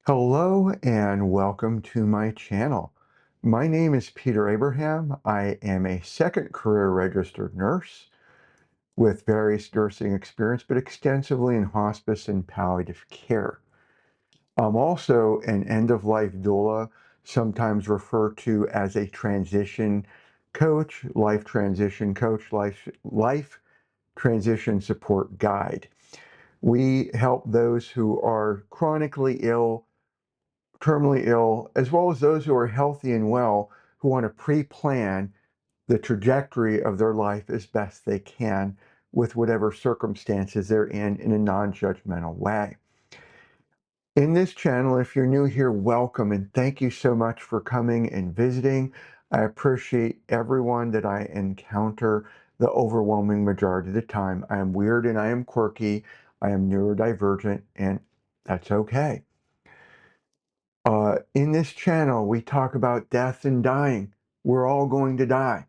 Hello and welcome to my channel. My name is Peter Abraham. I am a second career registered nurse with various nursing experience, but extensively in hospice and palliative care. I'm also an end-of-life doula, sometimes referred to as a transition coach, life transition support guide. We help those who are chronically ill, terminally ill, as well as those who are healthy and well, who want to pre-plan the trajectory of their life as best they can with whatever circumstances they're in a non-judgmental way. In this channel, if you're new here, welcome and thank you so much for coming and visiting. I appreciate everyone that I encounter the overwhelming majority of the time. I am weird and I am quirky. I am neurodivergent, and that's okay. In this channel, we talk about death and dying. We're all going to die.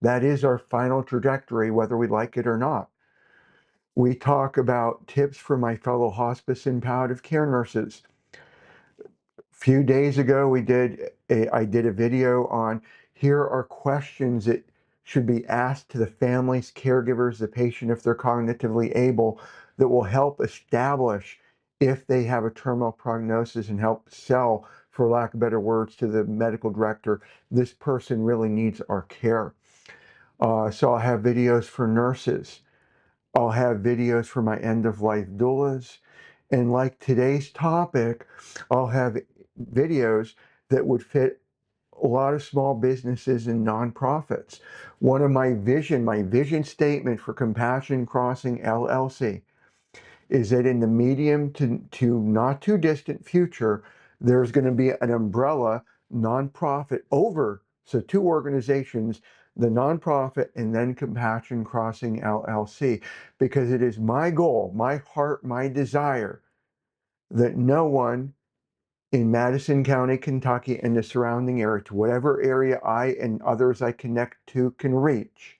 That is our final trajectory, whether we like it or not. We talk about tips for my fellow hospice and palliative care nurses. A few days ago, I did a video on here are questions that should be asked to the families, caregivers, the patient if they're cognitively able, that will help establish if they have a terminal prognosis and help sell, for lack of better words, to the medical director, this person really needs our care. So I'll have videos for nurses. I'll have videos for my end-of-life doulas. And like today's topic, I'll have videos that would fit a lot of small businesses and nonprofits. One of my vision statement for Compassion Crossing LLC is that in the medium to not too distant future, there's going to be an umbrella nonprofit over, so two organizations, the nonprofit and then Compassion Crossing LLC, because it is my goal, my heart, my desire that no one in Madison County, Kentucky, and the surrounding area, to whatever area I and others I connect to can reach,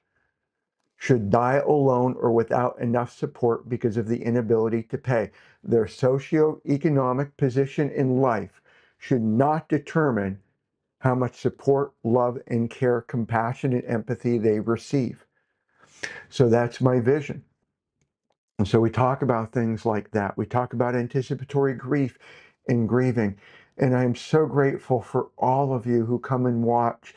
should die alone or without enough support because of the inability to pay. Their socioeconomic position in life should not determine how much support, love, and care, compassion, and empathy they receive. So that's my vision. And so we talk about things like that. We talk about anticipatory grief and grieving. And I'm so grateful for all of you who come and watch.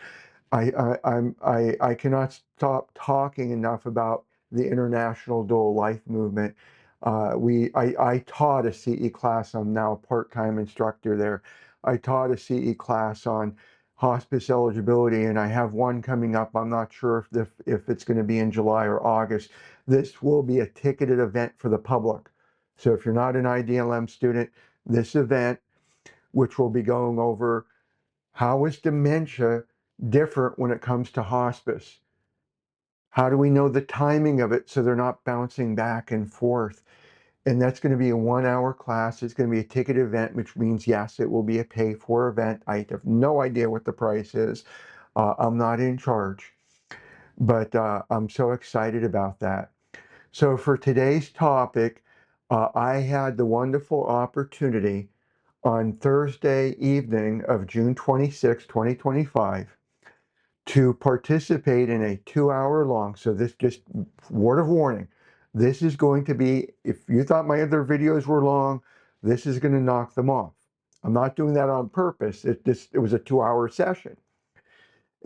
I cannot stop talking enough about the International Dual Life Movement. I taught a CE class. I'm now a part-time instructor there. I taught a CE class on hospice eligibility, and I have one coming up. I'm not sure if it's going to be in July or August. This will be a ticketed event for the public. So if you're not an IDLM student, this event, which will be going over how is dementia different when it comes to hospice? How do we know the timing of it so they're not bouncing back and forth? And that's going to be a 1 hour class. It's going to be a ticket event, which means, yes, it will be a pay for event. I have no idea what the price is. I'm not in charge, but I'm so excited about that. So for today's topic, I had the wonderful opportunity on Thursday evening of June 26, 2025, to participate in a 2 hour long. So this, just word of warning, this is going to be, if you thought my other videos were long, this is going to knock them off. I'm not doing that on purpose. It was a 2 hour session.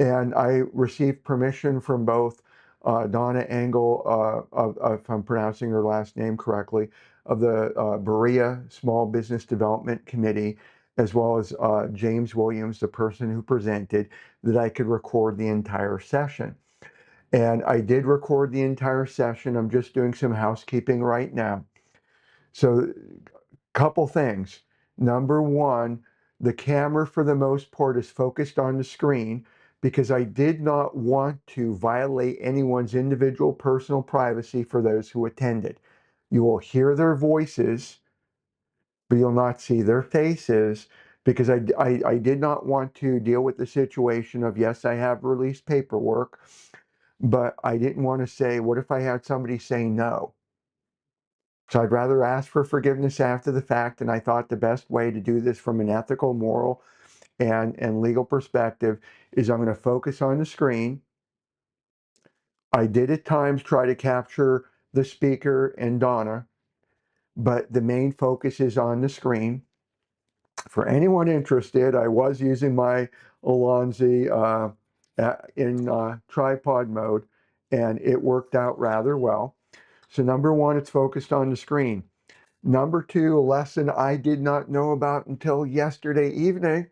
And I received permission from both Donna Angel, if I'm pronouncing her last name correctly, of the Berea Small Business Development Committee, as well as James Williams, the person who presented, that I could record the entire session. And I did record the entire session. I'm just doing some housekeeping right now. So, couple things. Number one, the camera for the most part is focused on the screen because I did not want to violate anyone's individual personal privacy for those who attended. You will hear their voices, but you'll not see their faces because I did not want to deal with the situation of, yes, I have released paperwork, but I didn't want to say, what if I had somebody say no? So I'd rather ask for forgiveness after the fact, and I thought the best way to do this from an ethical, moral, and legal perspective is I'm going to focus on the screen. I did at times try to capture the speaker and Donna, but the main focus is on the screen. For anyone interested, I was using my Alonzi in tripod mode, and it worked out rather well. So number one, it's focused on the screen. Number two, a lesson I did not know about until yesterday evening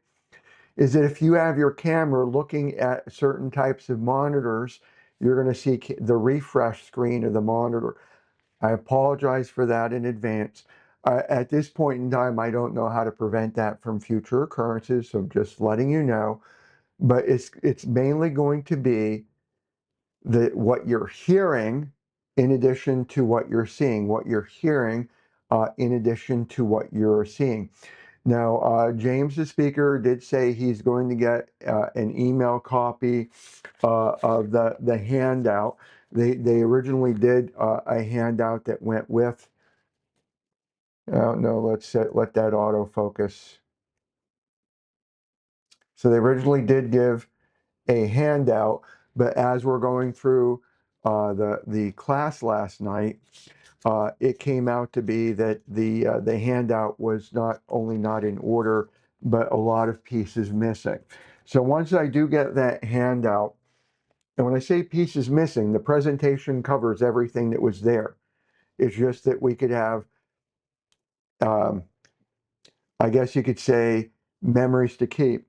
is that if you have your camera looking at certain types of monitors, you're going to see the refresh screen of the monitor. I apologize for that in advance. At this point in time, I don't know how to prevent that from future occurrences, so just letting you know. But it's mainly going to be what you're hearing in addition to what you're seeing. What you're hearing in addition to what you're seeing. Now, James, the speaker, did say he's going to get an email copy of the handout. They originally did a handout that went with. No, let's let that autofocus. So they originally did give a handout, but as we're going through the class last night, it came out to be that the handout was not only not in order, but a lot of pieces missing. So once I do get that handout, and when I say pieces missing, the presentation covers everything that was there. It's just that we could have, um, I guess you could say, memories to keep.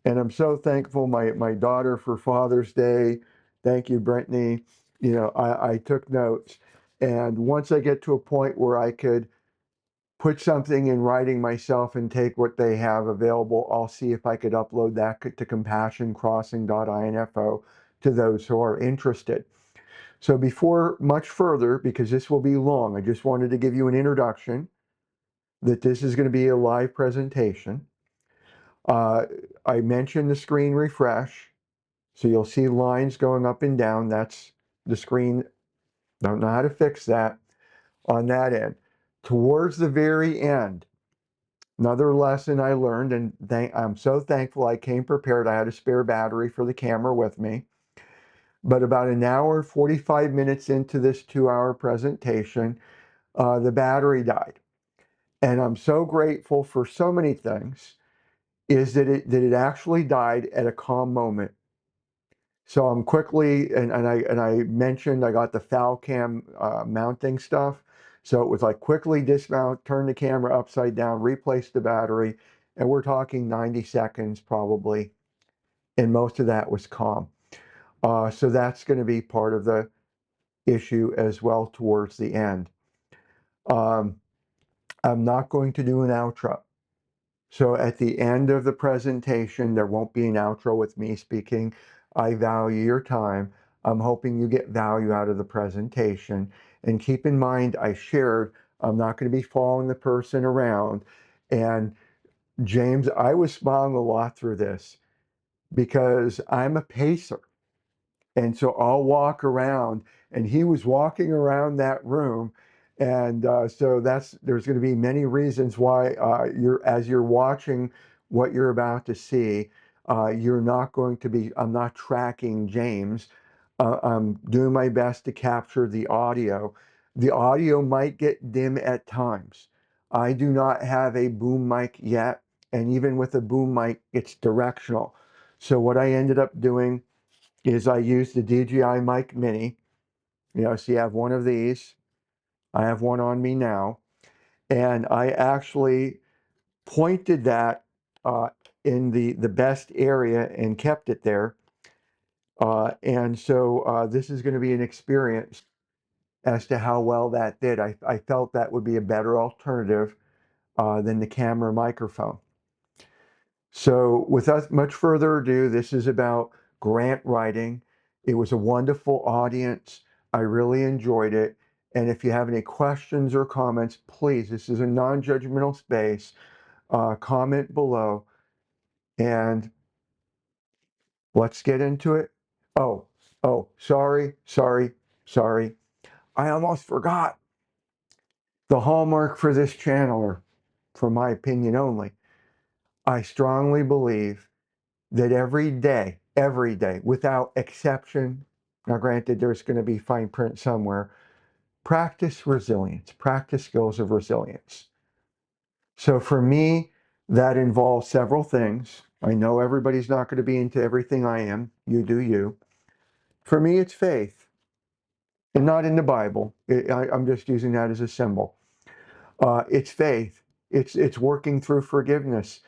And I'm so thankful my daughter for Father's Day. Thank you, Brittany. You know, I took notes. And once I get to a point where I could put something in writing myself and take what they have available, I'll see if I could upload that to compassioncrossing.info to those who are interested. So before much further, because this will be long, I just wanted to give you an introduction that this is going to be a live presentation. I mentioned the screen refresh. So you'll see lines going up and down. That's the screen. Don't know how to fix that on that end. Towards the very end, another lesson I learned, and I'm so thankful I came prepared. I had a spare battery for the camera with me. But about an hour, 45 minutes into this 2-hour presentation, the battery died. And I'm so grateful for so many things, is that it actually died at a calm moment. So I'm quickly, and I mentioned I got the foul cam mounting stuff. So it was like quickly dismount, turn the camera upside down, replace the battery, and we're talking 90 seconds probably. And most of that was calm. So that's going to be part of the issue as well towards the end. Um, I'm not going to do an outro. So at the end of the presentation, there won't be an outro with me speaking. I value your time. I'm hoping you get value out of the presentation. And keep in mind, I shared, I'm not going to be following the person around. And James, I was smiling a lot through this because I'm a pacer. And so I'll walk around, and he was walking around that room. And so there's going to be many reasons why as you're watching what you're about to see, you're not going to be, I'm not tracking James. I'm doing my best to capture the audio. The audio might get dim at times. I do not have a boom mic yet. And even with a boom mic, it's directional. So what I ended up doing is I use the DJI Mic Mini. You know, so you have one of these. I have one on me now. And I actually pointed that in the best area and kept it there. And so this is going to be an experience as to how well that did. I felt that would be a better alternative than the camera microphone. So without much further ado, this is about grant writing. It was a wonderful audience. I really enjoyed it. And if you have any questions or comments, please, this is a non-judgmental space. Comment below and let's get into it. Oh, sorry. I almost forgot. The hallmark for this channel, or for my opinion only, I strongly believe that every day, without exception, now granted there's going to be fine print somewhere, practice resilience, practice skills of resilience. So for me, that involves several things. I know everybody's not going to be into everything I am. You do you. For me, it's faith, and not in the Bible. I'm just using that as a symbol. It's faith. It's working through forgiveness.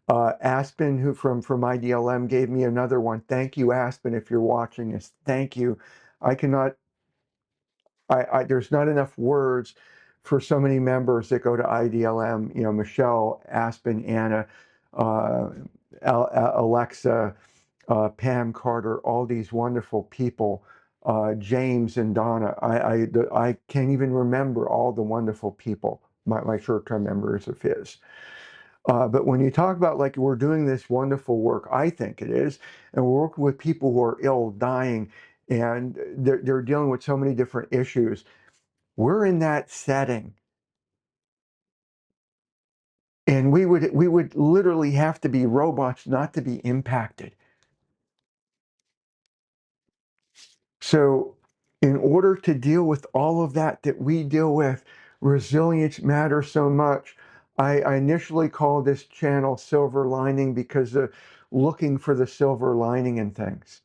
Aspen, who from IDLM, gave me another one. Thank you, Aspen, if you're watching this. Thank you. I cannot. There's not enough words for so many members that go to IDLM. You know, Michelle, Aspen, Anna, uh, Alexa, Pam Carter, all these wonderful people. James and Donna. I can't even remember all the wonderful people. My short-term members of his. But when you talk about like we're doing this wonderful work, I think it is, and we're working with people who are ill, dying, and they're dealing with so many different issues. We're in that setting, and we would literally have to be robots not to be impacted. So, in order to deal with all of that we deal with, resilience matters so much. I initially called this channel Silver Lining because of looking for the silver lining in things.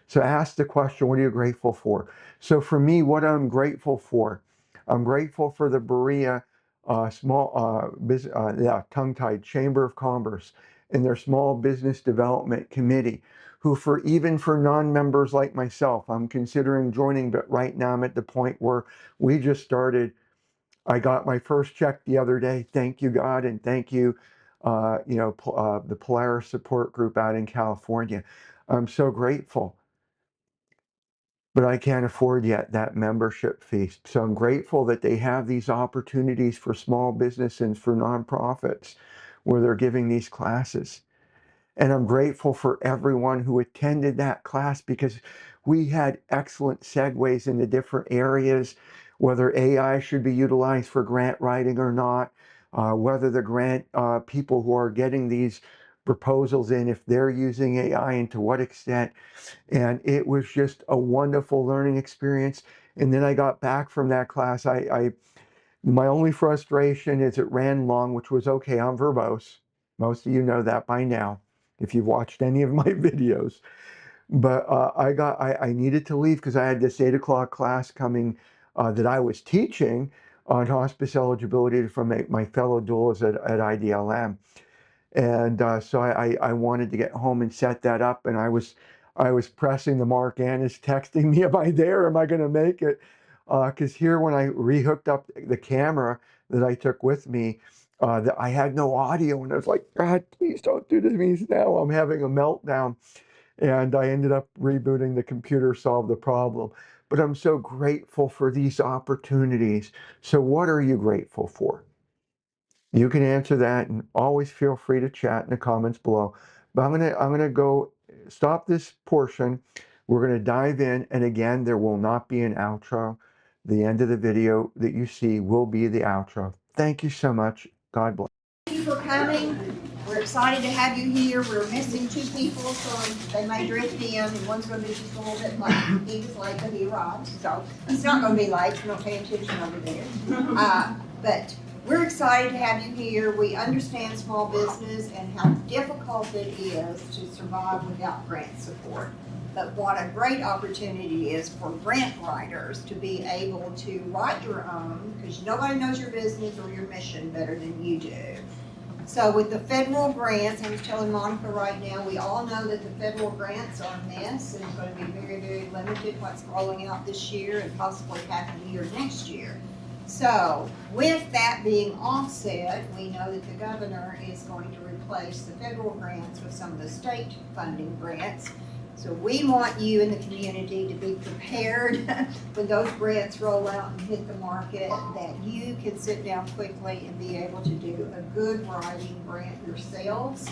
So ask the question, what are you grateful for? So for me, what I'm grateful for, I'm grateful for the Berea tongue-tied Chamber of Commerce and their Small Business Development Committee, who even for non-members like myself, I'm considering joining, but right now I'm at the point where we just started. I got my first check the other day. Thank you, God, and thank you, the Polaris Support Group out in California. I'm so grateful. But I can't afford yet that membership fee. So I'm grateful that they have these opportunities for small business and for nonprofits where they're giving these classes. And I'm grateful for everyone who attended that class because we had excellent segues into different areas, whether AI should be utilized for grant writing or not, whether the grant people who are getting these proposals in, if they're using AI and to what extent. And it was just a wonderful learning experience. And then I got back from that class. My only frustration is it ran long, which was okay. I'm verbose. Most of you know that by now, if you've watched any of my videos. But I needed to leave because I had this 8 o'clock class coming that I was teaching on hospice eligibility from my fellow doulas at IDLM. And so I wanted to get home and set that up, and I was pressing the mark. Anna's texting me, am I there? Am I going to make it? Because here, when I rehooked up the camera that I took with me, I had no audio, and I was like, God, please don't do this to me now. I'm having a meltdown. And I ended up rebooting the computer, solved the problem. But I'm so grateful for these opportunities. So what are you grateful for? You can answer that, and always feel free to chat in the comments below. But I'm gonna go stop this portion. We're gonna dive in, and again, there will not be an outro. The end of the video that you see will be the outro. Thank you so much. God bless. Thank you for coming. We're excited to have you here. We're missing 2 people, so they may drift in, and one's going to be just a little bit late. He was late, but he arrived, so he's not going to be late, so don't pay attention over there. But we're excited to have you here. We understand small business and how difficult it is to survive without grant support. But what a great opportunity is for grant writers to be able to write your own, because nobody knows your business or your mission better than you do. So with the federal grants, I was telling Monica right now, we all know that the federal grants are a mess, and it's going to be very, very limited what's rolling out this year and possibly half a year next year. So with that being offset, we know that the governor is going to replace the federal grants with some of the state funding grants. So we want you in the community to be prepared when those grants roll out and hit the market, that you can sit down quickly and be able to do a good writing grant yourselves.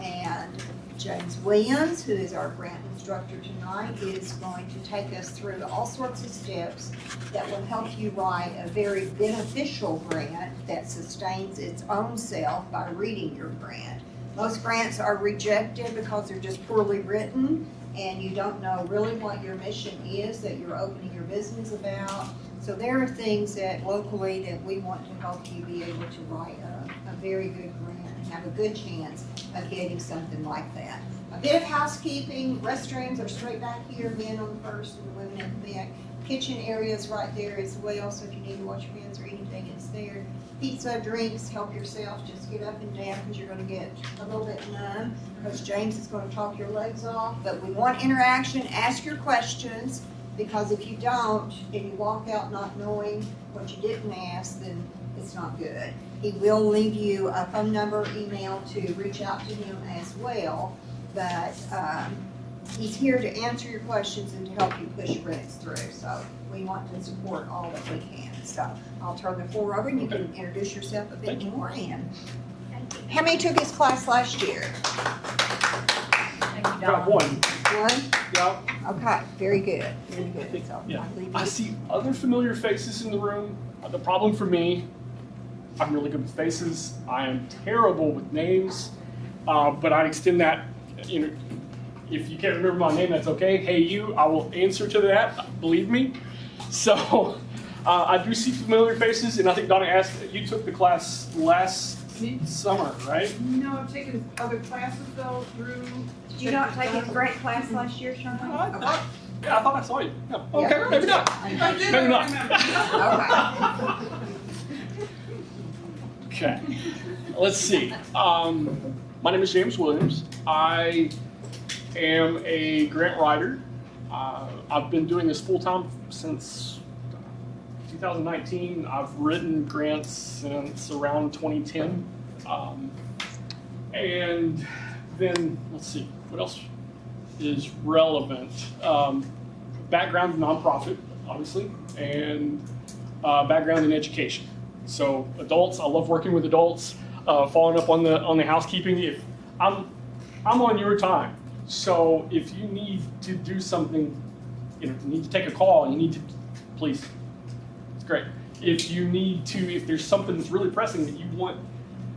And James Williams, who is our grant instructor tonight, is going to take us through all sorts of steps that will help you write a very beneficial grant that sustains its own self by reading your grant. Most grants are rejected because they're just poorly written and you don't know really what your mission is that you're opening your business about. So there are things that locally that we want to help you be able to write a very good grant and have a good chance of getting something like that. A bit of housekeeping, restrooms are straight back here, men on the first and the women at the back. Kitchen areas right there as well, so if you need to wash your hands or anything, it's there. Pizza, drinks, help yourself, just get up and down because you're going to get a little bit numb because James is going to talk your legs off. But we want interaction, ask your questions, because if you don't and you walk out not knowing what you didn't ask, then it's not good. He will leave you a phone number, email to reach out to him as well, but he's here to answer your questions and to help you push grants through. So we want to support all that we can. So I'll turn the floor over and you can introduce yourself a bit more. And how many took his class last year? Got one. One? Yeah. Okay, very good. Very good. So Yeah. I'll leave I you. see other familiar faces in the room. The problem for me, I'm really good with faces. I am terrible with names, but I extend that. You know, if you can't remember my name, that's okay. Hey, you, I will answer to that. Believe me. So I do see familiar faces, and I think Donna asked. You took the class last summer, right? No, I've taken other classes though through. Did you not take his grant class last year, Sean? Okay. Yeah, I thought I saw you. Yeah. Okay, Yeah. maybe not. If I did, Maybe I not. remember. Okay, let's see. My name is James Williams. I am a grant writer. I've been doing this full time since 2019. I've written grants since around 2010. And then, let's see, what else is relevant? Background in nonprofit, obviously, and background in education. So adults, I love working with adults. Following up on the housekeeping, if I'm on your time. So if you need to do something, you need to take a call, you need to, please. It's great. If there's something that's really pressing that you want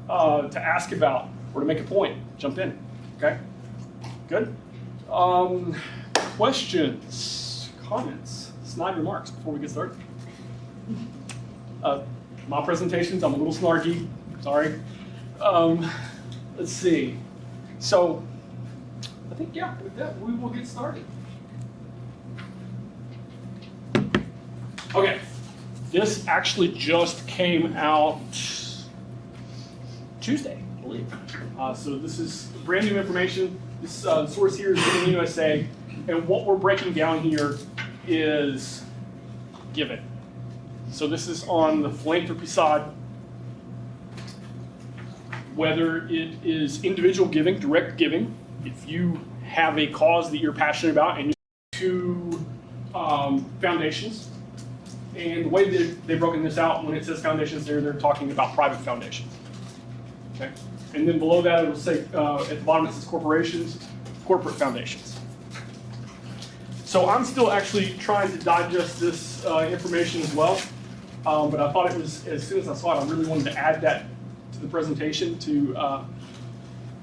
to ask about or to make a point, jump in. Okay. Good. Questions, comments, snide remarks before we get started. My presentations, I'm a little snarky, sorry. Let's see. So, I think, yeah, with that, we will get started. Okay, this actually just came out Tuesday, I believe. So this is brand new information. This source here is Giving USA, and what we're breaking down here is Give. So this is on the philanthropy side, whether it is individual giving, direct giving, if you have a cause that you're passionate about, and to foundations. And the way that they've broken this out, when it says foundations there, they're talking about private foundations. Okay? And then below that, it will say, at the bottom it says corporations, corporate foundations. So I'm still actually trying to digest this information as well. But I thought it was, as soon as I saw it, I really wanted to add that to the presentation.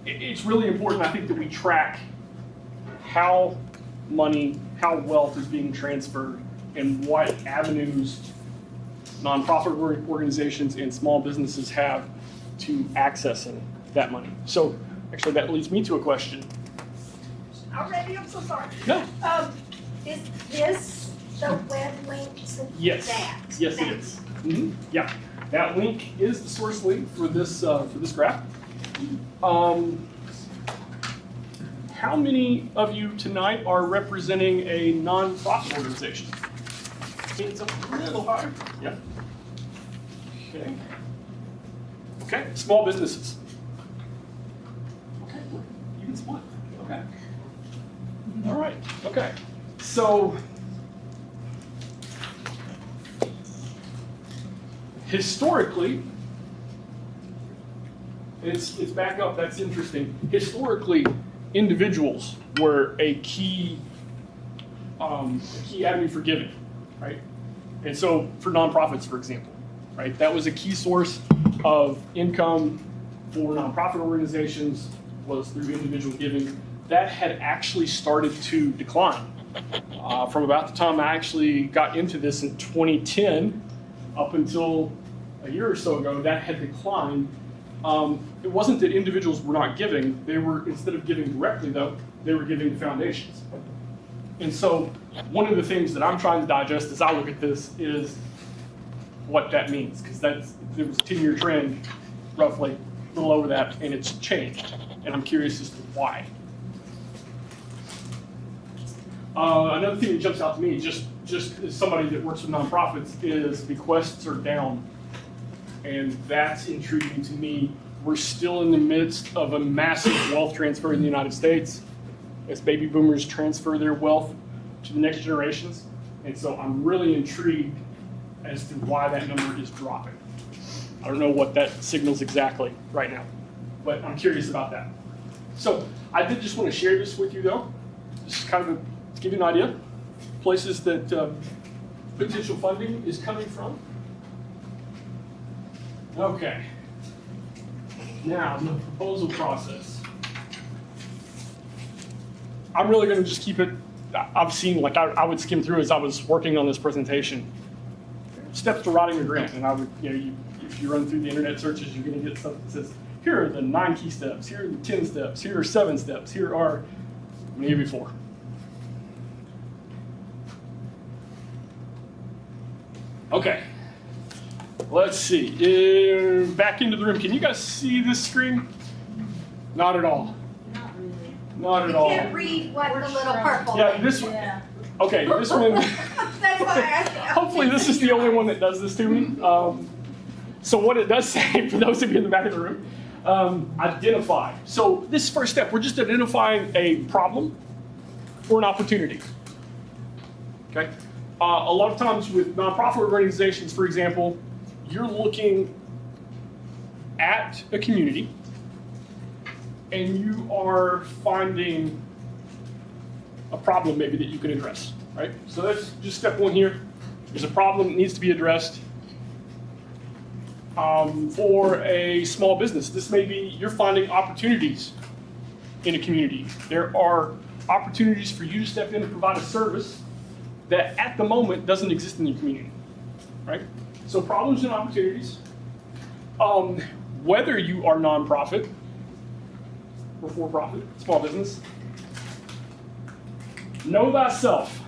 It's really important, I think, that we track how wealth is being transferred and what avenues nonprofit organizations and small businesses have to accessing that money. So actually that leads me to a question. Already, I'm so sorry. No. Is this the web link to Yes. that? Yes, it is. Mm-hmm. Yeah, that link is the source link for this graph. How many of you tonight are representing a nonprofit organization? Hands up a little higher. Yeah. Okay. Okay. Small businesses. Okay. Even split. Okay. All right. Okay. So historically, It's back up. That's interesting. Historically, individuals were a key avenue for giving, right? And so for nonprofits, for example, right, that was a key source of income for nonprofit organizations was through individual giving. That had actually started to decline from about the time I actually got into this in 2010 up until a year or so ago. That had declined. It wasn't that individuals were not giving. They were, instead of giving directly though, they were giving to foundations. And so one of the things that I'm trying to digest as I look at this is what that means, because there was a 10-year trend, roughly, a little over that, and it's changed. And I'm curious as to why. Another thing that jumps out to me, just as somebody that works with nonprofits, is bequests are down. And that's intriguing to me. We're still in the midst of a massive wealth transfer in the United States as baby boomers transfer their wealth to the next generations. And so I'm really intrigued as to why that number is dropping. I don't know what that signals exactly right now, but I'm curious about that. So I did just want to share this with you though, just kind of to give you an idea, places that potential funding is coming from. Okay, now the proposal process. I'm really going to just keep it, I've seen, like I would skim through as I was working on this presentation, steps to writing a grant, and I would, if you run through the internet searches, you're going to get stuff that says, here are the 9 key steps, here are the 10 steps, here are 7 steps, here are maybe 4. Okay, let's see, back into the room. Can you guys see this screen? Not at all. Not at all. You can't read what the little purple. Yeah, this one. Okay, this one. That's why I asked you. Hopefully this is the only one that does this to me. So what it does say, for those of you in the back of the room, identify. So this first step, we're just identifying a problem or an opportunity. Okay. A lot of times with nonprofit organizations, for example, you're looking at a community and you are finding a problem maybe that you can address, right? So that's just step 1 here. There's a problem that needs to be addressed. For a small business, this may be you're finding opportunities in a community. There are opportunities for you to step in and provide a service that at the moment doesn't exist in your community, right? So problems and opportunities. Whether you are nonprofit or for-profit, small business, know thyself,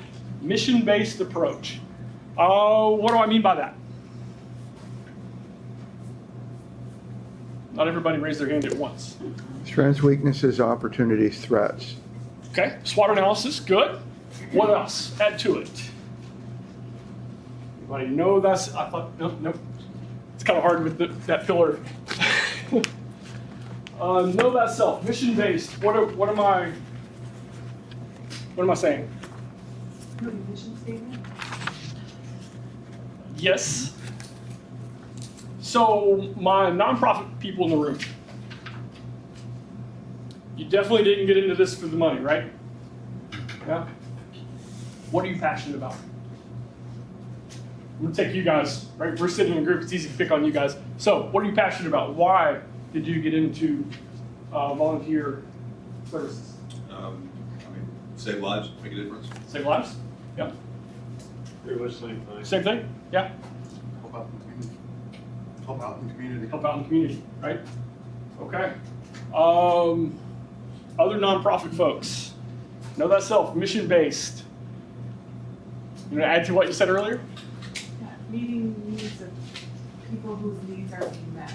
mission-based approach. What do I mean by that? Not everybody raised their hand at once. Strengths, weaknesses, opportunities, threats. Okay, SWOT analysis, good. What else? Add to it. Anybody know that's, I thought, nope. It's kind of hard with that pillar. Know thyself, mission-based. What am I saying? Your mission statement? Yes. So my nonprofit people in the room, you definitely didn't get into this for the money, right? Yeah? What are you passionate about? I'm gonna take you guys, right? We're sitting in a group, it's easy to pick on you guys. So what are you passionate about? Why did you get into volunteer services? Save lives, make a difference. Save lives? Yeah. Pretty much same thing. Same thing? Yeah. Help out in the community. Help out in the community. Help out in the community, right? Okay. Other nonprofit folks, know thyself, mission-based. You want to add to what you said earlier? Yeah, meeting needs of people whose needs are being met,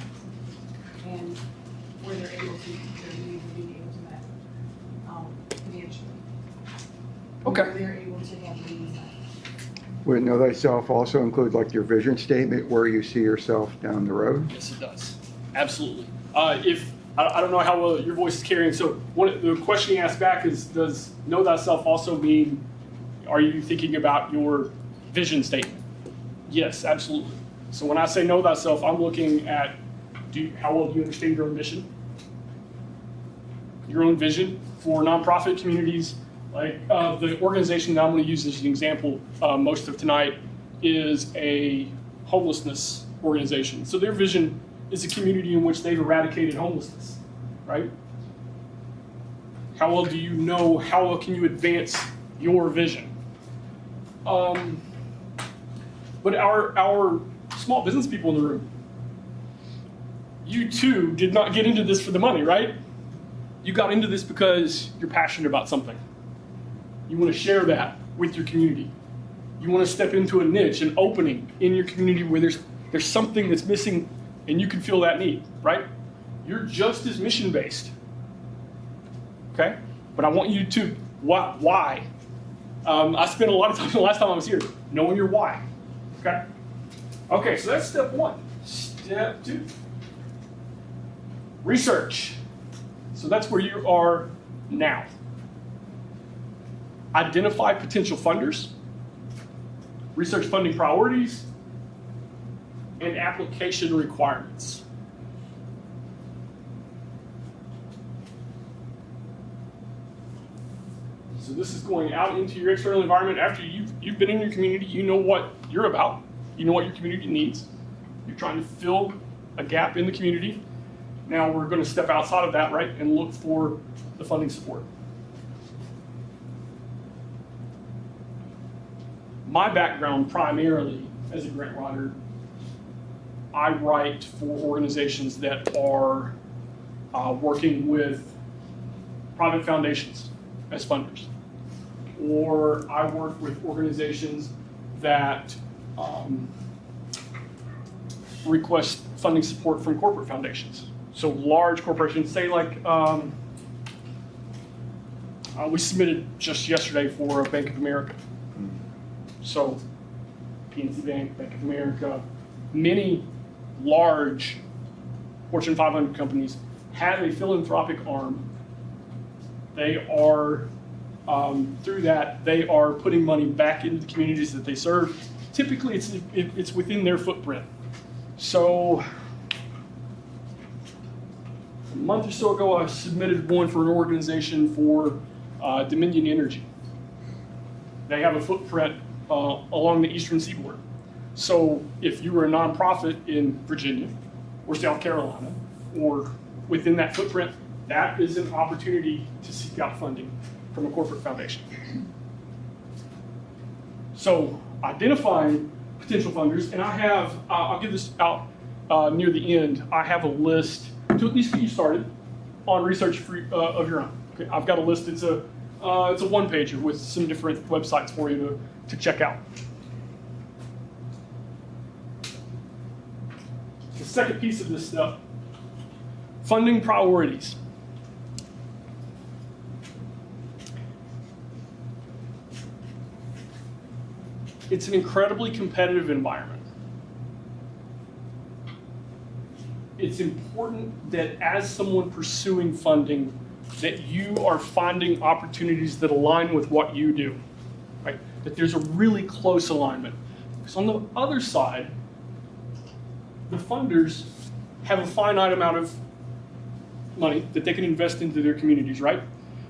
and where they're able to, their needs are being able to met, financially. Okay. Where they're able to have needs met. Would know thyself also include like your vision statement, where you see yourself down the road? Yes, it does. Absolutely. If I don't know how well your voice is carrying, so the question you asked back is, does know thyself also mean, are you thinking about your vision statement? Yes, absolutely. So when I say know thyself, I'm looking at How well do you understand your own mission? Your own vision for nonprofit communities? Like the organization that I'm going to use as an example most of tonight is a homelessness organization. So their vision is a community in which they've eradicated homelessness, right? How well do you know, how well can you advance your vision? But our small business people in the room, you too did not get into this for the money, right? You got into this because you're passionate about something. You want to share that with your community. You want to step into a niche, an opening in your community where there's something that's missing and you can fill that need, right? You're just as mission-based, okay? But I want you to, why? I spent a lot of time the last time I was here knowing your why, okay? Okay, so that's step one. Step two, research. So that's where you are now. Identify potential funders, research funding priorities, and application requirements. So this is going out into your external environment after you've been in your community, you know what you're about, you know what your community needs. You're trying to fill a gap in the community. Now we're going to step outside of that, right, and look for the funding support. My background primarily as a grant writer, I write for organizations that are working with private foundations as funders. Or I work with organizations that request funding support from corporate foundations. So large corporations, say like, we submitted just yesterday for Bank of America. So PNC Bank, Bank of America, many large Fortune 500 companies have a philanthropic arm. They are, through that, they are putting money back into the communities that they serve. Typically, it's within their footprint. So a month or so ago, I submitted one for an organization for Dominion Energy. They have a footprint along the eastern seaboard. So if you were a nonprofit in Virginia or South Carolina or within that footprint, that is an opportunity to seek out funding from a corporate foundation. So identifying potential funders, and I have, I'll give this out near the end, I have a list to at least get you started on research of your own. Okay, I've got a list, it's a one-pager with some different websites for you to check out. The second piece of this stuff, funding priorities. It's an incredibly competitive environment. It's important that as someone pursuing funding, that you are finding opportunities that align with what you do, right? That there's a really close alignment. Because on the other side, the funders have a finite amount of money that they can invest into their communities, right?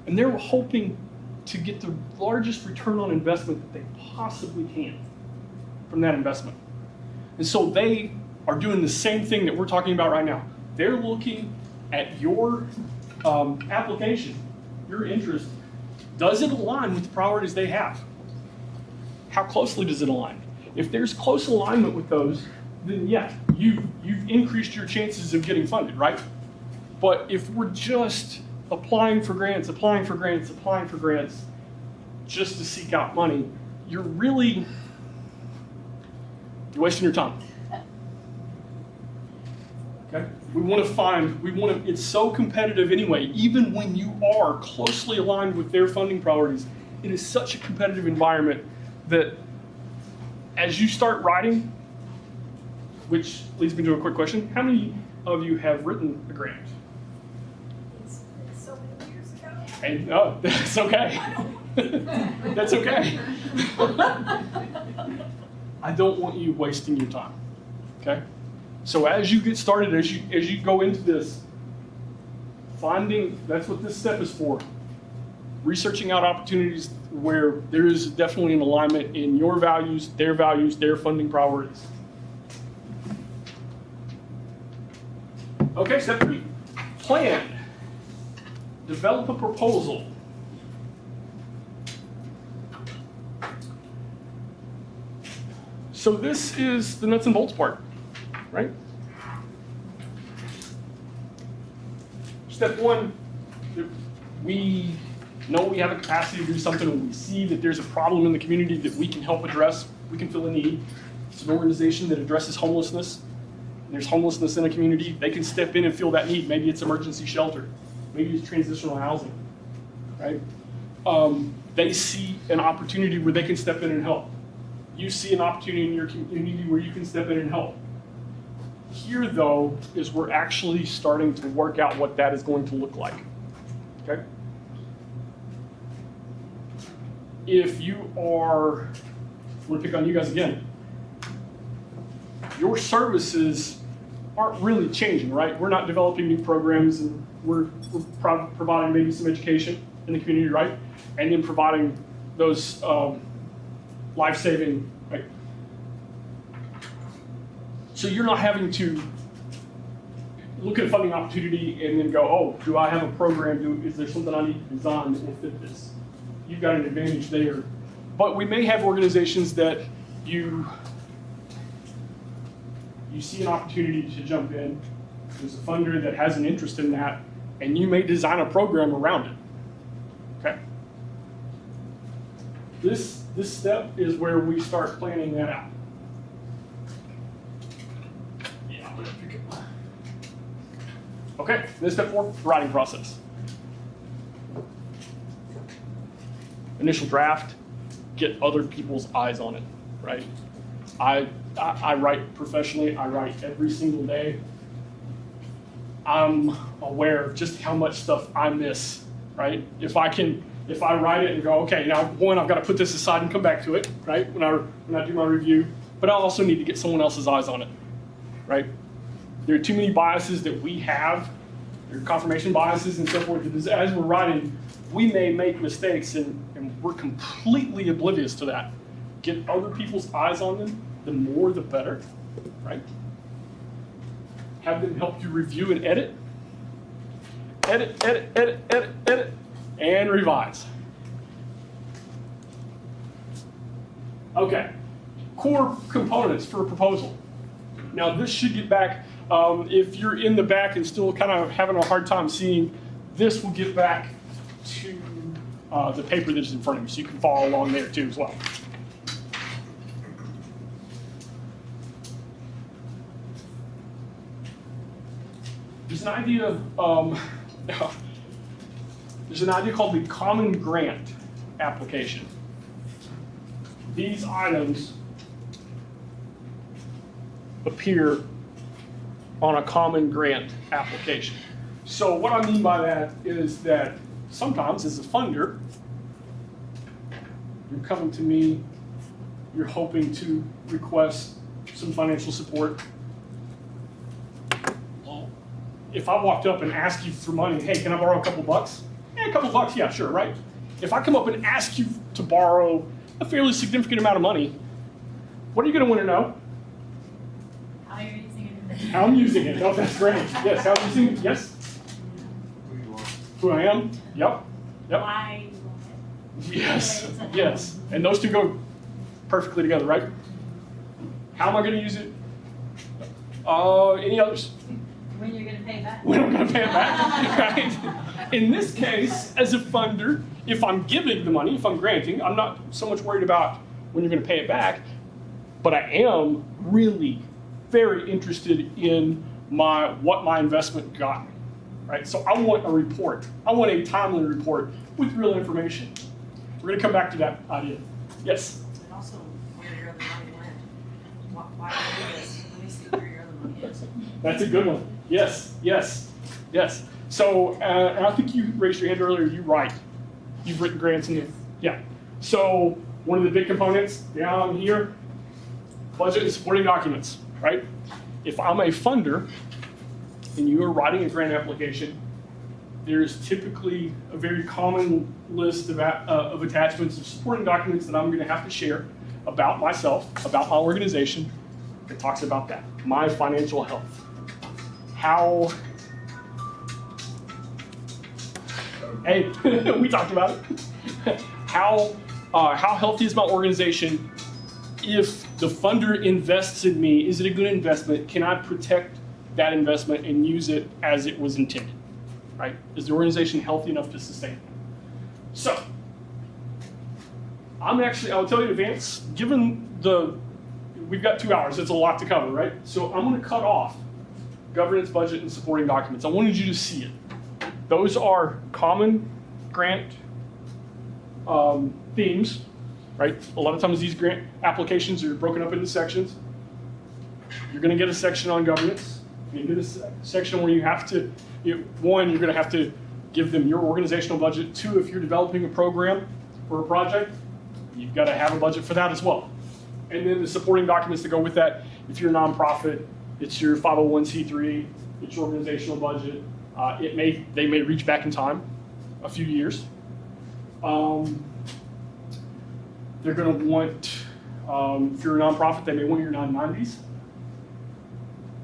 And they're hoping to get the largest return on investment that they possibly can from that investment. And so they are doing the same thing that we're talking about right now. They're looking at your application, your interest. Does it align with the priorities they have? How closely does it align? If there's close alignment with those, then yeah, you've increased your chances of getting funded, right? But if we're just applying for grants, just to seek out money, you're wasting your time. Okay? It's so competitive anyway, even when you are closely aligned with their funding priorities, it is such a competitive environment that as you start writing, which leads me to a quick question, how many of you have written a grant? So many years ago. And no, that's okay. That's okay. I don't want you wasting your time, okay? So as you get started, as you go into this, that's what this step is for. Researching out opportunities where there is definitely an alignment in your values, their funding priorities. Okay, step 3, plan. Develop a proposal. So this is the nuts and bolts part, right? Step 1, we know we have a capacity to do something, and we see that there's a problem in the community that we can help address, we can fill a need. It's an organization that addresses homelessness. There's homelessness in a community, they can step in and fill that need. Maybe it's emergency shelter, maybe it's transitional housing, right? They see an opportunity where they can step in and help. You see an opportunity in your community where you can step in and help. Here, though, is we're actually starting to work out what that is going to look like, okay? If you are, I'm gonna pick on you guys again, your services aren't really changing, right? We're not developing new programs, and we're providing maybe some education in the community, right? And then providing those life-saving, right? So you're not having to look at a funding opportunity and then go, oh, do I have a program? Is there something I need to design that will fit this? You've got an advantage there. But we may have organizations that you see an opportunity to jump in. There's a funder that has an interest in that, and you may design a program around it. Okay? This step is where we start planning that out. Yeah, I'm gonna pick it. Okay, then step 4, writing process. Initial draft, get other people's eyes on it, right? I write professionally, I write every single day. I'm aware of just how much stuff I miss, right? If I write it and go, okay, now one, I've got to put this aside and come back to it, right? When I do my review, but I also need to get someone else's eyes on it, right? There are too many biases that we have, there are confirmation biases and so forth. As we're writing, we may make mistakes and we're completely oblivious to that. Get other people's eyes on them, the more the better, right? Have them help you review and edit. Edit, and revise. Okay, core components for a proposal. Now this should get back, if you're in the back and still kind of having a hard time seeing, this will get back to the paper that is in front of you, so you can follow along there too as well. There's an idea called the Common Grant application. These items appear on a Common Grant application. So what I mean by that is that sometimes as a funder, you're coming to me, you're hoping to request some financial support. Well, if I walked up and asked you for money, hey, can I borrow a couple bucks? Yeah, a couple bucks, yeah, sure, right? If I come up and ask you to borrow a fairly significant amount of money, what are you going to want to know? How you're using it. How I'm using it. Oh, that's great. Yes, how I'm using it. Yes. Who you are. Who I am. Yep. Why you want it. Yes. Yes. And those two go perfectly together, right? How am I going to use it? Any others? When you're going to pay it back. When I'm going to pay it back, right? In this case, as a funder, if I'm giving the money, if I'm granting, I'm not so much worried about when you're going to pay it back, but I am really very interested in what my investment got me, right? So I want a report. I want a timely report with real information. We're going to come back to that idea. Yes? And also, where your other money went. Why do this? Let me see where your other money is. That's a good one. Yes, yes, yes. So, and I think you raised your hand earlier, you're right. You've written grants in the, yeah. So, one of the big components down here, budget and supporting documents, right? if I'm a funder and you are writing a grant application, there's typically a very common list of attachments of supporting documents that I'm going to have to share about myself, about my organization. It talks about that, my financial health. How, hey, we talked about it. How healthy is my organization? If the funder invests in me, is it a good investment? Can I protect that investment and use it as it was intended? Right? Is the organization healthy enough to sustain it? So, I'll tell you in advance, we've got 2 hours, it's a lot to cover, right? So I'm going to cut off governance, budget, and supporting documents. I wanted you to see it. Those are common grant themes, right? A lot of times these grant applications are broken up into sections. You're going to get a section on governance. You get a section where you have to, one, you're going to have to give them your organizational budget. 2, if you're developing a program for a project, you've got to have a budget for that as well. And then the supporting documents that go with that. If you're a nonprofit, it's your 501c3, it's your organizational budget. They may reach back in time, a few years. They're going to want, if you're a nonprofit, they may want your 990s.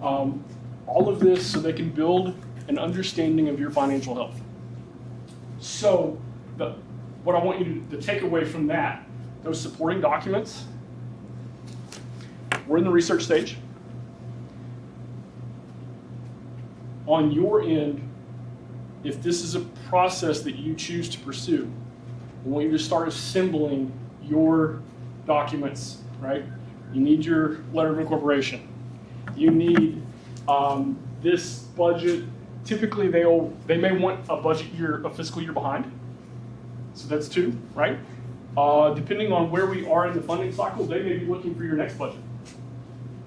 All of this so they can build an understanding of your financial health. So what I want you to take away from that, those supporting documents, we're in the research stage. On your end, if this is a process that you choose to pursue, I want you to start assembling your documents, right? You need your letter of incorporation. You need this budget. Typically, they may want a budget year, a fiscal year behind. So that's 2, right? Depending on where we are in the funding cycle, they may be looking for your next budget.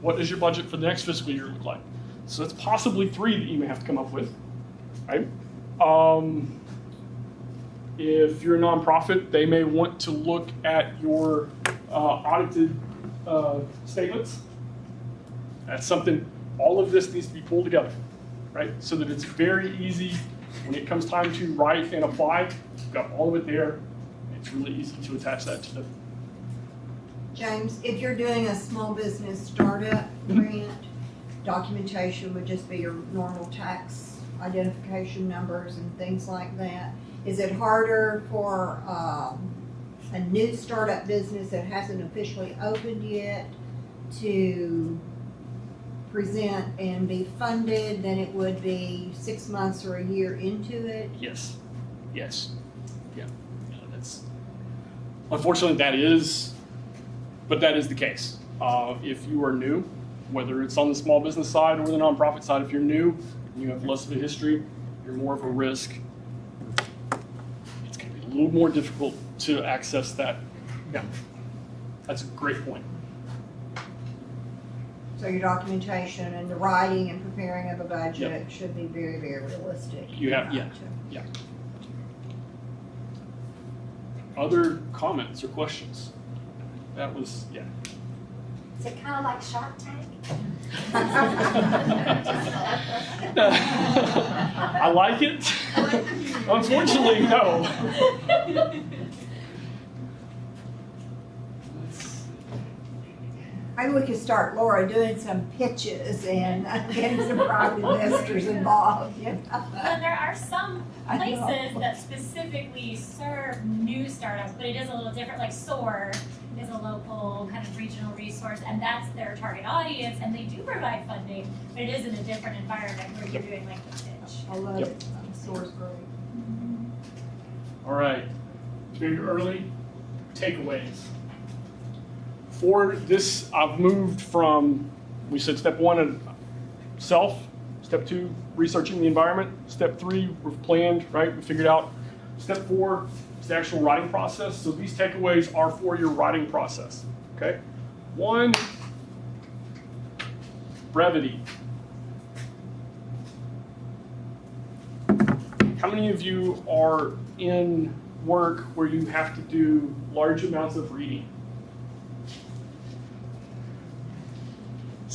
What does your budget for the next fiscal year look like? So that's possibly 3 that you may have to come up with, right? If you're a nonprofit, they may want to look at your audited statements. That's something, all of this needs to be pulled together, right? So that it's very easy when it comes time to write and apply, you've got all of it there. It's really easy to attach that to the. James, if you're doing a small business startup grant, documentation would just be your normal tax identification numbers and things like that. Is it harder for a new startup business that hasn't officially opened yet to present and be funded than it would be 6 months or a year into it? Yes. Yeah. That's unfortunately that is the case. If you are new, whether it's on the small business side or the nonprofit side, if you're new, you have less of a history, you're more of a risk. It's going to be a little more difficult to access that. Yeah, that's a great point. So your documentation and the writing and preparing of a budget should be very, very realistic. Yeah. Other comments or questions? That was, yeah. Is it kind of like Shark Tank? I like it. Unfortunately, no. Maybe we could start, Laura, doing some pitches and getting some private investors involved. Well, there are some places that specifically serve new startups, but it is a little different. Like SOAR is a local kind of regional resource, and that's their target audience, and they do provide funding, but it is in a different environment where you're doing like the pitch. I love it. Source great. All right. Very early takeaways. For this, I've moved from, we said step 1, self. Step 2, researching the environment. Step 3, we've planned, right? We figured out. Step 4 is the actual writing process. So these takeaways are for your writing process, okay? 1, brevity. How many of you are in work where you have to do large amounts of reading?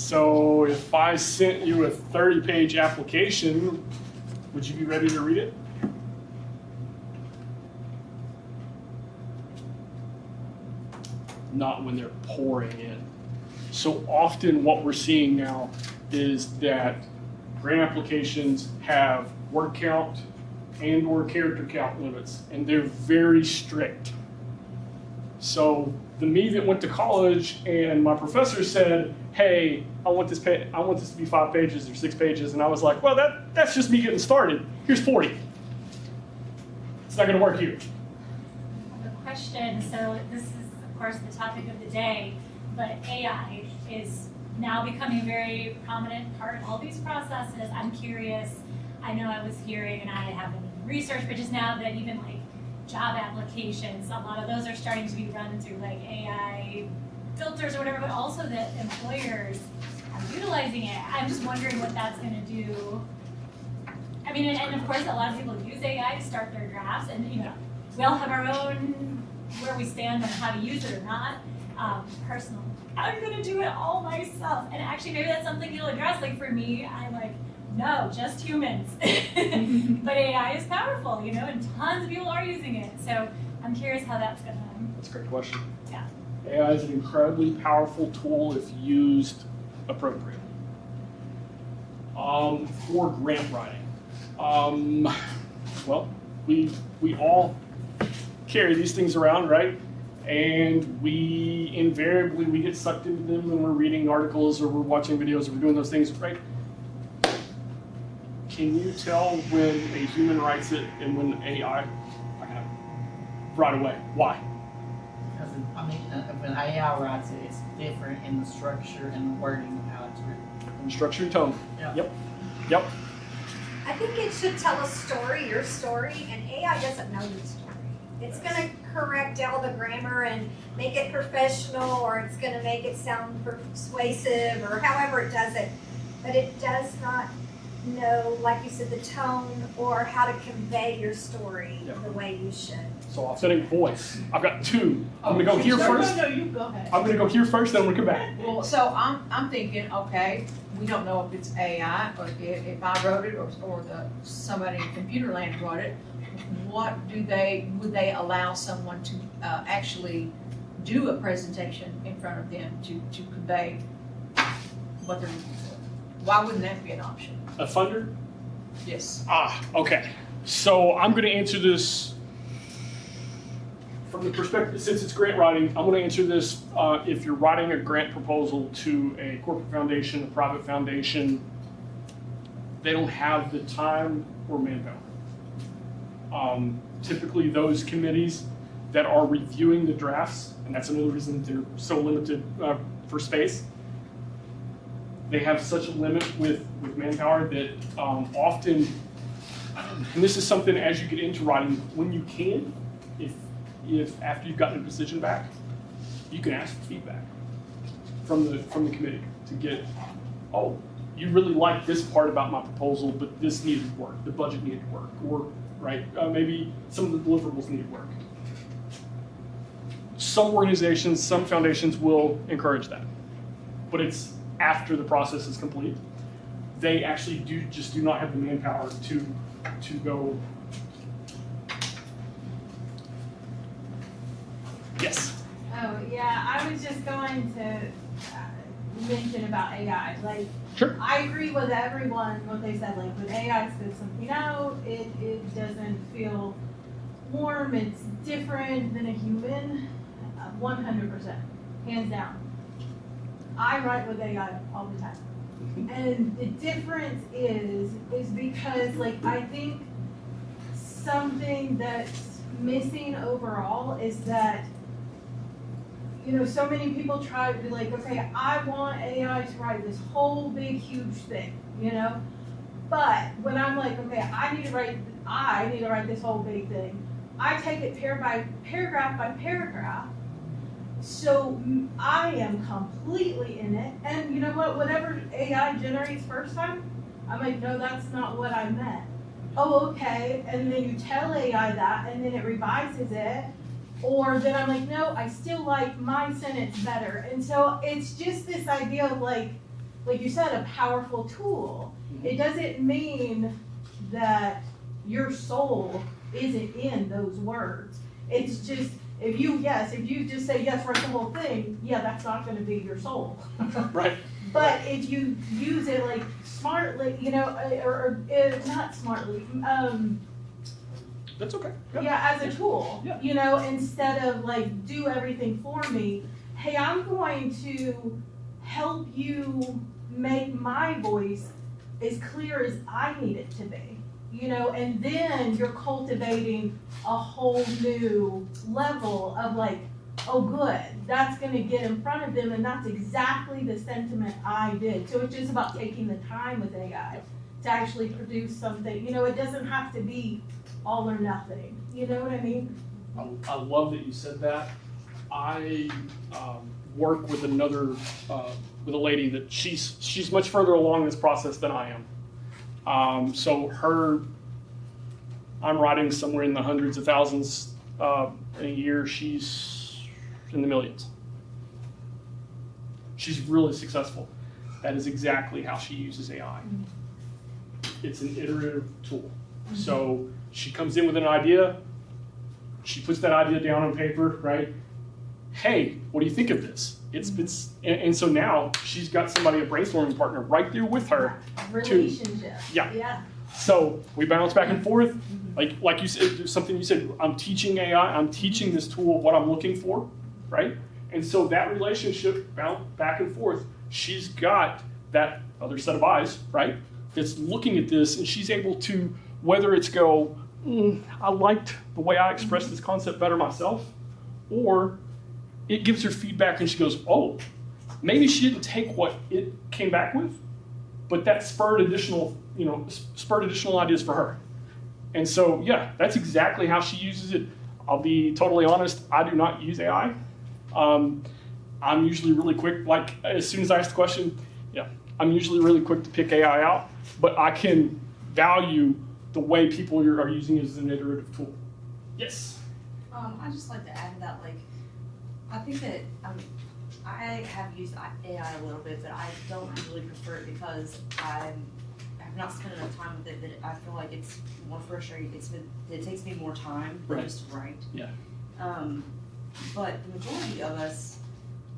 So if I sent you a 30-page application, would you be ready to read it? Not when they're pouring in. So often what we're seeing now is that grant applications have word count and or character count limits, and they're very strict. So the me that went to college and my professor said, hey, I want this to be 5 pages or 6 pages, and I was like, well, that's just me getting started. Here's 40. It's not gonna work here. The question, so this is of course the topic of the day, but AI is now becoming a very prominent part of all these processes. I'm curious, I know I was hearing, and I haven't researched, but just now that even like job applications, a lot of those are starting to be run through like AI filters or whatever, but also that employers are utilizing it. I'm just wondering what that's gonna do. I mean, and of course a lot of people use AI to start their drafts, and you know, we all have our own, where we stand on how to use it or not. Personally, I'm gonna do it all myself. And actually maybe that's something you'll address. Like for me, I'm like, no, just humans. But AI is powerful, you know, and tons of people are using it. So I'm curious how that's gonna. That's a great question. Yeah. AI is an incredibly powerful tool if used appropriately. For grant writing, well, we all carry these things around, right? And we invariably get sucked into them when we're reading articles or we're watching videos or we're doing those things, right? Can you tell when a human writes it and when AI right away? Why? Because when AI writes it, it's different in the structure and the wording of how it's written. Structure and tone. Yeah. Yep. I think it should tell a story, your story, and AI doesn't know your story. It's gonna correct all the grammar and make it professional, or it's gonna make it sound persuasive, or however it does it. But it does not know, like you said, the tone or how to convey your story the way you should. So authentic voice. I've got 2. I'm gonna go here first. No, you go ahead. I'm gonna go here first, then I'm gonna come back. Well, so I'm thinking, okay, we don't know if it's AI or if I wrote it or somebody in computer land wrote it. What would they allow someone to actually do a presentation in front of them to convey what they're looking for? Why wouldn't that be an option? A funder? Yes. Okay. So I'm gonna answer this from the perspective, since it's grant writing, I'm gonna answer this if you're writing a grant proposal to a corporate foundation, a private foundation, they don't have the time or manpower. Typically those committees that are reviewing the drafts, and that's another reason they're so limited for space, they have such a limit with manpower that often, and this is something as you get into writing, when you can, if after you've gotten a decision back, you can ask for feedback from the committee to get, oh, you really like this part about my proposal, but this needed work, the budget needed work, or right, maybe some of the deliverables needed work. Some organizations, some foundations will encourage that, but it's after the process is complete. They actually do not have the manpower to go. Yes. Oh, yeah, I was just going to mention about AI. Like, Sure. I agree with everyone, what they said. Like, when AI spits something out, it doesn't feel warm, it's different than a human, 100%, hands down. I write with AI all the time. And the difference is because, like, I think something that's missing overall is that, you know, so many people try to be like, okay, I want AI to write this whole big, huge thing, you know? But when I'm like, okay, I need to write this whole big thing, I take it paragraph by paragraph. So I am completely in it. And you know what? Whatever AI generates first time, I'm like, no, that's not what I meant. Oh, okay. And then you tell AI that, and then it revises it. Or then I'm like, no, I still like my sentence better. And so it's just this idea of like, like you said, a powerful tool. It doesn't mean that your soul isn't in those words. It's just, if you just say yes, write the whole thing, yeah, that's not gonna be your soul. Right. But if you use it like smartly, or not smartly, That's okay. as a tool, Yeah. instead of like do everything for me, hey, I'm going to help you make my voice as clear as I need it to be, and then you're cultivating a whole new level of like, oh good, that's gonna get in front of them, and that's exactly the sentiment I did. So it's just about taking the time with AI to actually produce something, it doesn't have to be all or nothing, you know what I mean? I love that you said that. I work with another, with a lady that she's much further along this process than I am. So I'm writing somewhere in the hundreds of thousands in a year. She's in the millions. She's really successful. That is exactly how she uses AI. It's an iterative tool. So she comes in with an idea, she puts that idea down on paper, right? Hey, what do you think of this? And so now she's got somebody, a brainstorming partner, right there with her. Relationship. Yeah. So we bounce back and forth. Like you said, something you said, I'm teaching AI, I'm teaching this tool what I'm looking for, right? And so that relationship back and forth, she's got that other set of eyes, right? That's looking at this, and she's able to, whether it's I liked the way I expressed this concept better myself, or it gives her feedback and she goes, oh, maybe she didn't take what it came back with, but that spurred additional ideas for her. And so, yeah, that's exactly how she uses it. I'll be totally honest, I do not use AI. I'm usually really quick, like as soon as I ask the question, I'm usually really quick to pick AI out, but I can value the way people are using it as an iterative tool. Yes? I'd just like to add to that, I think that I have used AI a little bit, but I don't usually prefer it because I have not spent enough time with it that I feel like it's more frustrating. It takes me more time than just to write. Yeah. But the majority of us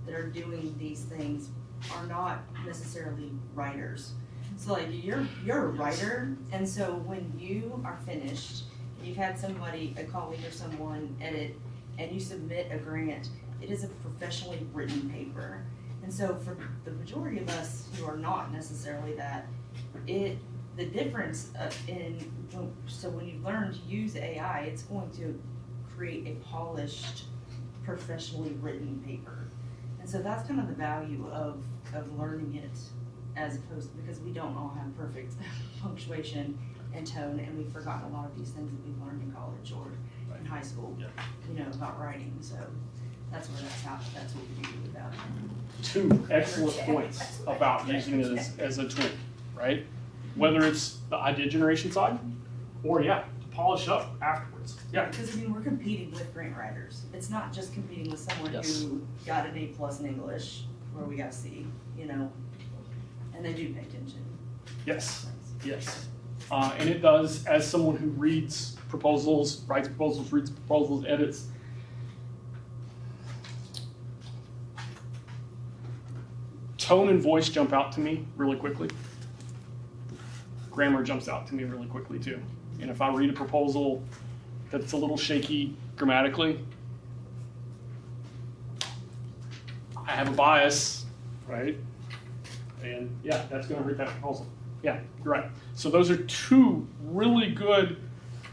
that are doing these things are not necessarily writers. So you're a writer, and so when you are finished, you've had somebody, a colleague or someone edit, and you submit a grant, it is a professionally written paper. And so for the majority of us who are not necessarily that, the difference so when you learn to use AI, it's going to create a polished, professionally written paper. And so that's kind of the value of learning it, as opposed to, because we don't all have perfect punctuation and tone, and we've forgotten a lot of these things that we've learned in college or in high school, about writing. So that's what we do with that. Two excellent points about using it as a tool, right? Whether it's the idea generation side, or to polish up afterwards. Yeah. Because we're competing with grant writers. It's not just competing with someone who got an A+ in English, where we got a C, and they do pay attention. Yes. And it does, as someone who writes proposals, reads proposals, edits. Tone and voice jump out to me really quickly. Grammar jumps out to me really quickly too. And if I read a proposal that's a little shaky grammatically, I have a bias, right? And that's going to hurt that proposal. Yeah, you're right. So those are two really good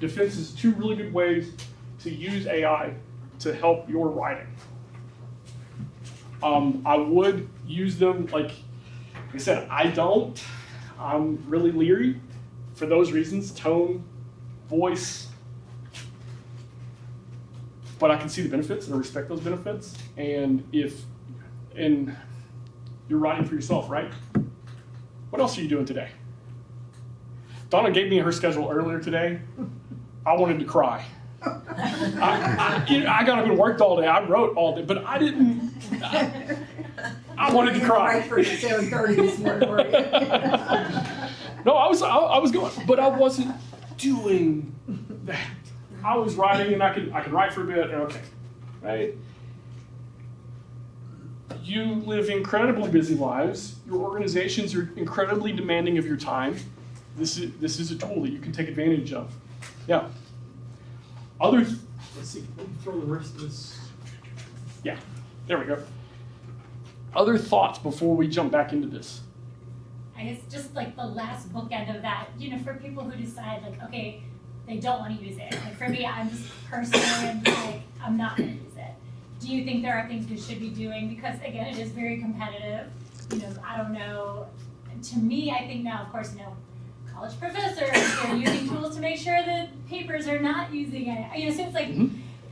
defenses, two really good ways to use AI to help your writing. I would use them, like I said, I'm really leery for those reasons, tone, voice, but I can see the benefits and I respect those benefits. And you're writing for yourself, right? What else are you doing today? Donna gave me her schedule earlier today. I wanted to cry. I got up and worked all day. I wrote all day, but I didn't. I wanted to cry. Right for 7:30 this morning, were you? No, I was going, but I wasn't doing that. I was writing, and I could write for a bit, and okay, right? You live incredibly busy lives. Your organizations are incredibly demanding of your time. This is a tool that you can take advantage of. Yeah. Let's see, let me throw the rest of this. Yeah, there we go. Other thoughts before we jump back into this? I guess just like the last bookend of that, for people who decide like, okay, they don't want to use it. Like for me, I'm just personally like, I'm not going to use it. Do you think there are things we should be doing? Because again, it is very competitive. I don't know. To me, I think now, of course, college professors are using tools to make sure that papers are not using it. So it's like,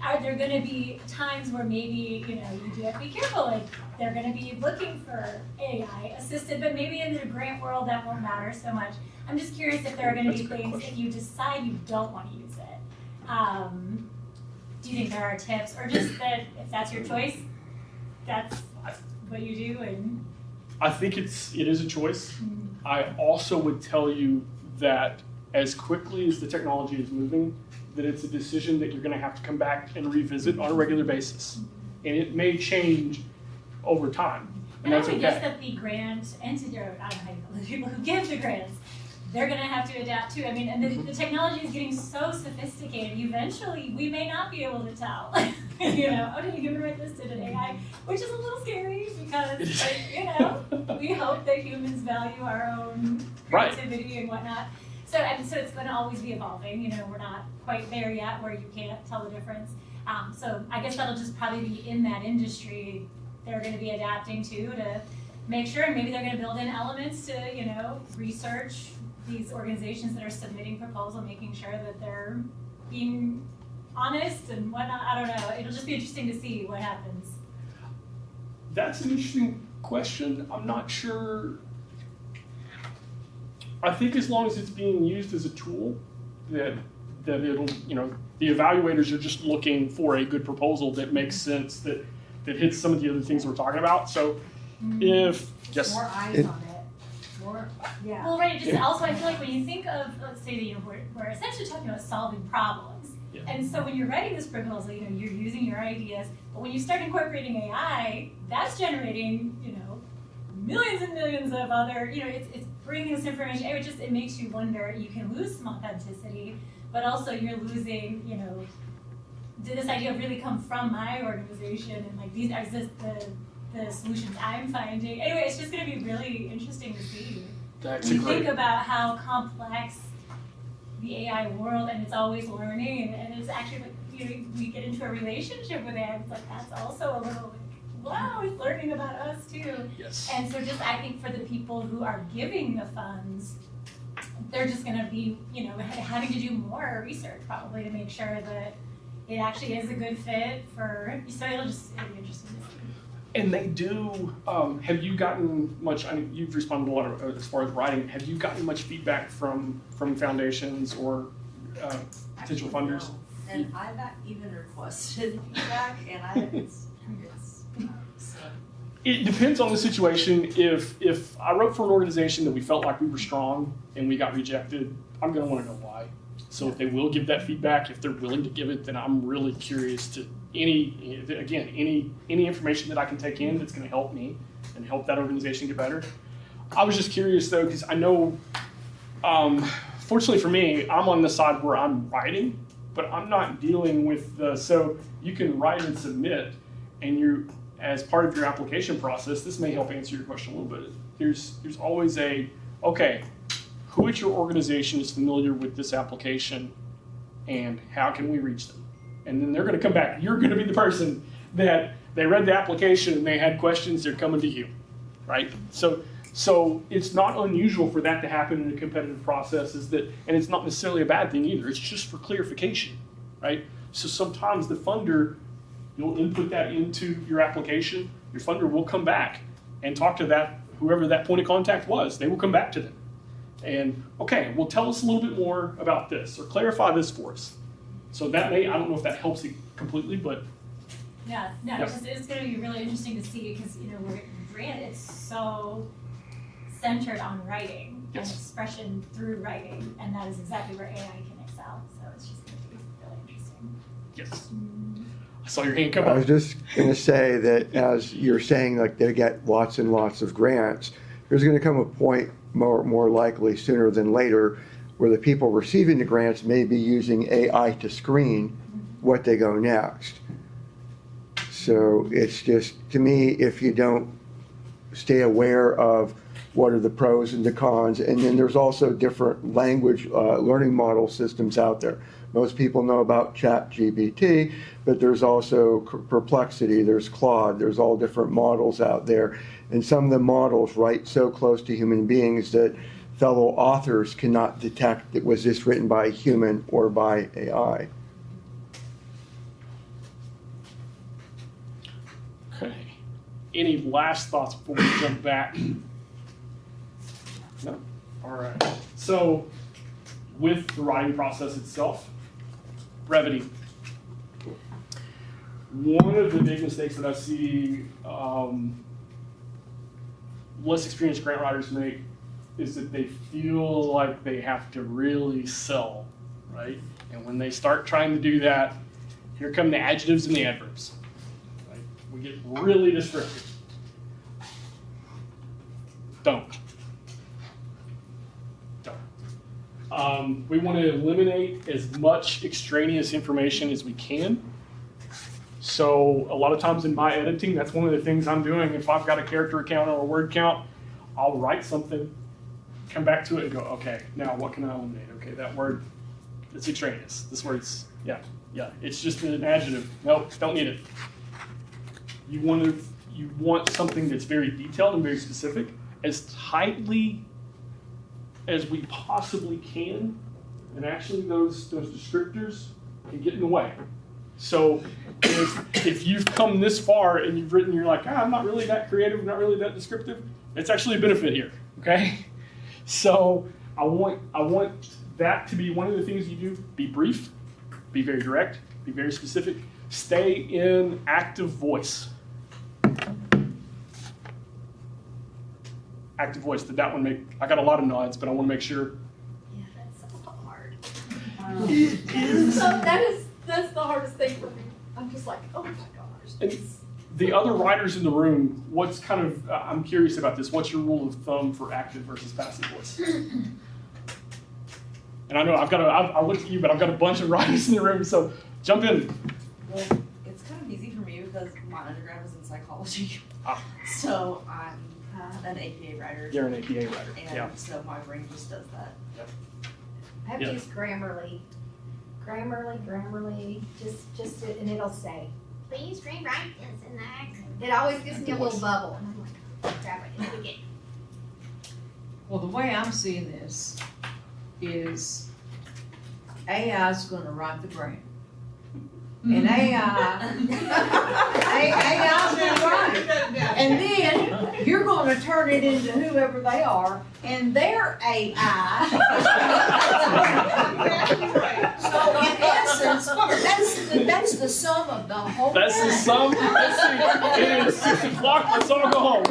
are there going to be times where maybe, you do have to be careful? Like they're going to be looking for AI assisted, but maybe in the grant world that won't matter so much. I'm just curious if there are going to be things if you decide you don't want to use it. Do you think there are tips, or just that if that's your choice, that's what you do? And I think it is a choice. I also would tell you that as quickly as the technology is moving, that it's a decision that you're going to have to come back and revisit on a regular basis. And it may change over time. And that's I would okay. guess that the grant entity, or I don't know how you call it, the people who give the grants, they're going to have to adapt too. And the technology is getting so sophisticated, eventually we may not be able to tell. Okay, you can write this to an AI, which is a little scary because, we hope that humans value our own creativity and whatnot. So it's going to always be evolving. We're not quite there yet where you can't tell the difference. So I guess that'll just probably be in that industry. They're going to be adapting to make sure, and maybe they're going to build in elements to, research these organizations that are submitting proposal, making sure that they're being honest and whatnot. I don't know. It'll just be interesting to see what happens. That's an interesting question. I'm not sure. I think as long as it's being used as a tool, that it'll, the evaluators are just looking for a good proposal that makes sense, that hits some of the other things we're talking about. So if, yes. More eyes on it. Yeah. Well, right. Also, I feel like when you think of, let's say, that we're essentially talking about solving problems. Yeah. And so when you're writing this proposal, you're using your ideas. But when you start incorporating AI, that's generating, millions and millions of other, it's bringing this information. It makes you wonder. You can lose some authenticity, but also you're losing, did this idea really come from my organization? And like is this the solutions I'm finding? Anyway, it's just going to be really interesting to see. That's when you think about how complex the AI world, and it's always learning, and it's actually like, we get into a relationship with AI. It's like that's also a little like, wow, it's learning about us too. Yes. And so just I think for the people who are giving the funds, they're just going to be having to do more research probably to make sure that it actually is a good fit for. So it'll be interesting to see. And they do, have you gotten much, you've responded a lot as far as writing, have you gotten much feedback from foundations or potential funders? No. And I've even requested feedback, and it's so. It depends on the situation. If I wrote for an organization that we felt like we were strong and we got rejected, I'm going to want to know why. So if they will give that feedback, if they're willing to give it, then I'm really curious to any information that I can take in that's going to help me and help that organization get better. I was just curious though, because I know, fortunately for me, I'm on the side where I'm writing, but I'm not dealing with so you can write and submit, and as part of your application process, this may help answer your question a little bit. There's always who at your organization is familiar with this application and how can we reach them? And then they're going to come back. You're going to be the person that they read the application and they had questions, they're coming to you, right? So it's not unusual for that to happen in a competitive process, and it's not necessarily a bad thing either. It's just for clarification, right? So sometimes the funder, you'll input that into your application, your funder will come back and talk to whoever that point of contact was. They will come back to them. And, okay, well, tell us a little bit more about this, or clarify this for us. So I don't know if that helps you completely, but. Yeah, no, it's going to be really interesting to see because, grant, it's so centered on writing and expression through writing, and that is exactly where AI can excel. So it's just going to be really interesting. Yes. I saw your hand come I up. was just going to say that as you're saying, like they get lots and lots of grants, there's going to come a point more likely sooner than later where the people receiving the grants may be using AI to screen what they go next. So it's just, to me, if you don't stay aware of what are the pros and the cons, and then there's also different language learning model systems out there. Most people know about ChatGPT, but there's also Perplexity, there's Claude, there's all different models out there. And some of the models write so close to human beings that fellow authors cannot detect that was this written by a human or by AI. Okay. Any last thoughts before we jump back? No? All right. So, with the writing process itself, brevity. One of the big mistakes that I see less experienced grant writers make is that they feel like they have to really sell, right? And when they start trying to do that, here come the adjectives and the adverbs. Right? We get really descriptive. Don't. We want to eliminate as much extraneous information as we can. So a lot of times in my editing, that's one of the things I'm doing. If I've got a character count or a word count, I'll write something, come back to it and go, okay, now what can I eliminate? Okay, that word, it's extraneous. This word's, yeah, it's just an adjective. Nope, don't need it. You want something that's very detailed and very specific, as tightly as we possibly can, and actually those descriptors can get in the way. So if you've come this far and you've written, you're like, I'm not really that creative, I'm not really that descriptive, it's actually a benefit here, okay? So I want that to be one of the things you do. Be brief, be very direct, be very specific, stay in active voice. Active voice, did that one make, I got a lot of nods, but I want to make sure. Yeah, that's so hard. So that's the hardest thing for me. I'm just like, oh my gosh. And the other writers in the room, what's kind of, I'm curious about this, what's your rule of thumb for active versus passive voice? And I know I looked at you, but I've got a bunch of writers in the room, so jump in. Well, it's kind of easy for me because my undergrad was in psychology. So I'm an APA writer. You're an APA writer, and so my brain just does that. Yep. I have to use Grammarly, just and it'll say, please rewrite this in the accent. It always gives me a little bubble, and I'm like, oh, crap, I didn't get. Well, the way I'm seeing this is AI's gonna write the grant. And AI's gonna write it. And then you're gonna turn it into whoever they are, and their AI. So in essence, that's the sum of the whole thing. That's the sum. Let's see. It is 6 o'clock. Let's all go home.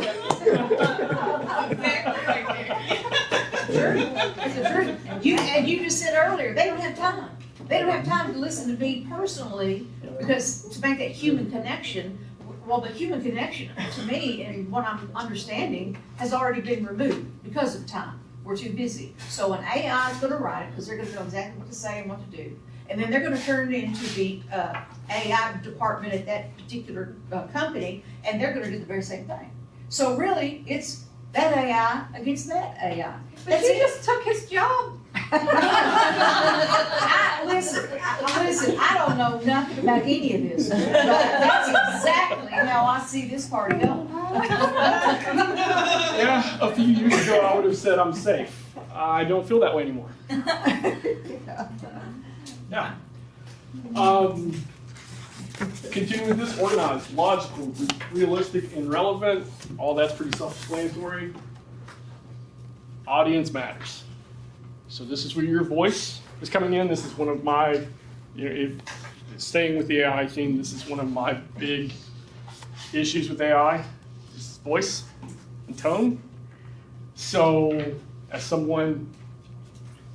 And you just said earlier, they don't have time. They don't have time to listen to me personally, because to make that human connection, well, the human connection to me and what I'm understanding has already been removed because of time. We're too busy. So an AI is gonna write it because they're gonna know exactly what to say and what to do. And then they're gonna turn it into the AI department at that particular company, and they're gonna do the very same thing. So really, it's that AI against that AI. But you just took his job. Listen, I don't know nothing about any of this, but that's exactly how I see this party going. Yeah, a few years ago I would have said I'm safe. I don't feel that way anymore. Yeah. Continuing with this, organized, logical, realistic, and relevant. All that's pretty self-explanatory. Audience matters. So this is where your voice is coming in. This is one of my, staying with the AI theme, this is one of my big issues with AI. Is voice and tone. So as someone,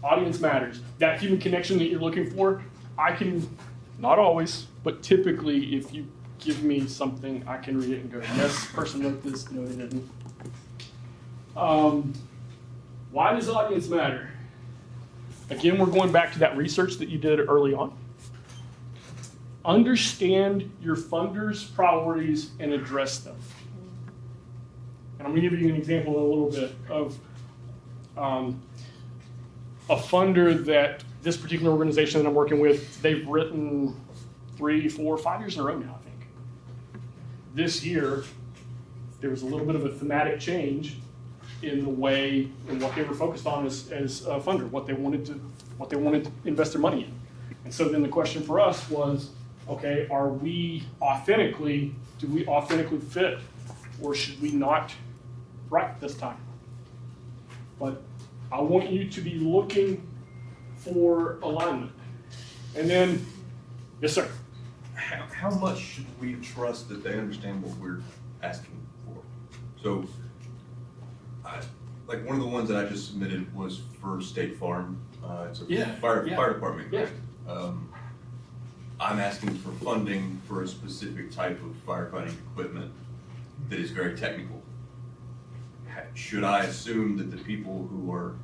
audience matters. That human connection that you're looking for, I can, not always, but typically if you give me something, I can read it and go, yes, person wrote this, no, they didn't. Why does audience matter? Again, we're going back to that research that you did early on. Understand your funders' priorities and address them. And I'm going to give you an example in a little bit of a funder that this particular organization that I'm working with, they've written 3, 4, 5 years in a row now, I think. This year, there was a little bit of a thematic change in the way and what they were focused on as a funder, what they wanted to invest their money in. And so then the question for us was, okay, do we authentically fit, or should we not write this time? But I want you to be looking for alignment. And then, yes, sir. How much should we trust that they understand what we're asking for? So, like one of the ones that I just submitted was for State Farm. It's a fire department. Yeah. I'm asking for funding for a specific type of firefighting equipment that is very technical. Should I assume that the people who are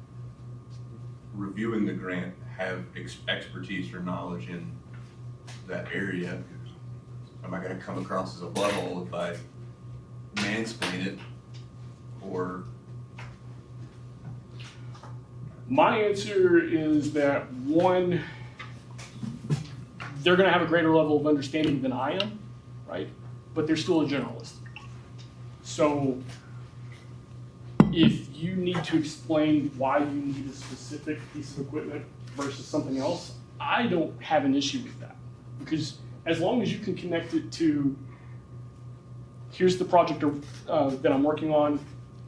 reviewing the grant have expertise or knowledge in that area? Am I going to come across as a butthole if I mansplain it? Or my answer is that one, they're going to have a greater level of understanding than I am, right? But they're still a generalist. So if you need to explain why you need a specific piece of equipment versus something else, I don't have an issue with that. Because as long as you can connect it to, here's the project that I'm working on,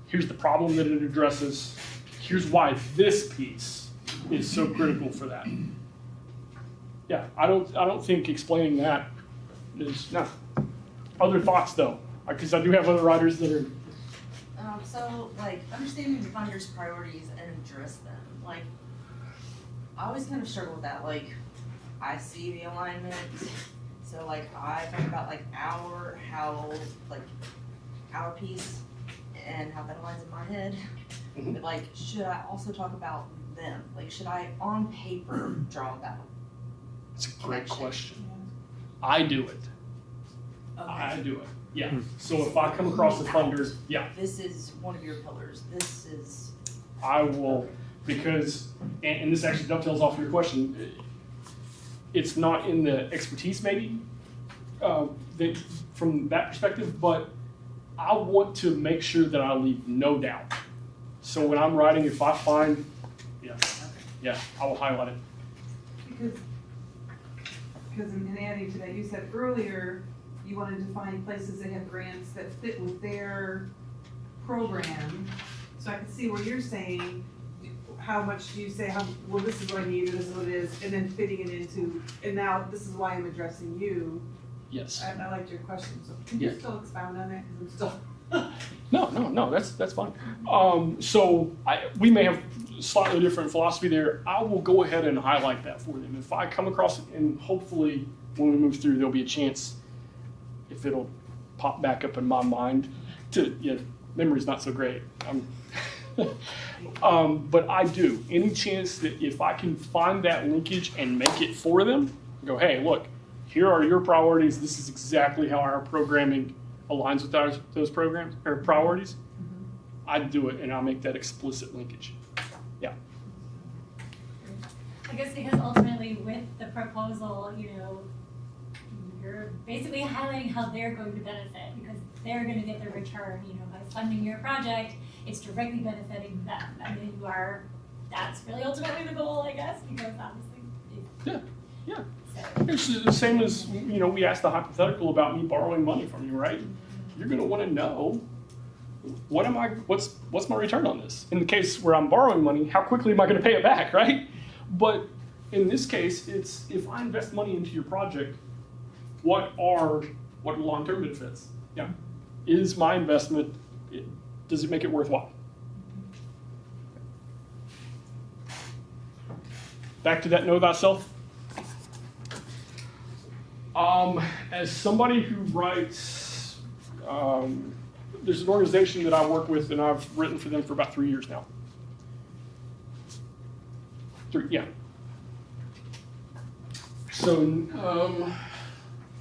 here's the problem that it addresses, here's why this piece is so critical for that. Yeah, I don't think explaining that is, no. Other thoughts though, because I do have other writers that are. So like understanding the funder's priorities and address them. Like I always kind of struggle with that. Like I see the alignment, so like I think about like our piece and how that aligns in my head. Mm-hmm. But like, should I also talk about them? Like, should I on paper draw that? It's a great question. I do it. Okay. I do it. Yeah. So if I come across a funder, yeah. This is one of your pillars. This is. I will, because, and this actually dovetails off your question, it's not in the expertise maybe, that, from that perspective, but I want to make sure that I leave no doubt. So when I'm writing, if I find, yeah, I will highlight it. Because in adding to that, you said earlier, you wanted to find places that have grants that fit with their program. So I can see where you're saying, how much do you say, well, this is what I need, this is what it is, and then fitting it into, and now this is why I'm addressing you. Yes. I liked your question, so can you still expound on that, because I'm still. No, that's fine. So we may have slightly different philosophy there. I will go ahead and highlight that for them. If I come across it, and hopefully when we move through, there'll be a chance, if it'll pop back up in my mind, memory's not so great. But I do. Any chance that if I can find that linkage and make it for them, go, hey, look, here are your priorities. This is exactly how our programming aligns with those programs or priorities. Mm-hmm. I do it, and I'll make that explicit linkage. Yeah. I guess because ultimately with the proposal, you're basically highlighting how they're going to benefit because they're going to get the return, by funding your project, it's directly benefiting them. I mean, that's really ultimately the goal, I guess, because obviously. Yeah. It's the same as, we asked the hypothetical about me borrowing money from you, right? You're going to want to know, what's my return on this? In the case where I'm borrowing money, how quickly am I going to pay it back, right? But in this case, it's if I invest money into your project, what are long-term benefits? Yeah. Is my investment Does it make it worthwhile? Back to that know thyself. As somebody who writes, there's an organization that I work with, and I've written for them for about 3 years now. Yeah. So,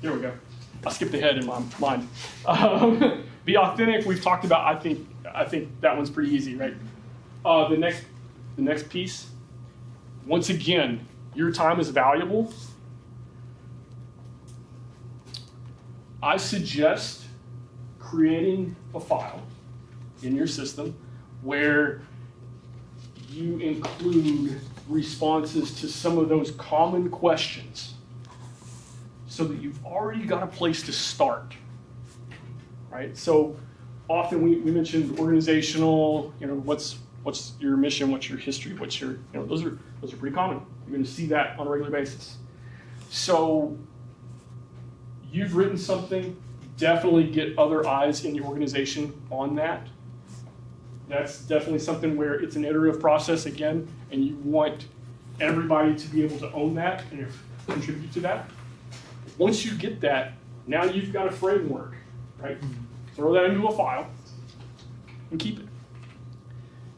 there we go. I skipped ahead in my mind. Be authentic. We've talked about. I think that one's pretty easy, right? The next piece. Once again, your time is valuable. I suggest creating a file in your system where you include responses to some of those common questions so that you've already got a place to start, right? So often we mentioned organizational, what's your mission, what's your history, what's your, those are pretty common. You're gonna see that on a regular basis. So you've written something, definitely get other eyes in the organization on that. That's definitely something where it's an iterative process again, and you want everybody to be able to own that and contribute to that. Once you get that, now you've got a framework, right? Throw that into a file and keep it.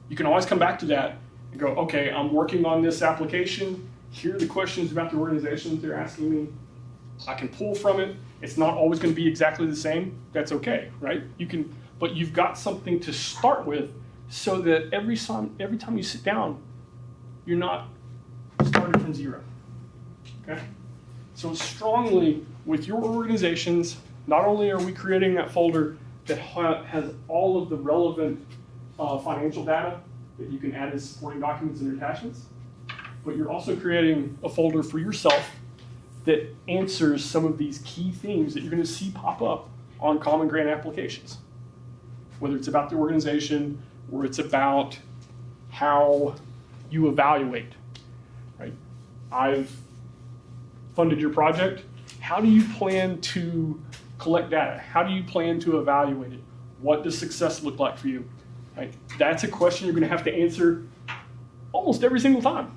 You can always come back to that and go, okay, I'm working on this application. Here are the questions about the organization that they're asking me. I can pull from it. It's not always going to be exactly the same. That's okay, right? But you've got something to start with so that every time you sit down, you're not starting from zero, okay? So strongly with your organizations, not only are we creating that folder that has all of the relevant financial data that you can add as supporting documents and attachments, but you're also creating a folder for yourself that answers some of these key themes that you're going to see pop up on common grant applications. Whether it's about the organization or it's about how you evaluate, right? I've funded your project. How do you plan to collect data? How do you plan to evaluate it? What does success look like for you? Right? That's a question you're going to have to answer almost every single time.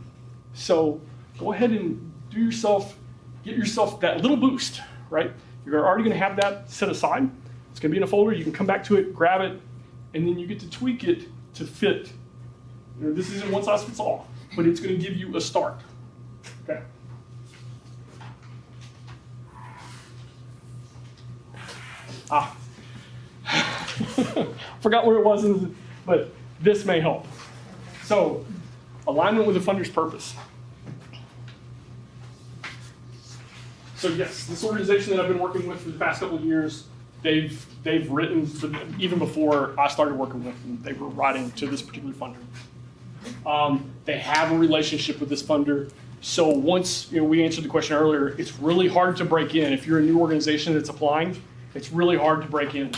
So go ahead and get yourself that little boost, right? You're already going to have that set aside. It's going to be in a folder. You can come back to it, grab it, and then you get to tweak it to fit. This isn't one size fits all, but it's going to give you a start. Okay. Forgot where it was, but this may help. So, alignment with the funder's purpose. So yes, this organization that I've been working with for the past couple of years, they've written, even before I started working with them, they were writing to this particular funder. They have a relationship with this funder. So once we answered the question earlier, it's really hard to break in. If you're a new organization that's applying, it's really hard to break in.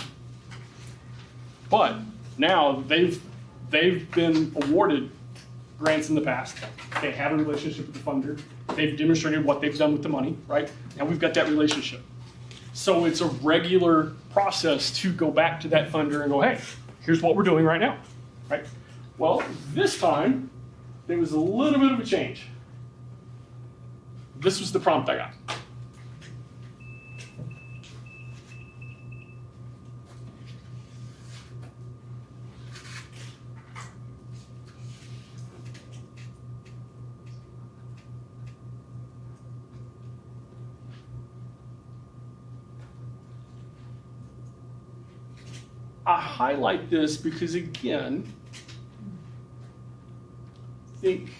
But now they've been awarded grants in the past. They have a relationship with the funder. They've demonstrated what they've done with the money, right? And we've got that relationship. So it's a regular process to go back to that funder and go, hey, here's what we're doing right now, right? Well, this time, there was a little bit of a change. This was the prompt I got. I highlight this because, again, think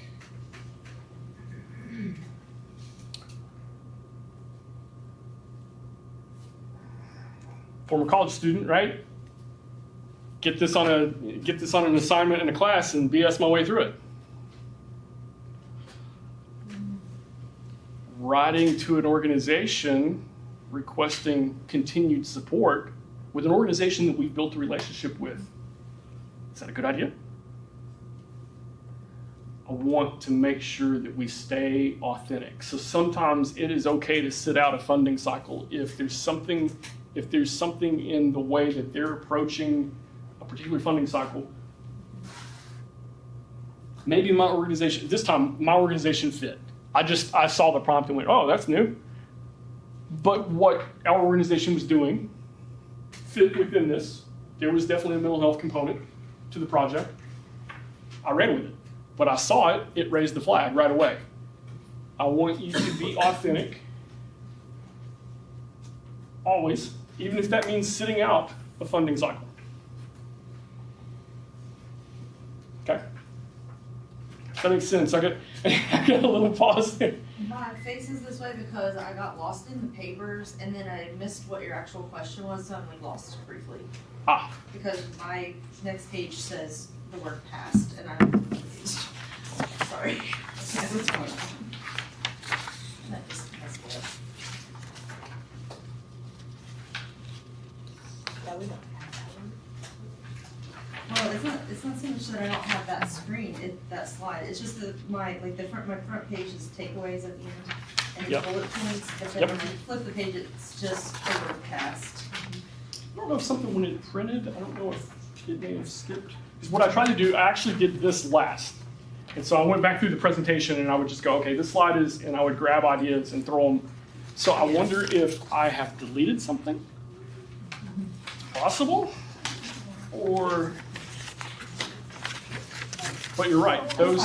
former college student, right? Get this on an assignment in a class and BS my way through it. Writing to an organization requesting continued support with an organization that we've built a relationship with. Is that a good idea? I want to make sure that we stay authentic. So sometimes it is okay to sit out a funding cycle if there's something in the way that they're approaching a particular funding cycle, maybe my organization, this time my organization fit. I saw the prompt and went, oh, that's new. But what our organization was doing fit within this. There was definitely a mental health component to the project. I ran with it. But I saw it, it raised the flag right away. I want you to be authentic, always, even if that means sitting out a funding cycle. Okay? That makes sense. I got a little pause there. My face is this way because I got lost in the papers and then I missed what your actual question was, so I'm like lost briefly. Ah. Because my next page says the word past and I'm confused. Sorry. That's what's going on. That just messed it up. Yeah, we don't have that one. Well, it's not so much that I don't have that screen, that slide, it's just that my front page is takeaways at the end, and Yep. it's bullet points, but then Yep. when you flip the page, it's just the word past. I don't know if something when it printed, I don't know if it may have skipped. Because what I tried to do, I actually did this last. And so I went back through the presentation and I would just go, okay, this slide is, and I would grab ideas and throw them. So I wonder if I have deleted something. Possible? Or, but you're right, those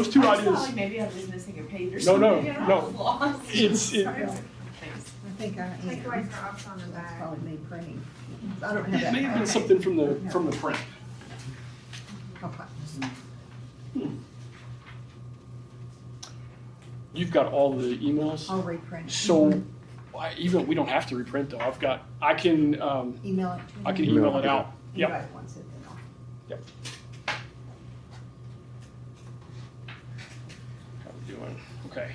two ideas. Maybe I was missing a page or No, something. no, and I no. was lost. It's, I think I Takeaways are off on the That's back. probably me printing. I don't have it that. may have been something from the print. Okay. You've got all the emails. I'll reprint. So we don't have to reprint though. I can Email it to me. I can email it out. You Yep. guys want it, then I'll. Yep. How we doing? Okay.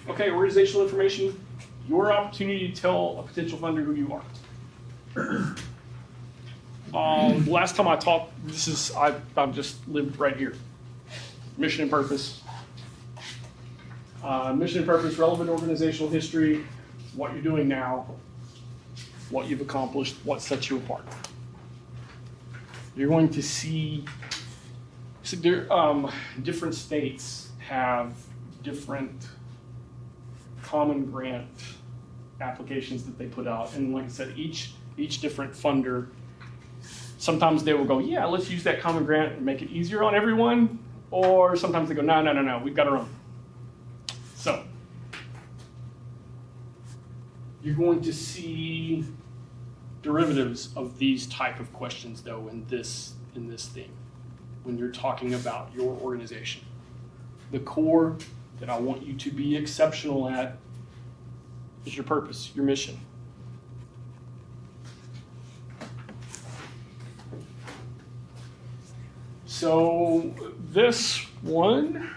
Okay, organizational information. Your opportunity to tell a potential funder who you are. Last time I talked, I've just lived right here. Mission and purpose. Mission and purpose, relevant organizational history, what you're doing now, what you've accomplished, what sets you apart. You're going to see, so different states have different common grant applications that they put out. And like I said, each different funder, sometimes they will go, yeah, let's use that common grant and make it easier on everyone. Or sometimes they go, no, we've got our own. So, you're going to see derivatives of these type of questions though in this thing when you're talking about your organization. The core that I want you to be exceptional at is your purpose, your mission. So this one,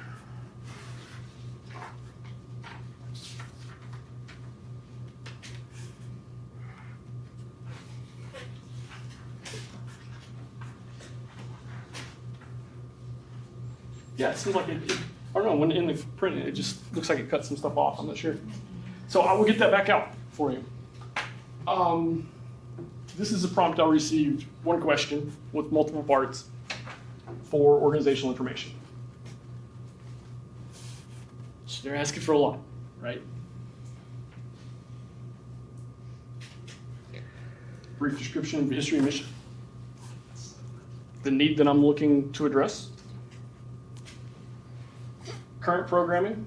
yeah, it seems like I don't know, when in the print, it just looks like it cut some stuff off, I'm not sure. So I will get that back out for you. This is a prompt I received, one question with multiple parts for organizational information. So they're asking for a lot, right? Brief description of history and mission. The need that I'm looking to address. Current programming.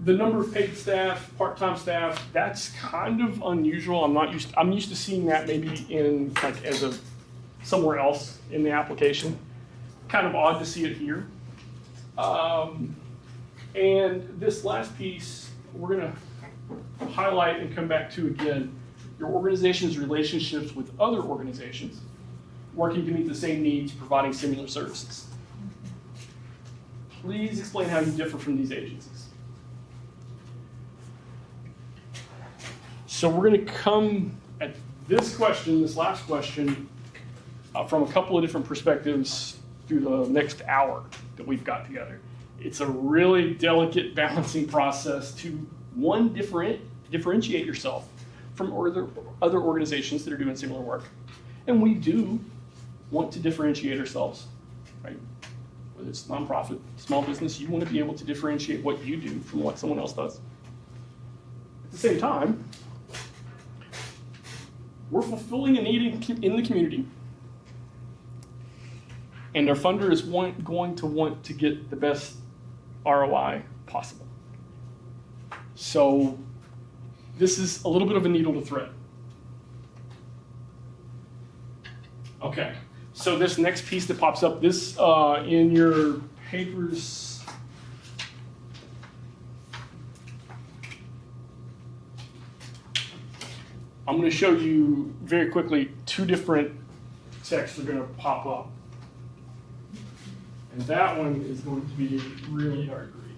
The number of paid staff, part-time staff, that's kind of unusual. I'm used to seeing that maybe in like as a somewhere else in the application. Kind of odd to see it here. And this last piece, we're gonna highlight and come back to again, your organization's relationships with other organizations, working to meet the same needs, providing similar services. Please explain how you differ from these agencies. So we're going to come at this question, this last question, from a couple of different perspectives through the next hour that we've got together. It's a really delicate balancing process to, one, differentiate yourself from other organizations that are doing similar work. And we do want to differentiate ourselves, right? Whether it's nonprofit, small business, you want to be able to differentiate what you do from what someone else does. At the same time, we're fulfilling a need in the community. And our funder is going to want to get the best ROI possible. So this is a little bit of a needle to thread. Okay, so this next piece that pops up, this in your papers, I'm going to show you very quickly two different texts that are going to pop up. And that one is going to be really hard to read.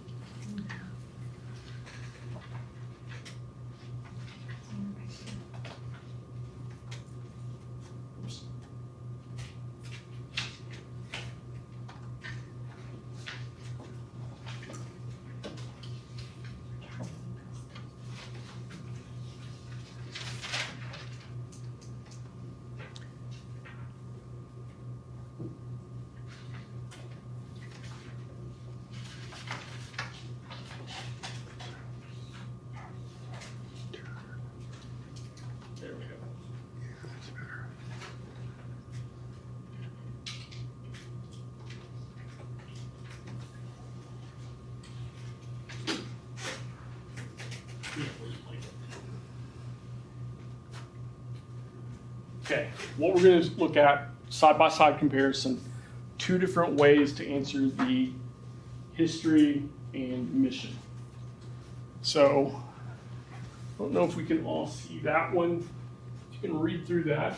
Oops. There we go. Okay, what we're going to look at, side-by-side comparison, two different ways to answer the history and mission. So, I don't know if we can all see that one. If you can read through that.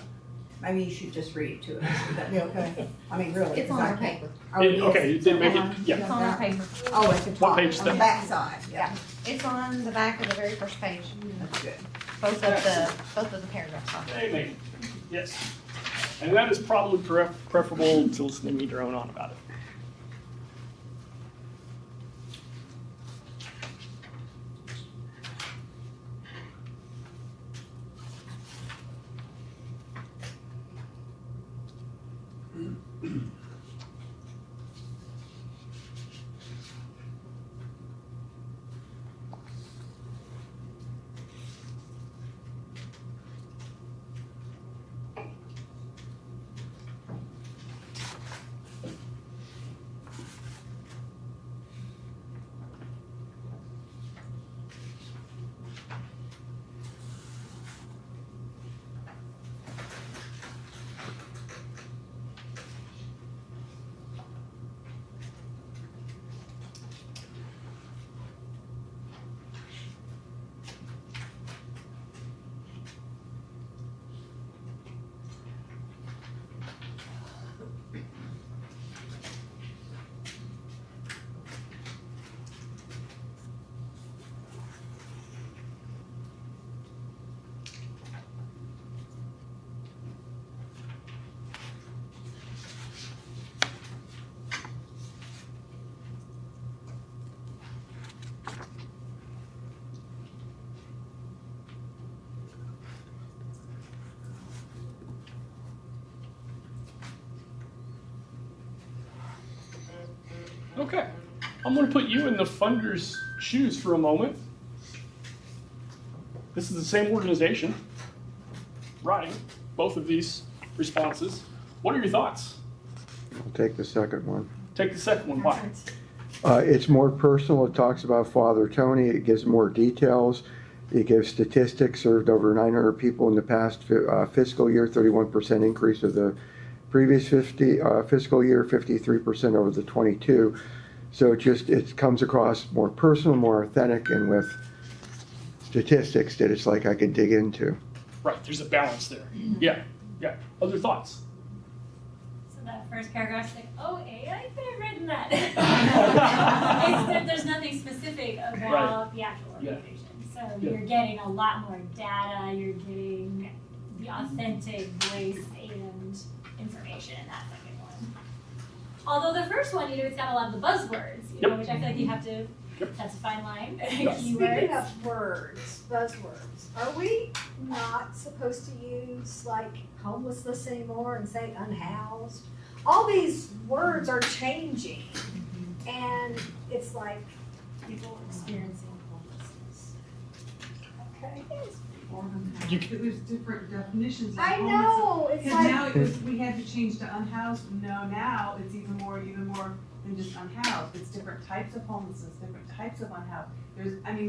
Maybe you should just read it to us. Would that be okay? I mean, really. It's 'cause on I our can't- paper. Oh, it is? Okay, then make it, It's yeah. on our paper. Oh, at the What top, page is on the that? back side, yeah. It's on the back of the very first page. That's good. Both of the paragraphs are. Amen. Yes. And that is probably preferable to listening to me drone on about it. Okay, I'm going to put you in the funder's shoes for a moment. This is the same organization writing both of these responses. What are your thoughts? I'll take the second one. Take the second one. Why? It's more personal. It talks about Father Tony. It gives more details. It gives statistics. Served over 900 people in the past fiscal year, 31% increase of the previous fiscal year, 53% over the 22. So it comes across more personal, more authentic, and with statistics that it's like I can dig into. Right, there's a balance there. Yeah, yeah. Other thoughts? So that first paragraph's like, oh, AI could have written that. There's nothing specific about the actual organization. So you're getting a lot more data, you're getting the authentic voice and information in that second one. Although the first one, it's got a lot of the buzzwords, you know, which I feel like you have to, that's a fine line, Speaking keywords. of words, buzzwords, are we not supposed to use like homelessness anymore and say unhoused? All these words are changing, and it's like, People experiencing homelessness. okay. There's different definitions of I homelessness. know, it's Because now like, it was, we had to change to unhoused, no, now it's even more than just unhoused. It's different types of homelessness, different types of unhoused.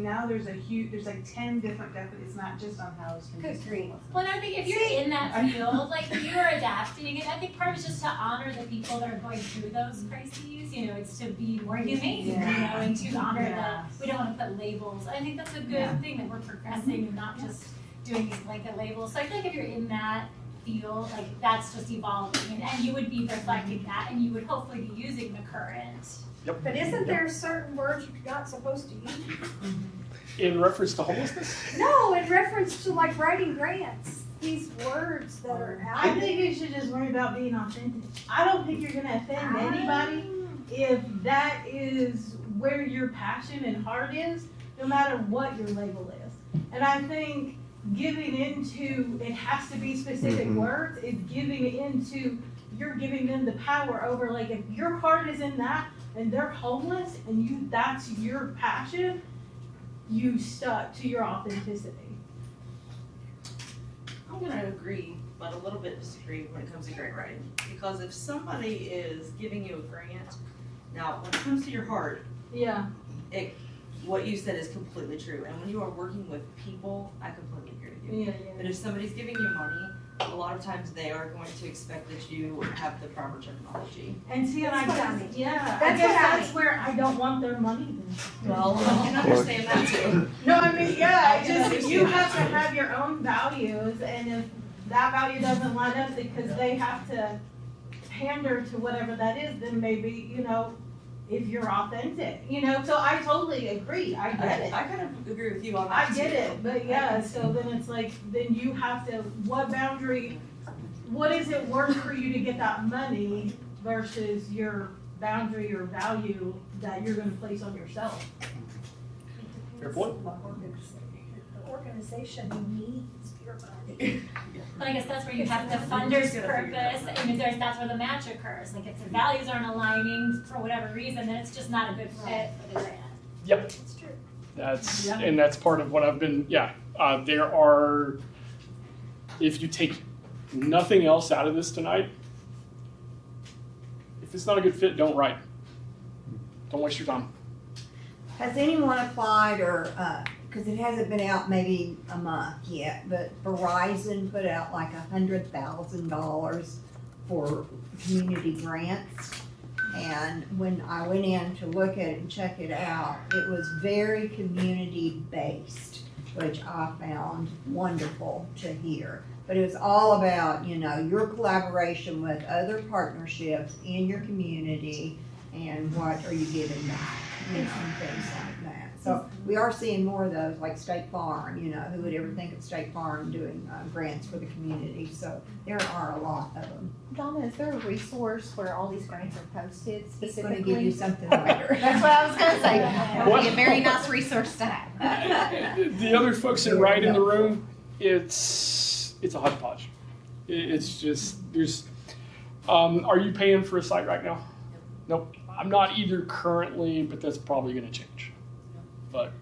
Now there's like 10 different definitions, it's not just unhoused and just Good grief. homelessness. Well, and I think if you're in that field, like you are adapting, and I think part of it's just to honor the people that are going through those crises. You know, it's to be more humane, you know, and to honor we don't want to put labels. I think that's a good thing that we're progressing and not just doing these blanket labels. So I feel like if you're in that field, like that's just evolving, and you would be reflecting that, and you would hopefully be using the current. but isn't there certain words you're not supposed to use? In reference to homelessness? No, in reference to like writing grants, these words that are out. I think you should just worry about being authentic. I don't think you're gonna offend anybody if that is where your passion and heart is, no matter what your label is. And I think giving into, it has to be specific words, is giving into, you're giving them the power over, like if your heart is in that and they're homeless and that's your passion, you stuck to your authenticity. I'm gonna agree, but a little bit disagree when it comes to grant writing. Because if somebody is giving you a grant, now when it comes to your heart, Yeah. what you said is completely true. And when you are working with people, I completely agree with you. But if somebody's giving you money, a lot of times they are going to expect that you have the proper technology. And see, and I That's what I guess, mean. yeah, That's I guess what I that's where I don't want their money then. Well, I can understand that too. No, I mean, yeah, I it's can just, understand you that. have to have your own values, and if that value doesn't line up because they have to pander to whatever that is, then maybe, you know, if you're authentic, you know, so I totally agree, I get it. I kind of agree with you on that I too. get it, but yeah, so then it's like, then you have to, what boundary, what is it worth for you to get that money versus your boundary or value that you're gonna place on yourself? Fair point. The organization needs your money. But I guess that's where you have the funder's purpose, and that's where the match occurs. Like if the values aren't aligning for whatever reason, then it's just not a good fit for the grant. Yep. It's true. And that's part of what I've been, there are, if you take nothing else out of this tonight, if it's not a good fit, don't write. Don't waste your time. Has anyone applied or, cause it hasn't been out maybe a month yet, but Verizon put out like $100,000 for community grants. And when I went in to look at it and check it out, it was very community based, which I found wonderful to hear. But it was all about, you know, your collaboration with other partnerships in your community and what are you giving back, you know, and things like that. So we are seeing more of those, like State Farm, you know, who would ever think of State Farm doing grants for the community? So there are a lot of them. Donna, is there a resource where all these grants are posted He's gonna specifically? give you something later. That's what I was gonna say. That would be a very nice resource to have. The other folks that write in the room, it's a hodgepodge. It's just, are you paying for a site right now? Nope. I'm not either currently, but that's probably gonna change. But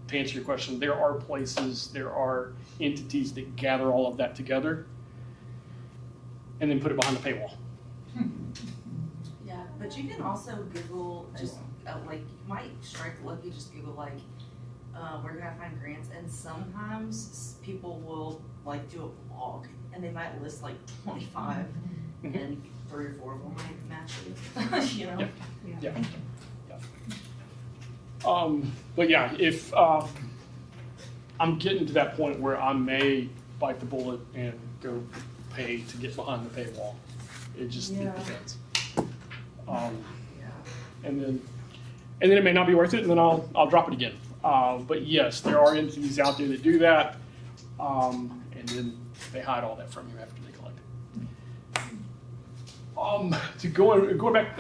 to answer your question, there are places, there are entities that gather all of that together and then put it behind the paywall. Yeah, but you can also Google, just like, you might strike lucky, just Google like, where do I find grants? And sometimes people will like do a blog and they might list like 25 and 3 or 4 of them might match it, you know? Yeah. But yeah, if I'm getting to that point where I may bite the bullet and go pay to get behind the paywall. It just depends. And then it may not be worth it, and then I'll drop it again. But yes, there are entities out there that do that, and then they hide all that from you after they collect it. To go back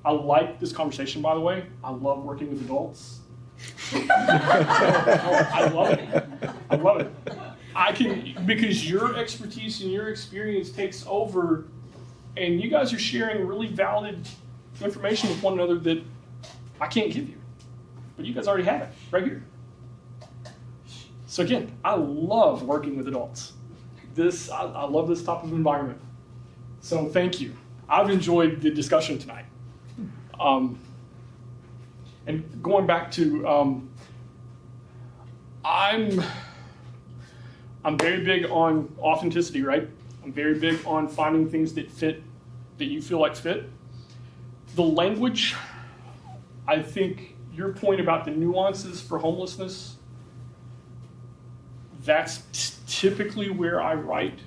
I like this conversation, by the way. I love working with adults. I love it. I love it. I can, because your expertise and your experience takes over, and you guys are sharing really valid information with one another that I can't give you. But you guys already have it right here. So again, I love working with adults. I love this type of environment. So thank you. I've enjoyed the discussion tonight. And going back to, I'm very big on authenticity, right? I'm very big on finding things that fit, that you feel like fit. The language, I think your point about the nuances for homelessness, that's typically where I write,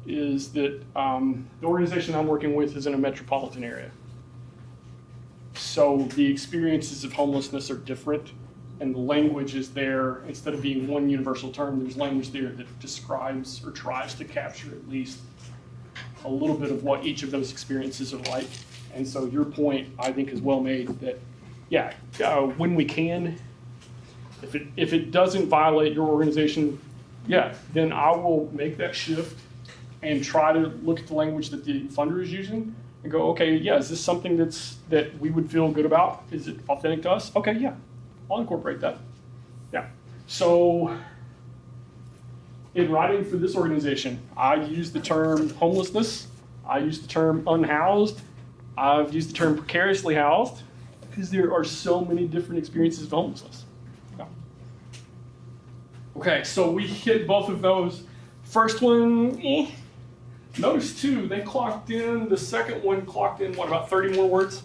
is that the organization I'm working with is in a metropolitan area. So the experiences of homelessness are different, and the language is there. Instead of being one universal term, there's language there that describes or tries to capture at least a little bit of what each of those experiences are like. And so your point, I think, is well made that, yeah, when we can, if it doesn't violate your organization, yeah, then I will make that shift and try to look at the language that the funder is using and go, okay, yeah, is this something that we would feel good about? Is it authentic to us? Okay, yeah, I'll incorporate that. Yeah. So in writing for this organization, I use the term homelessness. I use the term unhoused. I've used the term precariously housed because there are so many different experiences of homelessness. Yeah. Okay, so we hit both of those. First one, Notice too, they clocked in, the second one clocked in, what, about 30 more words?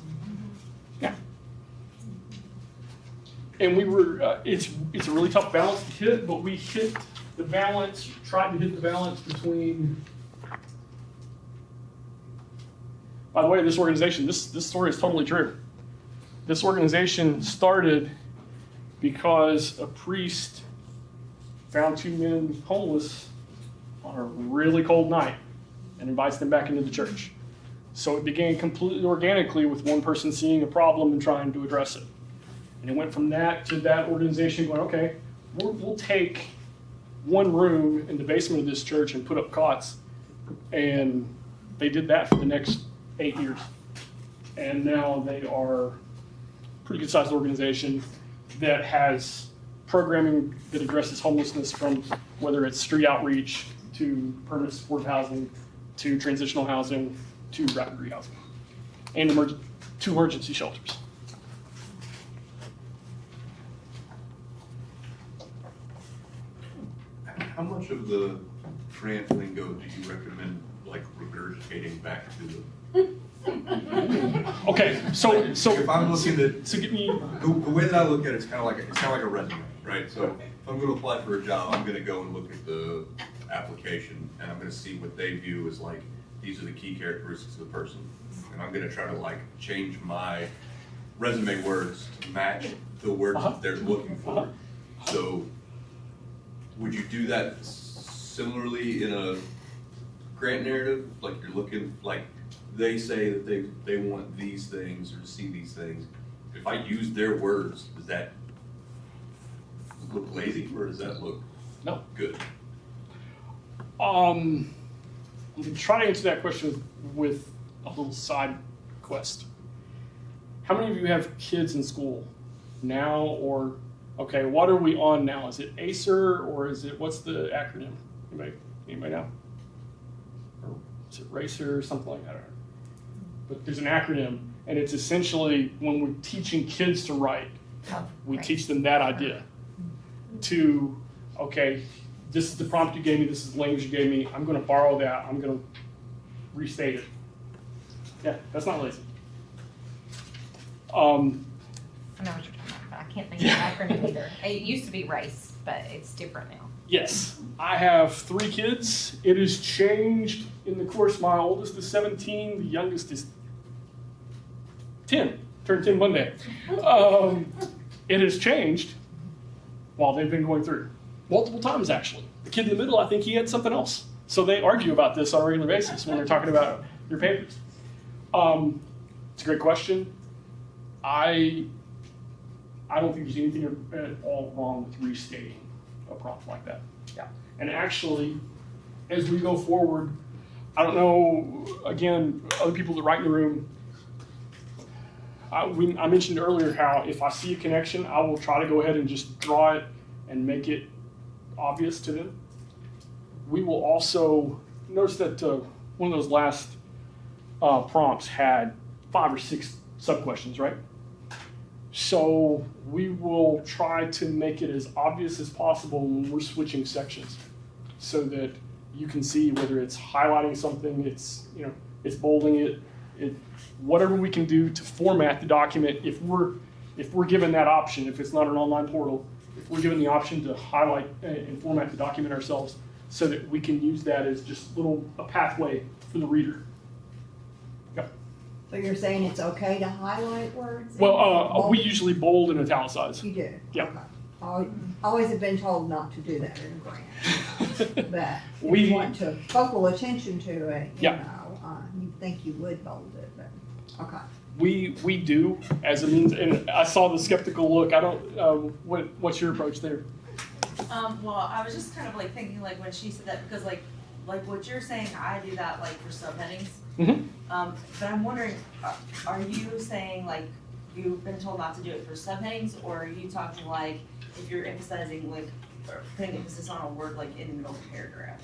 Yeah. And we were, it's a really tough balance to hit, but we hit the balance, tried to hit the balance between, by the way, this organization, this story is totally true. This organization started because a priest found two men homeless on a really cold night and invites them back into the church. So it began completely organically with one person seeing a problem and trying to address it. And it went from that to that organization going, okay, we'll take one room in the basement of this church and put up cots. And they did that for the next 8 years. And now they are a pretty good sized organization that has programming that addresses homelessness, from whether it's street outreach to permanent supportive housing to transitional housing to rapid rehousing, and two emergency shelters. How much of the grant lingo do you recommend, like, regurgitating back to the? Okay, so if I'm looking at, so get me the way that I look at it, it's kind of like a resume, right? So if I'm going to apply for a job, I'm going to go and look at the application, and I'm going to see what they view as, like, these are the key characteristics of the person, and I'm going to try to, like, change my resume words to match the words that they're looking for. So would you do that similarly in a grant narrative? Like, you're looking, like, they say that they want these things or see these things. If I use their words, does that look lazy, or does that look good? I'm going to try to answer that question with a little side quest. How many of you have kids in school now, or, okay, what are we on now? Is it ACER, or is it, what's the acronym? Anybody know? Or is it RACER or something like that? I don't know. But there's an acronym, and it's essentially when we're teaching kids to write, we teach them that idea. To, okay, this is the prompt you gave me, this is the language you gave me, I'm going to borrow that, I'm going to restate it. Yeah, that's not lazy. I know what you're talking about, but I can't think of the acronym either. It used to be RACE, but it's different now. Yes, I have 3 kids. It has changed in the course. My oldest is 17, the youngest is 10, turned 10 Monday. It has changed while they've been going through. Multiple times, actually. The kid in the middle, I think he had something else. So they argue about this on a regular basis when they're talking about your papers. It's a great question. I don't think there's anything at all wrong with restating a prompt like that. Yeah. And actually, as we go forward, I don't know, again, other people that write in the room, I mentioned earlier how if I see a connection, I will try to go ahead and just draw it and make it obvious to them. We will also notice that one of those last prompts had 5 or 6 sub-questions, right? So we will try to make it as obvious as possible when we're switching sections, so that you can see whether it's highlighting something, it's bolding it, whatever we can do to format the document. If we're given that option, if it's not an online portal, if we're given the option to highlight and format the document ourselves, so that we can use that as just a pathway for the reader. Yep. So you're saying it's okay to highlight words? Well, we usually bold and italicize. You do? Yeah. Okay. Always have been told not to do that in a grant. But if We- you want to focal attention to it, you Yeah. know, you think you would bold it, but, okay. We do as a means, and I saw the skeptical look. I don't. What's your approach there? Well, I was just kind of like thinking like when she said that, because like what you're saying, I do that like for subheadings. Mm-hmm. But I'm wondering, are you saying like you've been told not to do it for subheadings, or are you talking like if you're emphasizing like or putting emphasis on a word like in the middle of a paragraph?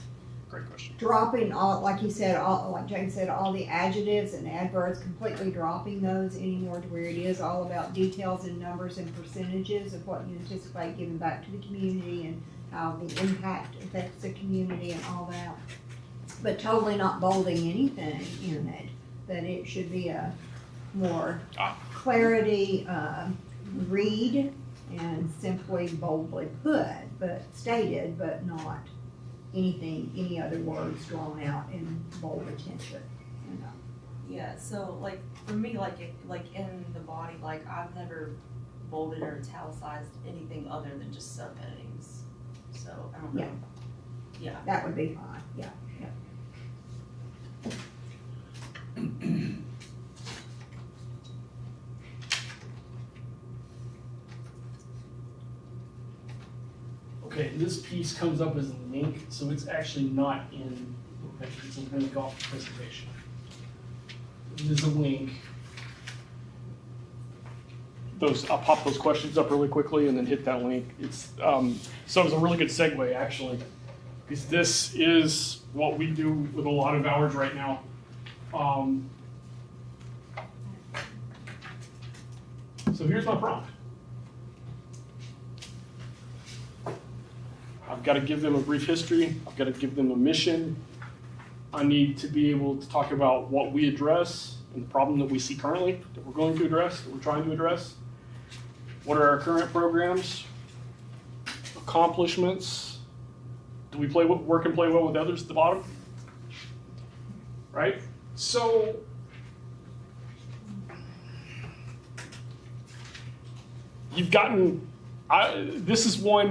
Great question. Dropping all, like you said, like James said, all the adjectives and adverbs, completely dropping those anymore to where it is all about details and numbers and percentages of what you anticipate giving back to the community and how the impact affects the community and all that. But totally not bolding anything in it, that it should be a more clarity, read and simply boldly put, but stated, but not any other words drawn out in bold attention, you know. Yeah, so like for me, like in the body, like I've never bolded or italicized anything other than just subheadings. So I don't know. Yeah. That would be fine, yeah. Okay, this piece comes up as a link, so it's actually not in the picture. It's a link off the presentation. It is a link. I'll pop those questions up really quickly and then hit that link. So it was a really good segue actually, because this is what we do with a lot of hours right now. So here's my prompt. I've got to give them a brief history. I've got to give them a mission. I need to be able to talk about what we address and the problem that we see currently, that we're going to address, that we're trying to address. What are our current programs? Accomplishments? Do we work and play well with others at the bottom? Right? So, you've gotten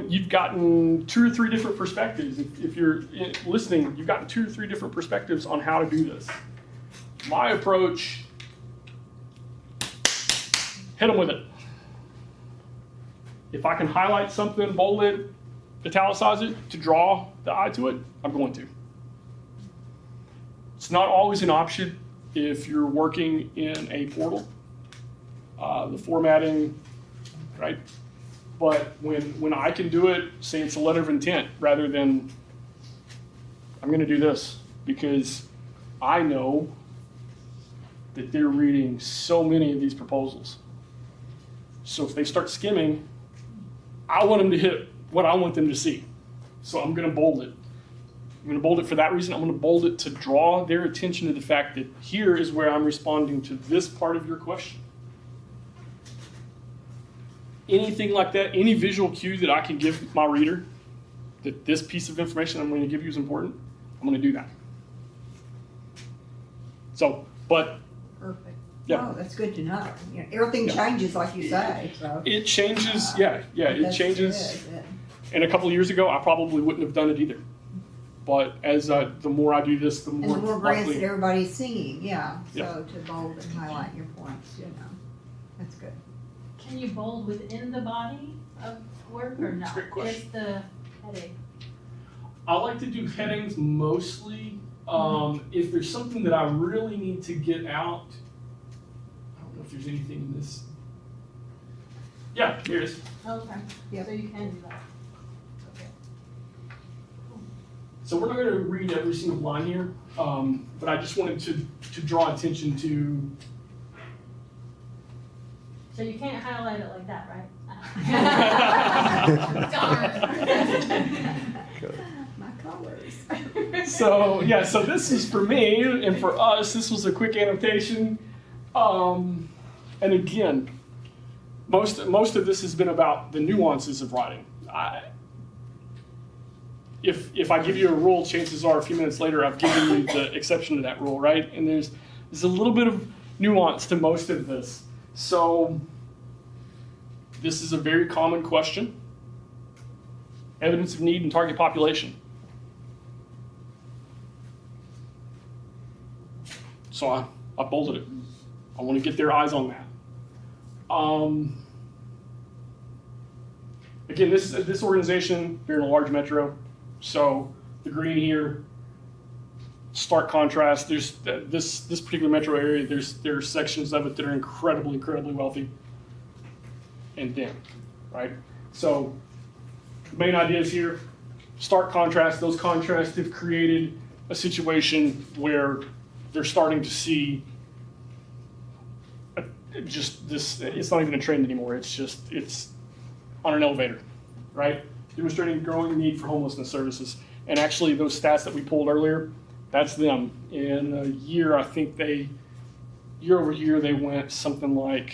you've gotten 2 or 3 different perspectives. If you're listening, you've gotten 2 or 3 different perspectives on how to do this. My approach, hit them with it. If I can highlight something, bold it, italicize it, to draw the eye to it, I'm going to. It's not always an option if you're working in a portal. The formatting, right? But when I can do it, say it's a letter of intent rather than I'm going to do this, because I know that they're reading so many of these proposals. So if they start skimming, I want them to hit what I want them to see. So I'm going to bold it. I'm going to bold it for that reason. I'm going to bold it to draw their attention to the fact that here is where I'm responding to this part of your question. Anything like that, any visual cue that I can give my reader that this piece of information I'm going to give you is important, I'm going to do that. So, but Perfect. yeah. Oh, that's good to know. You know, everything changes like you say, so. It changes, it That's changes. good. And a couple of years ago, I probably wouldn't have done it either. But as the more I do this, the And more the more grants that likely. everybody's seeing, yeah, Yeah. so to bold and highlight your points, that's good. Can you bold within the body of work or That's not? a great question. It's the heading. I like to do headings mostly. If there's something that I really need to get out, I don't know if there's anything in this. Yeah, here it is. Okay, Yep. so you can do that. Okay. So we're not going to read every single line here, but I just wanted to draw attention to. So you can't highlight it like that, right? Darn. My colors. So yeah, so this is for me and for us. This was a quick annotation, and again, most of this has been about the nuances of writing. If I give you a rule, chances are a few minutes later I've given you the exception to that rule, right? And there's a little bit of nuance to most of this. So this is a very common question. Evidence of need and target population. So I bolded it. I want to get their eyes on that. Again, this organization, they're in a large metro. So the green here, stark contrast. There's this particular metro area. There are sections of it that are incredibly wealthy, and then, right? So the main ideas here, stark contrast. Those contrasts have created a situation where they're starting to see just this. It's not even a trend anymore. It's on an elevator, right? Demonstrating growing need for homelessness services. And actually, those stats that we pulled earlier, that's them. In a year, I think year over year, they went something like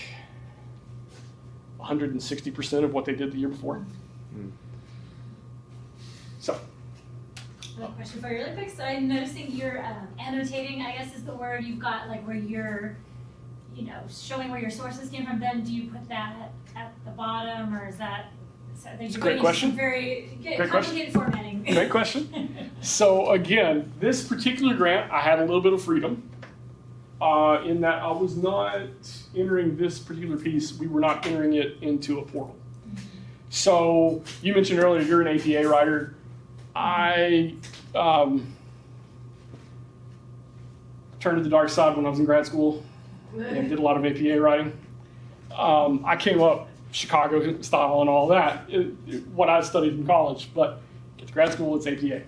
160% of what they did the year before. So. I have a question for you really quick. So I'm noticing you're annotating, I guess is the word. You've got like where you're, showing where your sources came from. Then do you put that at the bottom, or is that? So It's a great question. Very Great complicated formatting. Great question. So again, this particular grant, I had a little bit of freedom in that I was not entering this particular piece. We were not entering it into a portal. So you mentioned earlier you're an APA writer. I turned to the dark side when I was in grad school and did a lot of APA writing. I came up Chicago style and all that, what I studied in college, but it's grad school, it's APA.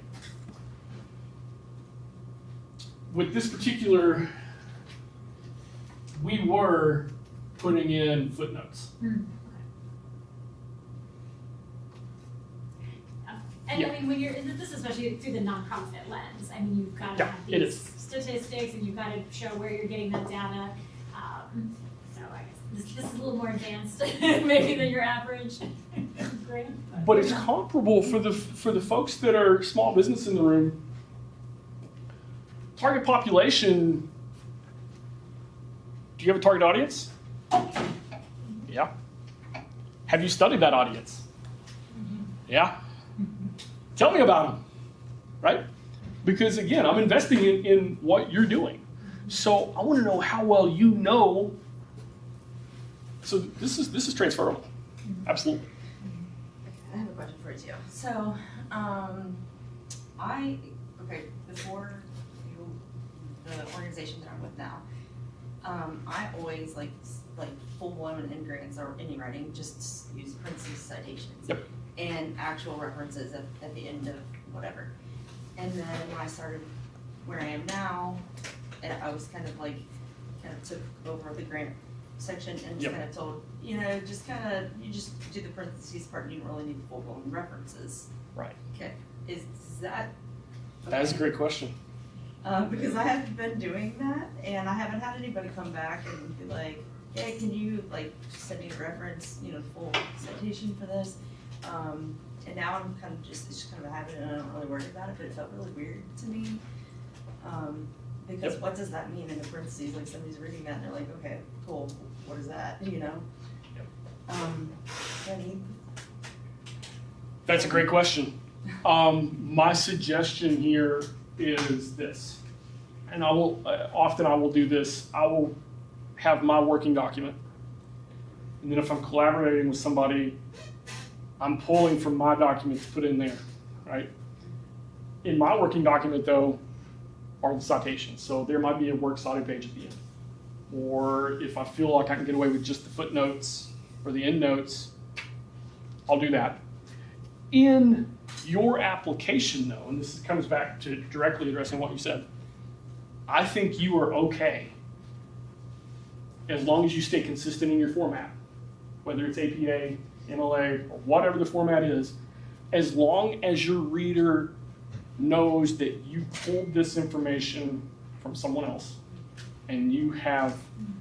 With this particular, we were putting in footnotes. And Yeah. I mean, when you're, this is especially through the nonprofit lens, I mean, you've got to Yeah, have it these is. statistics and you've got to show where you're getting that data. So I guess this is a little more advanced maybe than your average grant. But it's comparable for the folks that are small business in the room. Target population, do you have a target audience? Yeah. Have you studied that audience? Yeah. Tell me about them, right? Because again, I'm investing in what you're doing. So I want to know how well you know. So this is transferable. Absolutely. I have a question for you too. So, before the organization that I'm with now, I always like full blown in grants or any writing, just use parentheses citations. Yep. And actual references at the end of whatever. And then when I started where I am now, and I was kind of took over the grant section and just Yep. kind of told, you just do the parentheses part and you don't really need the full blown references. Right. Okay, is that? That is a okay? great question. Because I haven't been doing that and I haven't had anybody come back and be like, hey, can you send me a reference, full citation for this? And now I'm it's just kind of a habit and I don't really worry about it, but it felt really weird to me. Because Yep. what does that mean in the parentheses? Like somebody's reading that and they're like, okay, cool, what is that, Do I need That's a great question. My suggestion here is this, and I will do this. I will have my working document, and then if I'm collaborating with somebody, I'm pulling from my document to put in there, right? In my working document, though, are the citations. So there might be a works cited page at the end. Or if I feel like I can get away with just the footnotes or the endnotes, I'll do that. In your application, though, and this comes back to directly addressing what you said, I think you are okay as long as you stay consistent in your format, whether it's APA, MLA, or whatever the format is, as long as your reader knows that you pulled this information from someone else and you have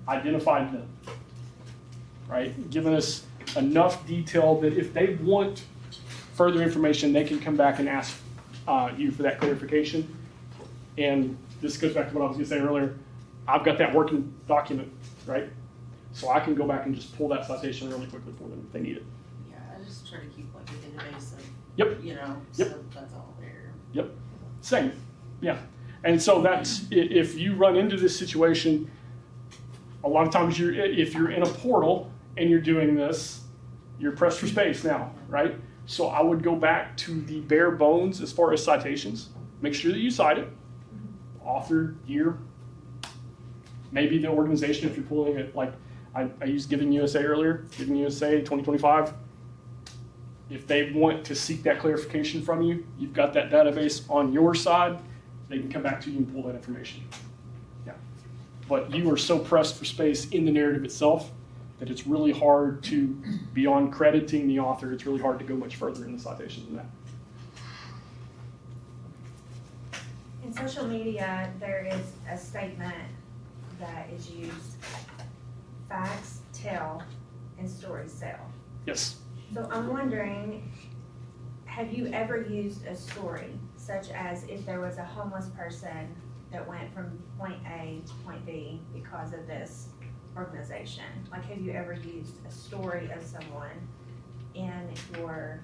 identified them, right? Given us enough detail that if they want further information, they can come back and ask you for that clarification. And this goes back to what I was going to say earlier. I've got that working document, right? So I can go back and just pull that citation really quickly for them if they need it. Yeah, I just try to keep like a database of, Yep. you know, Yep. so that's all there. Yep, same, yeah. And so that's, if you run into this situation, a lot of times if you're in a portal and you're doing this, you're pressed for space now, right? So I would go back to the bare bones as far as citations. Make sure that you cite it, author, year, maybe the organization if you're pulling it, like I used Giving USA earlier, Giving USA 2025. If they want to seek that clarification from you, you've got that database on your side, they can come back to you and pull that information. Yeah. But you are so pressed for space in the narrative itself that it's really hard to, beyond crediting the author, it's really hard to go much further in the citation than that. In social media, there is a statement that is used: facts tell and stories sell. Yes. So I'm wondering, have you ever used a story, such as if there was a homeless person that went from point A to point B because of this organization? Like, have you ever used a story of someone in your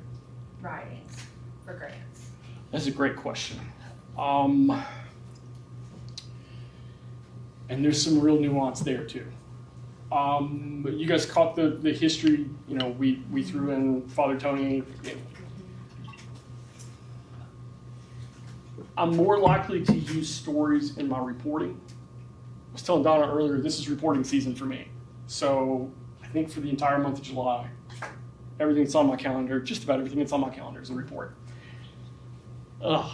writings for grants? That's a great question. And there's some real nuance there too. But you guys caught the history, you know, we threw in Father Tony. I'm more likely to use stories in my reporting. I was telling Donna earlier, this is reporting season for me. So I think for the entire month of July, everything that's on my calendar, just about everything that's on my calendar is a report. Ugh.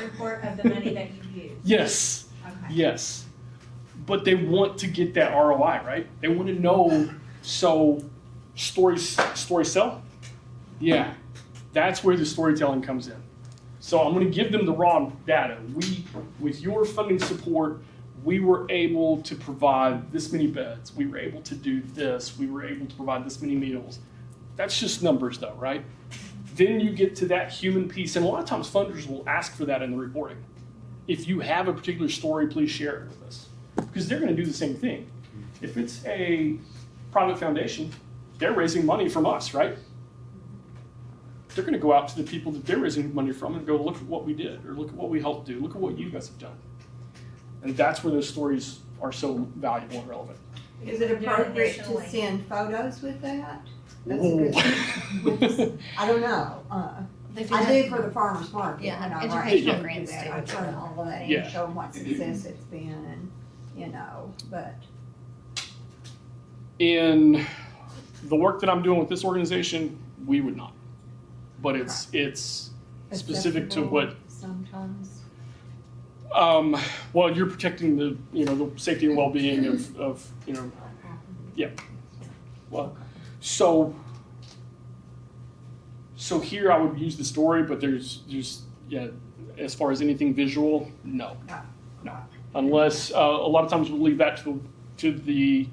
Report of the money that you use? Yes, Okay. yes. But they want to get that ROI, right? They want to know, so stories sell? Yeah, that's where the storytelling comes in. So I'm going to give them the raw data. With your funding support, we were able to provide this many beds. We were able to do this. We were able to provide this many meals. That's just numbers though, right? Then you get to that human piece, and a lot of times funders will ask for that in the reporting. If you have a particular story, please share it with us. Because they're going to do the same thing. If it's a private foundation, they're raising money from us, right? They're going to go out to the people that they're raising money from and go, look at what we did, or look at what we helped do, look at what you guys have done. And that's where those stories are so valuable and relevant. Is it appropriate to Additionally. send photos with that? That's a Ooh. good, I don't know. They do I that- do for the farmer's market. Yeah, you know, right? educational Yeah. grants too. I turn all of that in, Yeah. show them what success it's been, and, you know, but. In the work that I'm doing with this organization, we would not. But it's specific to what. Sometimes. Well, you're protecting the the safety and well-being of yeah. Well, so here I would use the story, but there's yeah, as far as anything visual, no. Unless a lot of times we'll leave that to the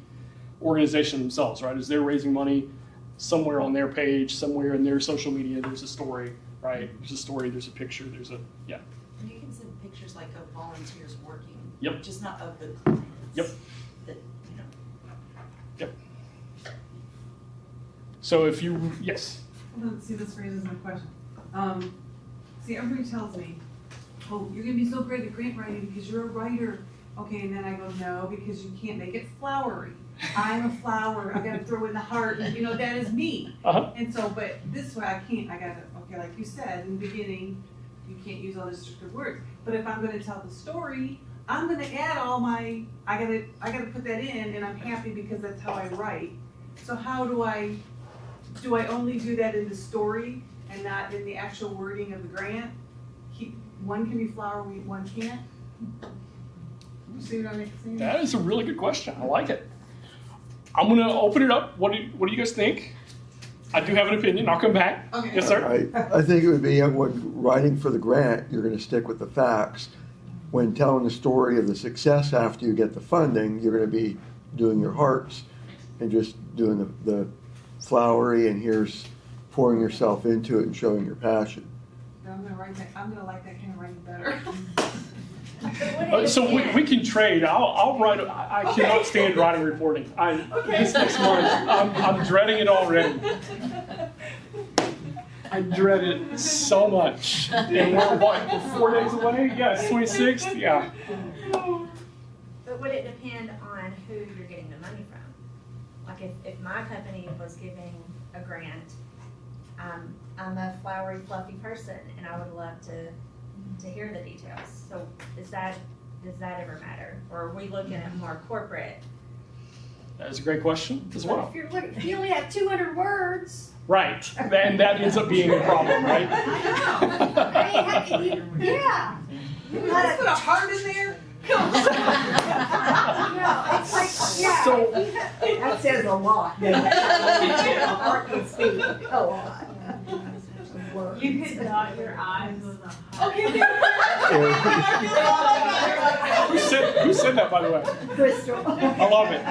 organization themselves, right? As they're raising money somewhere on their page, somewhere in their social media, there's a story, right? There's a story, there's a picture, there's a yeah. And you can send pictures like of volunteers working. Yep. Just not of the clients. Yep. That, you know. Yep. So if you yes. See, this raises a question. See, everybody tells me, oh, you're gonna be so great at grant writing because you're a writer. Okay, and then I go, no, because you can't make it flowery. I'm a flower, I gotta throw in the heart, you know, that is me. Uh-huh. And so, but this way I can't, I gotta, okay, like you said in the beginning, you can't use all the descriptive words. But if I'm gonna tell the story, I'm gonna add all my, I gotta put that in, and I'm happy because that's how I write. So how do I only do that in the story and not in the actual wording of the grant? One can be flowery, one can't? You see what I'm saying? That is a really good question. I like it. I'm gonna open it up. What do you guys think? I do have an opinion. I'll come back. Okay. Yes, sir. I think it would be when writing for the grant, you're going to stick with the facts. When telling the story of the success after you get the funding, you're going to be doing your hearts and just doing the flowery, and here's pouring yourself into it and showing your passion. I'm gonna write that. I'm gonna like that kind of writing better. So we can trade. I'll write. I cannot stand writing reporting. This next month, I'm dreading it already. I dread it so much. And we're 4 days away? Yes, 26th? Yeah. But would it depend on who you're getting the money from? Like if my company was giving a grant, I'm a flowery, fluffy person, and I would love to hear the details. So does that ever matter? Or are we looking at more corporate? That is a great question as well. If you only have 200 words. Right. And that ends up being a problem, right? I mean, yeah. Let's put a heart in there. No, it's like, yeah. So, That says a lot. Heart can speak a lot. You could dot your I's with a heart. who said that, by the way? Crystal. I love it.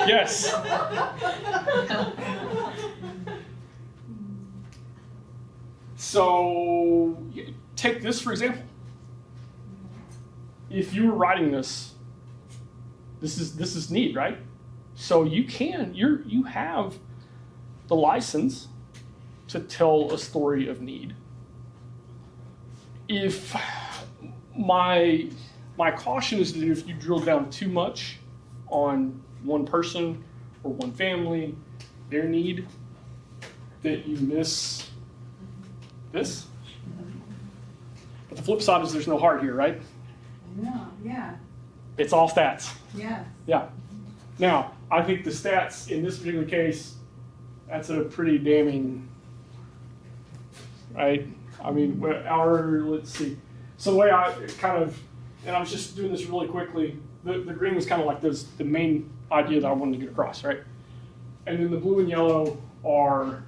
Yes. So, take this for example. If you were writing this is need, right? So you have the license to tell a story of need. If my caution is that if you drill down too much on one person or one family, their need, that you miss this. But the flip side is there's no heart here, right? No, yeah, It's all stats. yeah. Yeah. Now, I think the stats in this particular case, that's a pretty damning, right? I mean, let's see. So the way I kind of, and I was just doing this really quickly, the green was kind of like the main idea that I wanted to get across, right? And then the blue and yellow are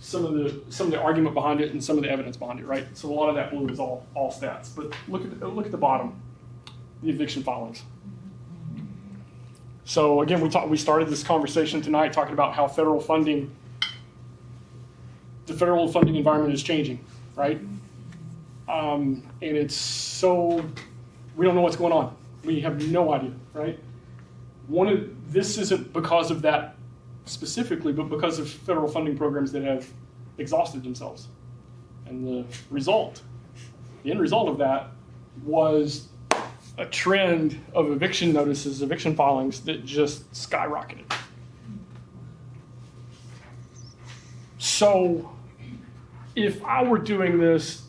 some of the argument behind it and some of the evidence behind it, right? So a lot of that blue is all stats. But look at the bottom, the eviction filings. So again, we started this conversation tonight talking about how the federal funding environment is changing, right? And it's so, we don't know what's going on. We have no idea, right? This isn't because of that specifically, but because of federal funding programs that have exhausted themselves. And the end result of that was a trend of eviction notices, eviction filings that just skyrocketed. So if I were doing this,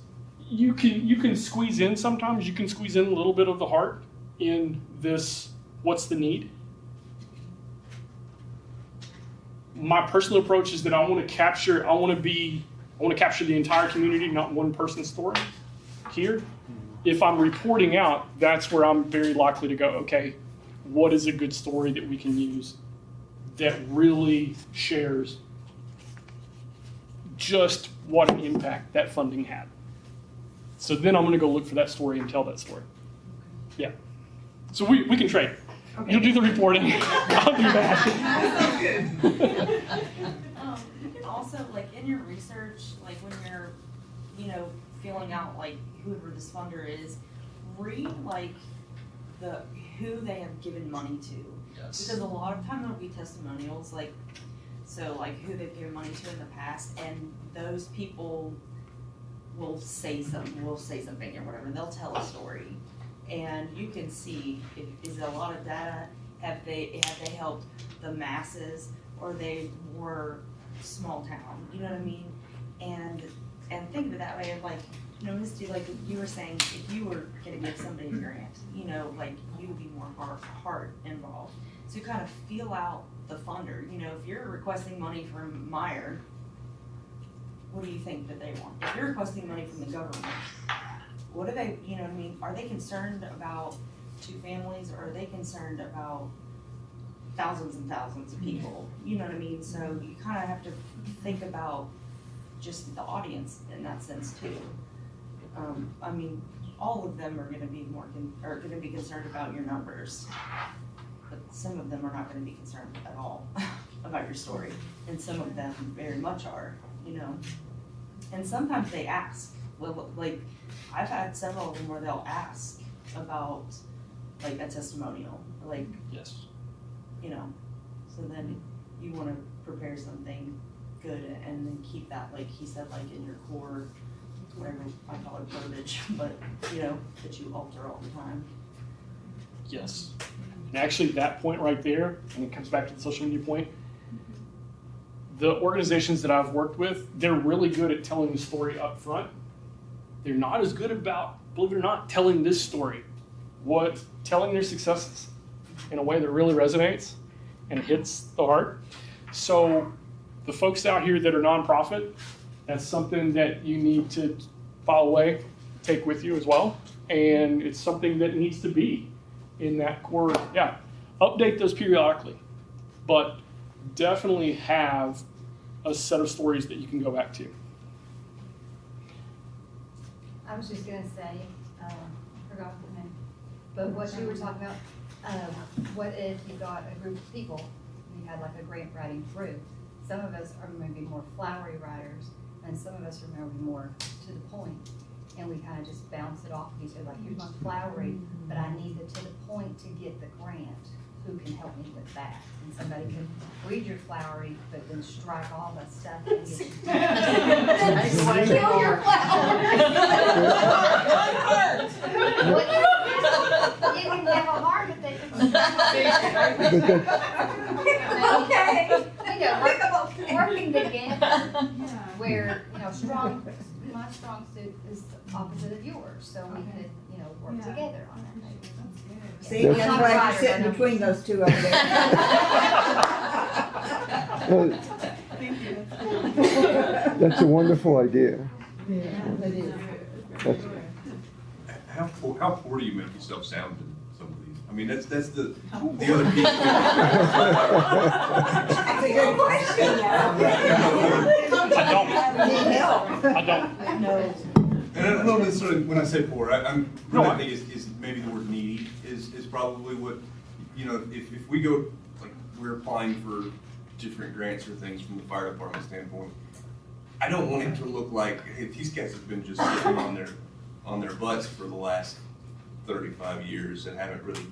you can squeeze in sometimes, you can squeeze in a little bit of the heart in this, what's the need? My personal approach is that I want to capture the entire community, not one person's story here. If I'm reporting out, that's where I'm very likely to go, okay, what is a good story that we can use that really shares just what an impact that funding had. So then I'm going to go look for that story and tell that story. Yeah. So we can trade. Okay. You'll do the reporting. I'll do that. You can also, like, in your research, like when you're, filling out like whoever this funder is, read like who they have given money to. Yes. Because a lot of time there'll be testimonials, like So like who they've given money to in the past, and those people will say something or whatever. They'll tell a story, and you can see if is it a lot of data. Have they helped the masses, or they were small town? You know what I mean? And think of it that way. Like, you know, Misty, like you were saying, if you were gonna give somebody a grant, you know, like you would be more heart involved. So you kind of feel out the funder. You know, if you're requesting money from Meyer, what do you think that they want? If you're requesting money from the government, what do they, you know what I mean? Are they concerned about 2 families, or are they concerned about thousands and thousands of people? You know what I mean? So you kind of have to think about just the audience in that sense too. I mean, all of them are going to be concerned about your numbers, but some of them are not going to be concerned at all about your story, and some of them very much are, you know. And sometimes they ask, well, like I've had several of them where they'll ask about like a testimonial, like, Yes. you know, so then you want to prepare something good and then keep that, like he said, like in your core, whatever I call it, verbiage, but you know, that you alter all the time. Yes. And actually that point right there, and it comes back to the social media point, the organizations that I've worked with, they're really good at telling the story up front. They're not as good about, believe it or not, telling this story, telling their successes in a way that really resonates and hits the heart. So the folks out here that are nonprofit, that's something that you need to file away, take with you as well. And it's something that needs to be in that core, update those periodically, but definitely have a set of stories that you can go back to. I was just gonna say, forgot the name, but what you were talking about, what if you got a group of people, you had like a grant writing group. Some of us are maybe more flowery writers, and some of us are maybe more to the point, and we kind of just bounce it off of each other, like, here's my flowery, but I need the to the point to get the grant. Who can help me with that? And somebody can read your flowery, but then strike all the stuff and get kill your flower. You can have a heart if they can. Okay. You know, working together, where, you know, my strong suit is the opposite of yours, so we could, you know, work together on that. See, that's why you're sitting between those two over there. That's a wonderful idea. Yeah, it is. How poor do you make yourself sound in some of these? I mean, that's the other piece. That's a good question. I don't. No. And I don't know necessarily when I say poor, I think is maybe the word needy is probably what, you know, if we go, like, we're applying for different grants or things from the fire department standpoint, I don't want it to look like, hey, these guys have been just sitting on their butts for the last 35 years and haven't really,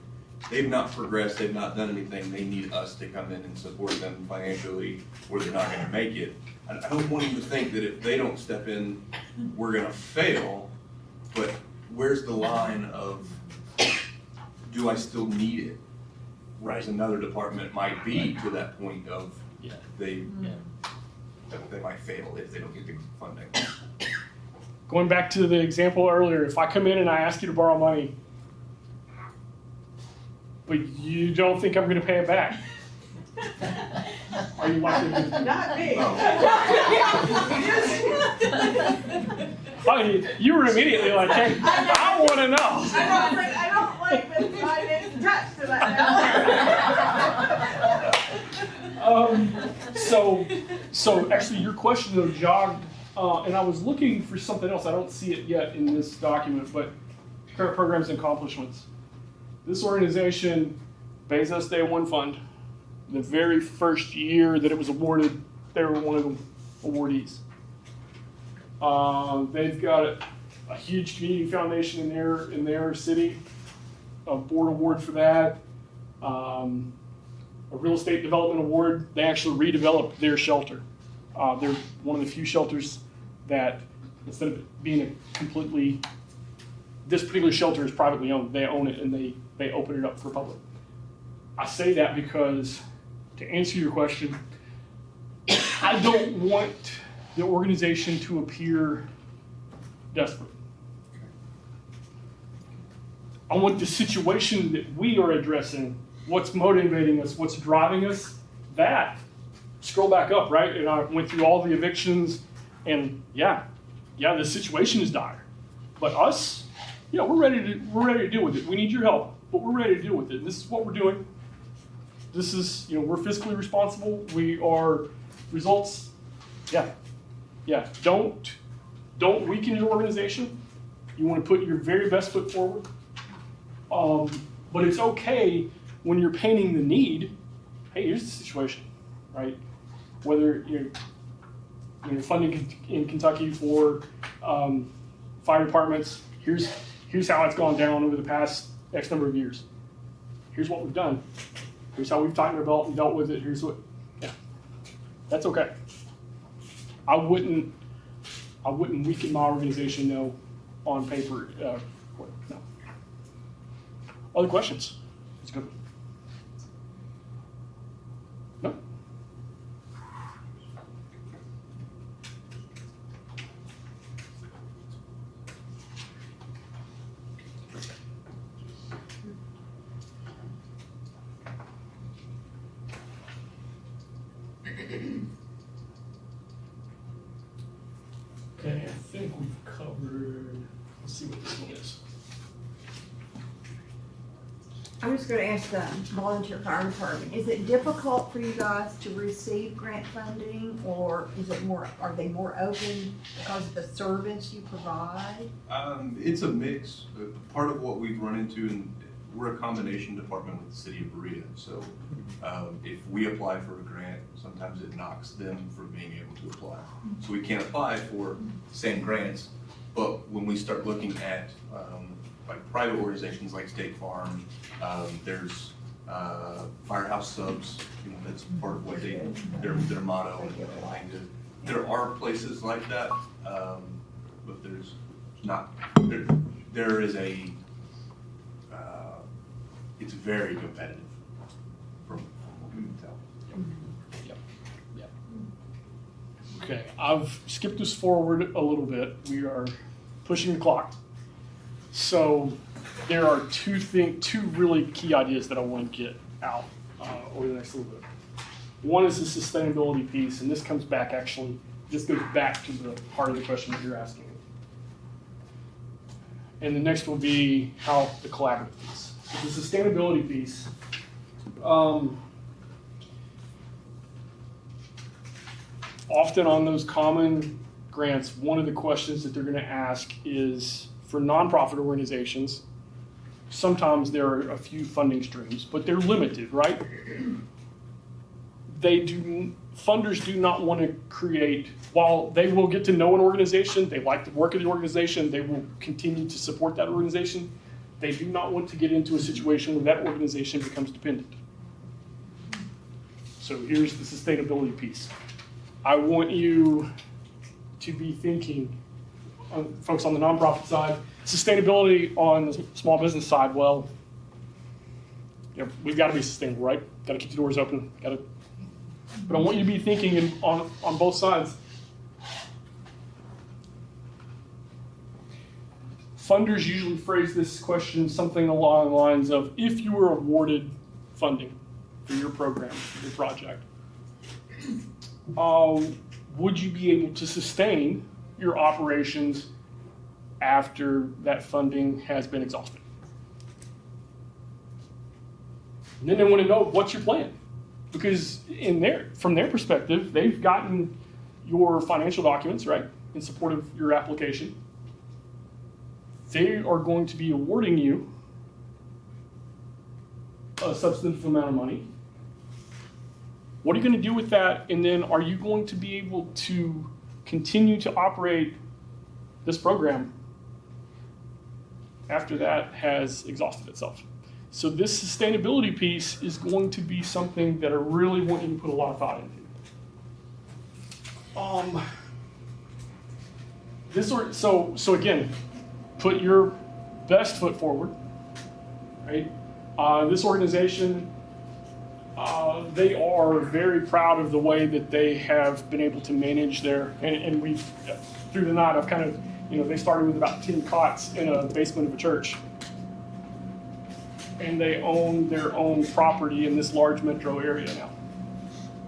they've not progressed, they've not done anything, they need us to come in and support them financially or they're not gonna make it. I don't want them to think that if they don't step in, we're gonna fail, but where's the line of, do I still need it? Whereas another department might be to that point of, they might fail if they don't get the funding. Going back to the example earlier, if I come in and I ask you to borrow money, but you don't think I'm going to pay it back, are you likely to? Not me. Oh, you were immediately like, hey, I want to know. I don't like this finance touch to that So actually your question though jogged, and I was looking for something else. I don't see it yet in this document, but current programs and accomplishments. This organization, Bezos Day One Fund, the very first year that it was awarded, they were one of the awardees. They've got a huge community foundation in their city, a board award for that. a real estate development award. They actually redeveloped their shelter. They're one of the few shelters that, instead of being a completely, this particular shelter is privately owned. They own it and they open it up for public. I say that because, to answer your question, I don't want the organization to appear desperate. I want the situation that we are addressing, what's motivating us, what's driving us, that. Scroll back up, right? And I went through all the evictions, and yeah, the situation is dire. But us, yeah, we're ready to deal with it. We need your help, but we're ready to deal with it. And this is what we're doing. This is, we're fiscally responsible. We are results. Yeah. Don't weaken your organization. You want to put your very best foot forward. But it's okay when you're painting the need. Hey, here's the situation, right? Whether you're funding in Kentucky for fire departments, here's how it's gone down over the past X number of years. Here's what we've done. Here's how we've tightened our belt and dealt with it. Here's what, that's okay. I wouldn't weaken my organization, no, on paper. No. Other questions? Let's go. No? Okay, I think we've covered, let's see what this one is. I'm just gonna ask the volunteer fire department, is it difficult for you guys to receive grant funding, or are they more open because of the service you provide? It's a mix. Part of what we've run into, and we're a combination department with the city of Berea, so if we apply for a grant, sometimes it knocks them from being able to apply. So we can't apply for the same grants, but when we start looking at like private organizations like State Farm, there's Firehouse Subs, that's part of what their motto and everything is. There are places like that, but there's not, there is a, it's very competitive from what we can tell. Yep. Okay, I've skipped this forward a little bit. We are pushing the clock. So there are two really key ideas that I want to get out over the next little bit. One is the sustainability piece, and this goes back to the heart of the question that you're asking. And the next will be how the collaborative piece. So the sustainability piece, often on those common grants, one of the questions that they're going to ask is, for nonprofit organizations, sometimes there are a few funding streams, but they're limited, right? Funders do not want to create, while they will get to know an organization, they like the work of the organization, they will continue to support that organization, they do not want to get into a situation where that organization becomes dependent. So here's the sustainability piece. I want you to be thinking, folks on the nonprofit side, sustainability on the small business side, well, we've got to be sustainable, right? Got to keep the doors open. But I want you to be thinking on both sides. Funders usually phrase this question something along the lines of, if you were awarded funding for your program, your project, would you be able to sustain your operations after that funding has been exhausted? And then they want to know, what's your plan? Because from their perspective, they've gotten your financial documents, right, in support of your application. They are going to be awarding you a substantive amount of money. What are you going to do with that? And then are you going to be able to continue to operate this program after that has exhausted itself? So this sustainability piece is going to be something that I really want you to put a lot of thought into. So again, put your best foot forward, right? This organization, they are very proud of the way that they have been able to manage their, and we've, through the night, I've kind of, they started with about 10 cots in a basement of a church. And they own their own property in this large metro area now,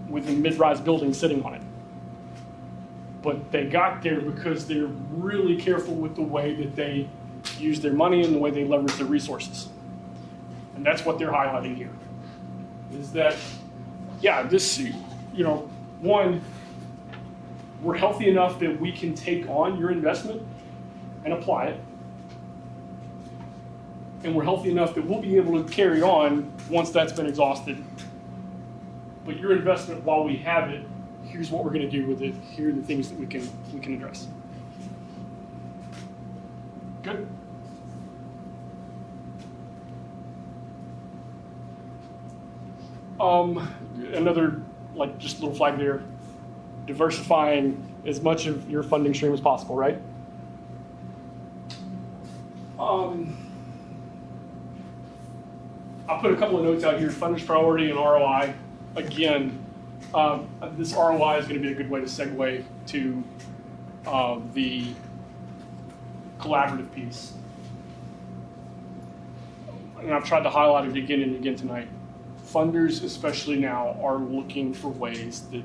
with a mid-rise building sitting on it. But they got there because they're really careful with the way that they use their money and the way they leverage their resources. And that's what they're highlighting here. Is that, yeah, this, one, we're healthy enough that we can take on your investment and apply it. And we're healthy enough that we'll be able to carry on once that's been exhausted. But your investment, while we have it, here's what we're going to do with it. Here are the things that we can address. Good. Another, just little flag there, diversifying as much of your funding stream as possible, right? I'll put a couple of notes out here, funders priority and ROI. Again, this ROI is going to be a good way to segue to the collaborative piece. And I've tried to highlight it again and again tonight. Funders, especially now, are looking for ways that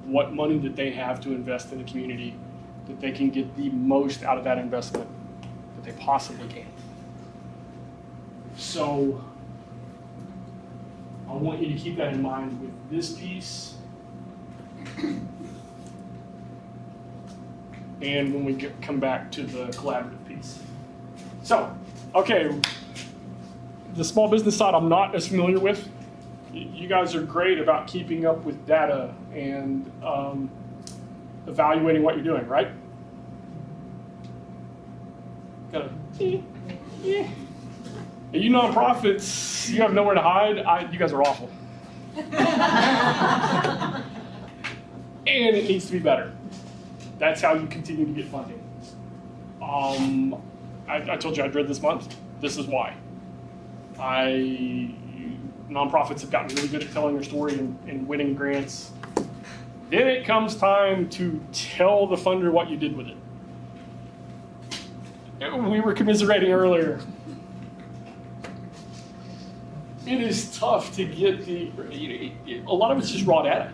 what money that they have to invest in the community, that they can get the most out of that investment that they possibly can. So I want you to keep that in mind with this piece. And when we come back to the collaborative piece. So, okay, the small business side I'm not as familiar with. You guys are great about keeping up with data and evaluating what you're doing, right? Yeah. You nonprofits, you have nowhere to hide. You guys are awful. And it needs to be better. That's how you continue to get funding. I told you I dread this month. This is why. Nonprofits have gotten really good at telling their story and winning grants. Then it comes time to tell the funder what you did with it. We were commiserating earlier. It is tough to get a lot of it's just raw data.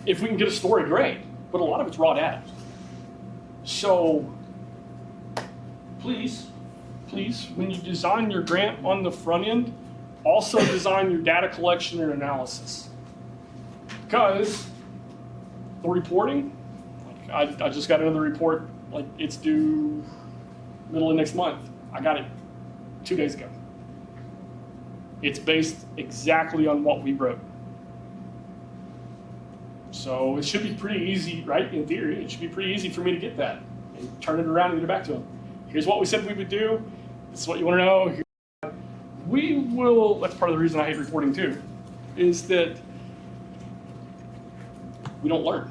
If we can get a story, great, but a lot of it's raw data. So please, when you design your grant on the front end, also design your data collection and analysis. Because the reporting, I just got another report, it's due middle of next month. I got it 2 days ago. It's based exactly on what we wrote. So it should be pretty easy, right? In theory, it should be pretty easy for me to get that and turn it around and get it back to them. Here's what we said we would do. This is what you want to know. We will, that's part of the reason I hate reporting too, is that we don't learn.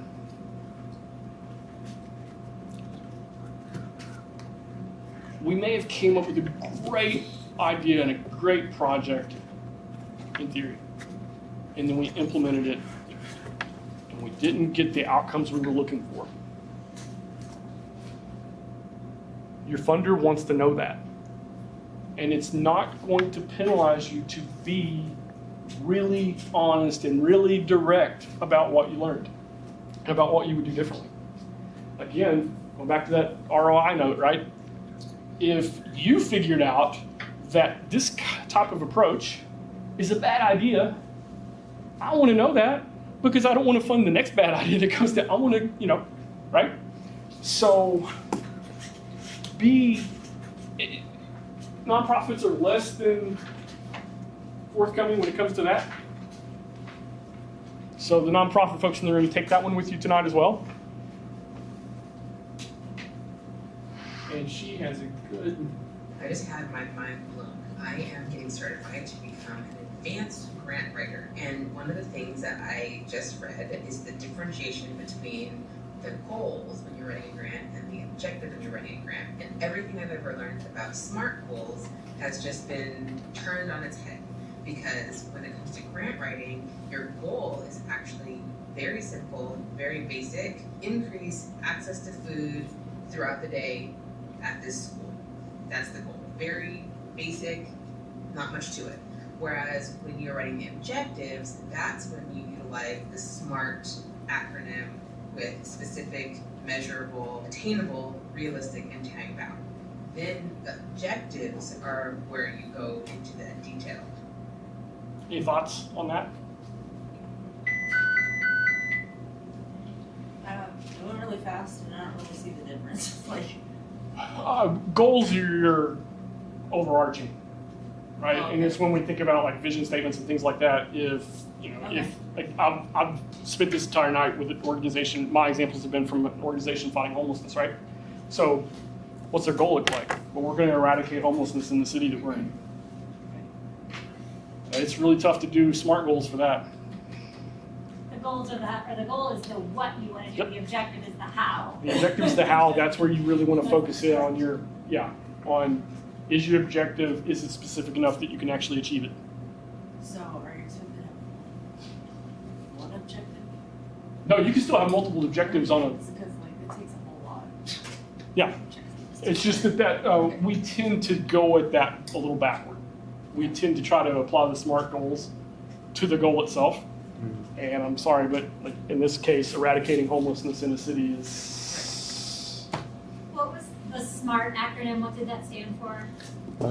We may have came up with a great idea and a great project in theory, and then we implemented it and we didn't get the outcomes we were looking for. Your funder wants to know that. And it's not going to penalize you to be really honest and really direct about what you learned, about what you would do differently. Again, going back to that ROI note, right? If you figured out that this type of approach is a bad idea, I want to know that because I don't want to fund the next bad idea that comes down. I want to, right? So nonprofits are less than forthcoming when it comes to that. So the nonprofit folks in the room, take that one with you tonight as well. And she has a good... I just had my mind blown. I am getting certified to become an advanced grant writer. And one of the things that I just read is the differentiation between the goals when you're writing a grant and the objective when you're writing a grant. And everything I've ever learned about SMART goals has just been turned on its head. Because when it comes to grant writing, your goal is actually very simple, very basic. Increase access to food throughout the day at this school. That's the goal. Very basic, not much to it. Whereas when you're writing the objectives, that's when you utilize the SMART acronym with specific, measurable, attainable, realistic, and time bound. Then the objectives are where you go into that detail. Any thoughts on that? It went really fast and I don't really see the difference. Goals are your overarching, right? Oh, And it's when we think about like vision statements and things like that. If Okay. if like I've spent this entire night with an organization. My examples have been from an organization fighting homelessness, right? So, what's their goal look like? Well, we're going to eradicate homelessness in the city that we're in. It's really tough to do SMART goals for that. The goals are the goal is the what you want to do. Yep. The objective is the how. The objective is the how. That's where you really want to focus in on your on is your objective, is it specific enough that you can actually achieve it? So are you expected to have one objective? No, you can still have multiple objectives on a. Because it takes a whole lot. Yeah, it's just that we tend to go at that a little backward. We tend to try to apply the SMART goals to the goal itself. And I'm sorry, but like in this case, eradicating homelessness in the city is. What was the SMART acronym? What did that stand for?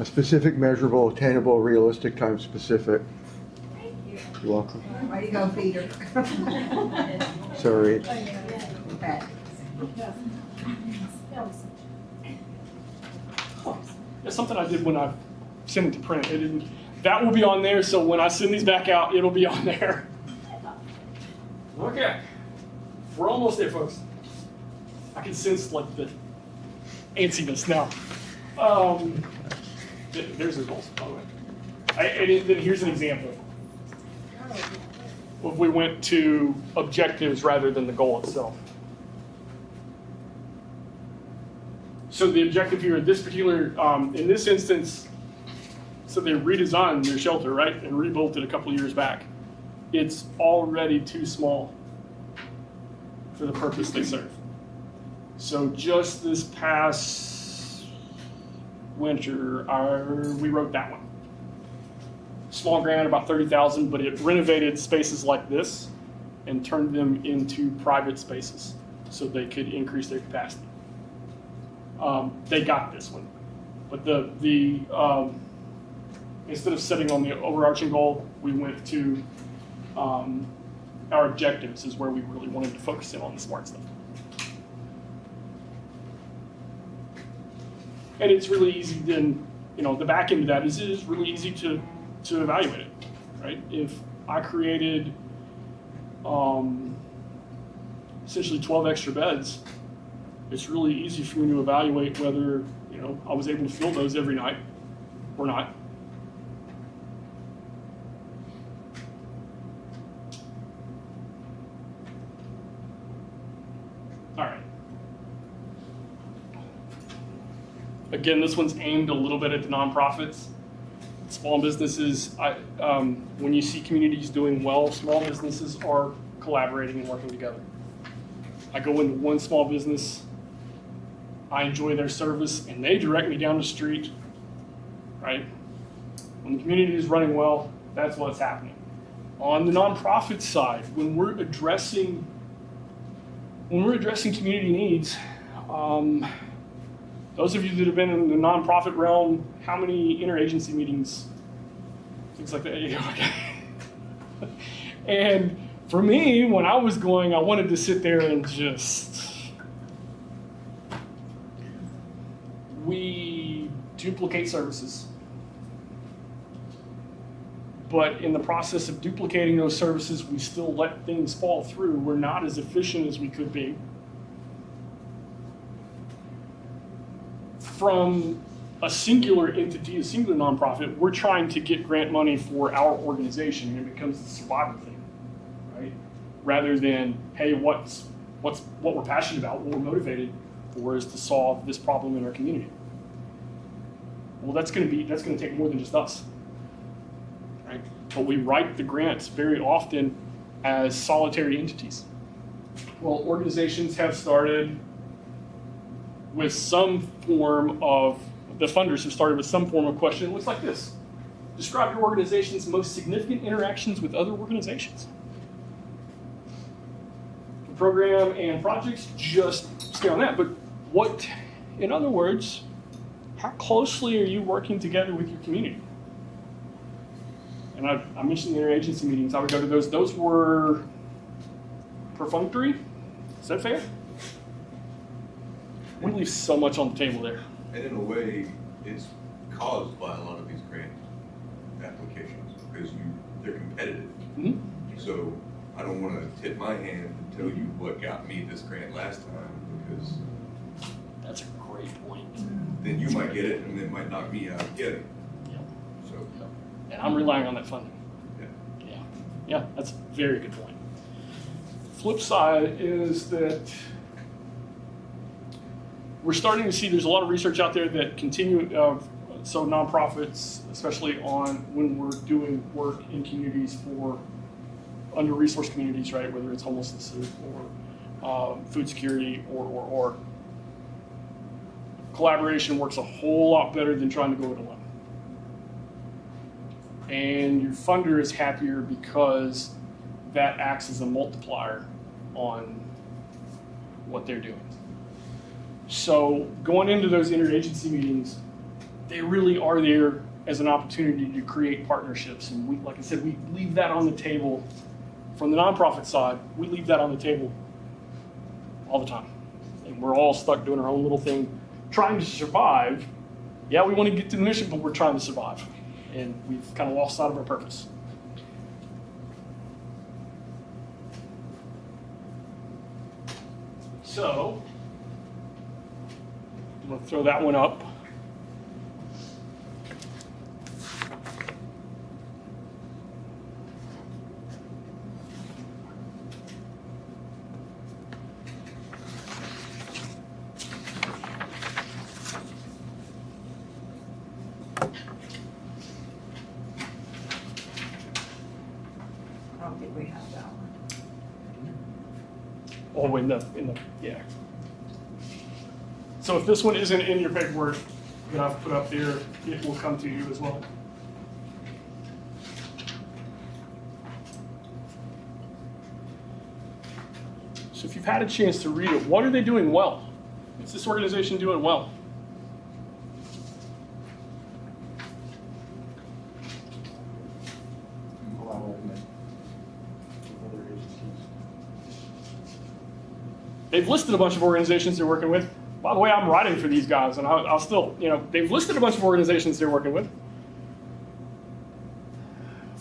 Specific, measurable, attainable, realistic, time specific. Thank you. You're welcome. Way to go, Peter. Sorry. Okay. It's something I did when I sent it to print. It didn't. That will be on there. So when I send these back out, it'll be on there. Okay, we're almost there, folks. I can sense like the antsiness now. There's the goals, by the way. Then here's an example. If we went to objectives rather than the goal itself. So the objective here, this particular, in this instance, so they redesigned their shelter, right, and rebuilt it a couple of years back. It's already too small for the purpose they serve. So just this past winter, we wrote that one. Small grant, about $30,000, but it renovated spaces like this and turned them into private spaces so they could increase their capacity. They got this one, but the instead of setting on the overarching goal, we went to our objectives is where we really wanted to focus in on the SMART stuff. And it's really easy then, the back end of that is it is really easy to evaluate it, right? If I created essentially 12 extra beds, it's really easy for me to evaluate whether, I was able to fill those every night or not. All right. Again, this one's aimed a little bit at the nonprofits. Small businesses, when you see communities doing well, small businesses are collaborating and working together. I go into one small business, I enjoy their service, and they direct me down the street, right? When the community is running well, that's what's happening. On the nonprofit side, when we're addressing community needs, those of you that have been in the nonprofit realm, how many interagency meetings, things like that? Okay. And for me, when I was going, I wanted to sit there and we duplicate services. But in the process of duplicating those services, we still let things fall through. We're not as efficient as we could be. From a singular entity, a singular nonprofit, we're trying to get grant money for our organization, and it becomes the survival thing, right? Rather than, hey, what we're passionate about, what we're motivated for is to solve this problem in our community. Well, that's going to take more than just us, right? But we write the grants very often as solitary entities. Well, organizations have started with some form of, the funders have started with some form of question. It looks like this. Describe your organization's most significant interactions with other organizations. The program and projects just stay on that. But what, in other words, how closely are you working together with your community? And I mentioned the interagency meetings. I would go to those. Those were perfunctory. Is that fair? We leave so much on the table there. And in a way, it's caused by a lot of these grant applications because they're competitive. Mm-hmm. So I don't want to tip my hand and tell you what got me this grant last time because that's a great point. Then you might get it and it might knock me out of getting it. Yep. So Yep. And I'm relying on that funding. Yeah. Yeah, that's a very good point. Flip side is that we're starting to see there's a lot of research out there that continue, so nonprofits, especially on when we're doing work in communities for under-resourced communities, right, whether it's homelessness or food security or collaboration works a whole lot better than trying to go it alone. And your funder is happier because that acts as a multiplier on what they're doing. So going into those interagency meetings, they really are there as an opportunity to create partnerships. And we, like I said, we leave that on the table. From the nonprofit side, we leave that on the table all the time. And we're all stuck doing our own little thing, trying to survive. Yeah, we want to get to the mission, but we're trying to survive. And we've kind of lost sight of our purpose. So, I'm going to throw that one up. I don't think we have that one. Oh, in the, yeah. So if this one isn't in your paperwork that I've put up there, it will come to you as well. So if you've had a chance to read it, what are they doing well? What's this organization doing well? They've listed a bunch of organizations they're working with. By the way, I'm writing for these guys, and I'll still, they've listed a bunch of organizations they're working with.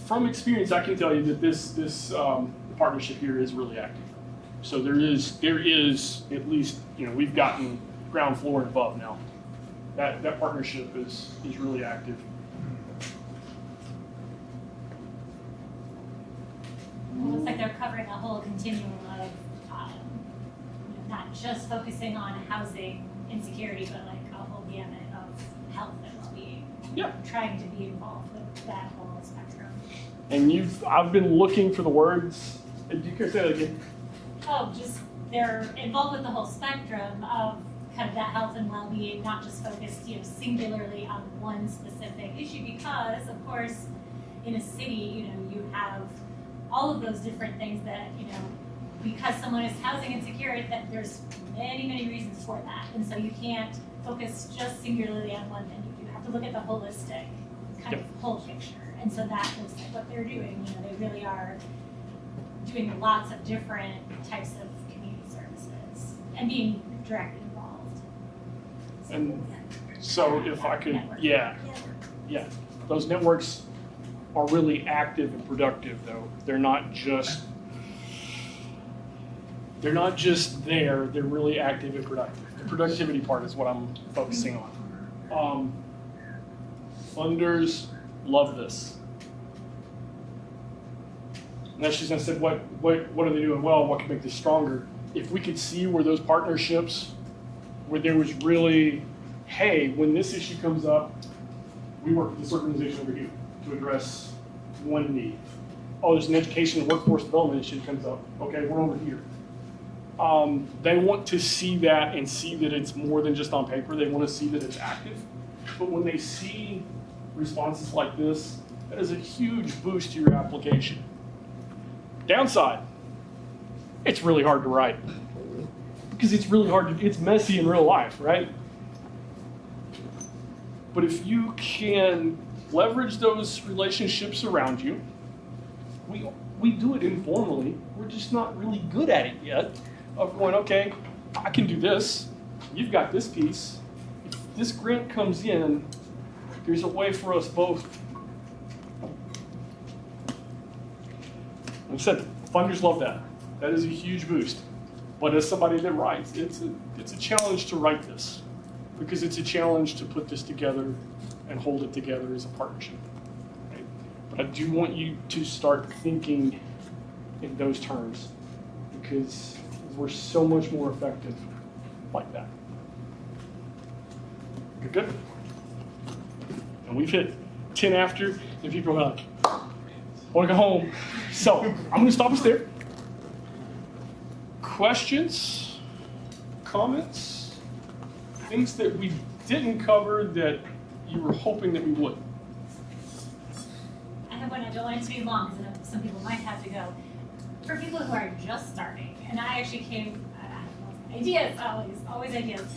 From experience, I can tell you that this partnership here is really active. So there is at least, we've gotten ground floor and above now. That partnership is really active. It looks like they're covering a whole continuum of not just focusing on housing insecurity, but like a whole gamut of health and well-being. Yeah. Trying to be involved with that whole spectrum. And I've been looking for the words. Do you care to say that again? Oh, just they're involved with the whole spectrum of kind of that health and well-being, not just focused, singularly on one specific issue. Because, of course, in a city, you have all of those different things that, because someone is housing insecure, that there's many, many reasons for that. And so you can't focus just singularly on one thing. You have to look at the holistic kind of whole picture. And so that looks like what they're doing. They really are doing lots of different types of community services and being directly involved. And so if I could, yeah, those networks are really active and productive, though. They're not just there, they're really active and productive. The productivity part is what I'm focusing on. Funders love this. And that's just, I said, what are they doing well? What can make this stronger? If we could see where those partnerships, where there was really, hey, when this issue comes up, we work with this organization over here to address one need. Oh, there's an education and workforce development issue that comes up. Okay, we're over here. They want to see that and see that it's more than just on paper. They want to see that it's active. But when they see responses like this, that is a huge boost to your application. Downside, it's really hard to write. Because it's really hard it's messy in real life, right? But if you can leverage those relationships around you, we do it informally. We're just not really good at it yet. Of going, okay, I can do this. You've got this piece. If this grant comes in, there's a way for us both. Like I said, funders love that. That is a huge boost. But as somebody that writes, it's a challenge to write this, because it's a challenge to put this together and hold it together as a partnership. Right? But I do want you to start thinking in those terms, because we're so much more effective like that. Good. And we've hit 10 after, and people are like, I want to go home. So I'm going to stop us there. Questions, comments, things that we didn't cover that you were hoping that we would? I have one. I don't want it to be long because I know some people might have to go. For people who are just starting, and I actually came, ideas, always ideas.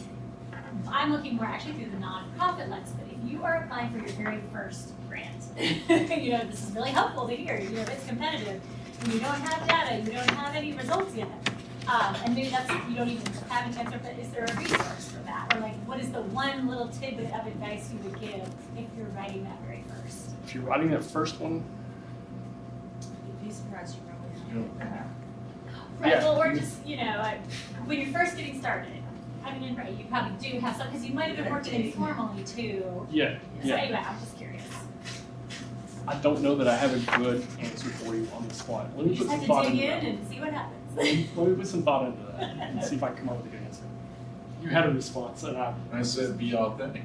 I'm looking more actually through the nonprofit lens, but if you are applying for your very first grant, this is really helpful to hear. It's competitive. And you don't have data, you don't have any results yet. And maybe that's, you don't even have an answer, but is there a resource for that? Or what is the one little tidbit of advice you would give if you're writing that very first? If you're writing that first one, You'd be surprised you probably don't. Right, Yeah. well, we're just, when you're first getting started, right, you probably do have some, because you might have been working informally too. yeah. So anyway, I'm just curious. I don't know that I have a good answer for you on the spot. Let me You put just some have thought to dig into in that. and see what happens. Let me put some thought into that and see if I can come up with a good answer. You had a response, and I said be authentic.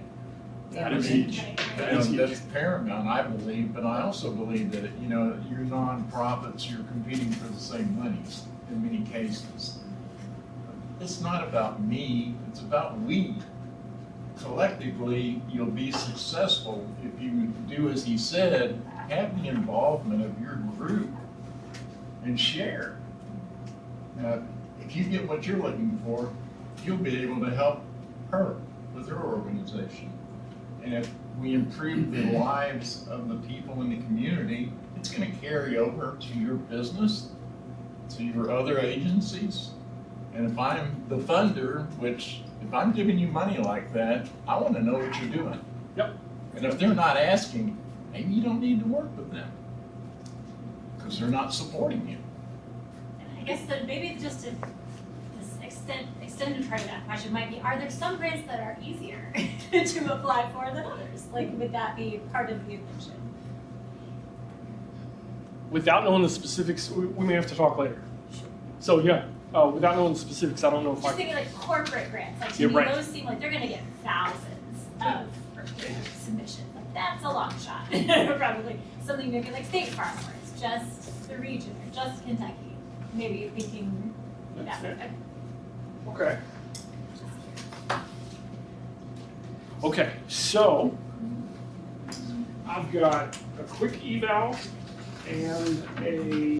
that is huge. That is That's huge. paramount, I believe, but I also believe that, your nonprofits, you're competing for the same monies in many cases. It's not about me, it's about we. Collectively, you'll be successful if you do as he said, have the involvement of your group and share. If you get what you're looking for, you'll be able to help her with her organization. And if we improve the lives of the people in the community, it's going to carry over to your business, to your other agencies. And if I'm the funder, which if I'm giving you money like that, I want to know what you're doing. Yep. And if they're not asking, maybe you don't need to work with them because they're not supporting you. I guess that maybe just to extended part of that question might be, are there some grants that are easier to apply for than others? Would that be part of the equation? Without knowing the specifics, we may have to talk later. So yeah, without knowing the specifics, I don't know if Just I. thinking corporate grants, to Yeah, me right. those seem like they're gonna get thousands of submissions. That's a long shot. Probably something maybe like State Farm where it's just the region or just Kentucky. Maybe thinking That's that. fair. Okay. Okay, so I've got a quick eval and a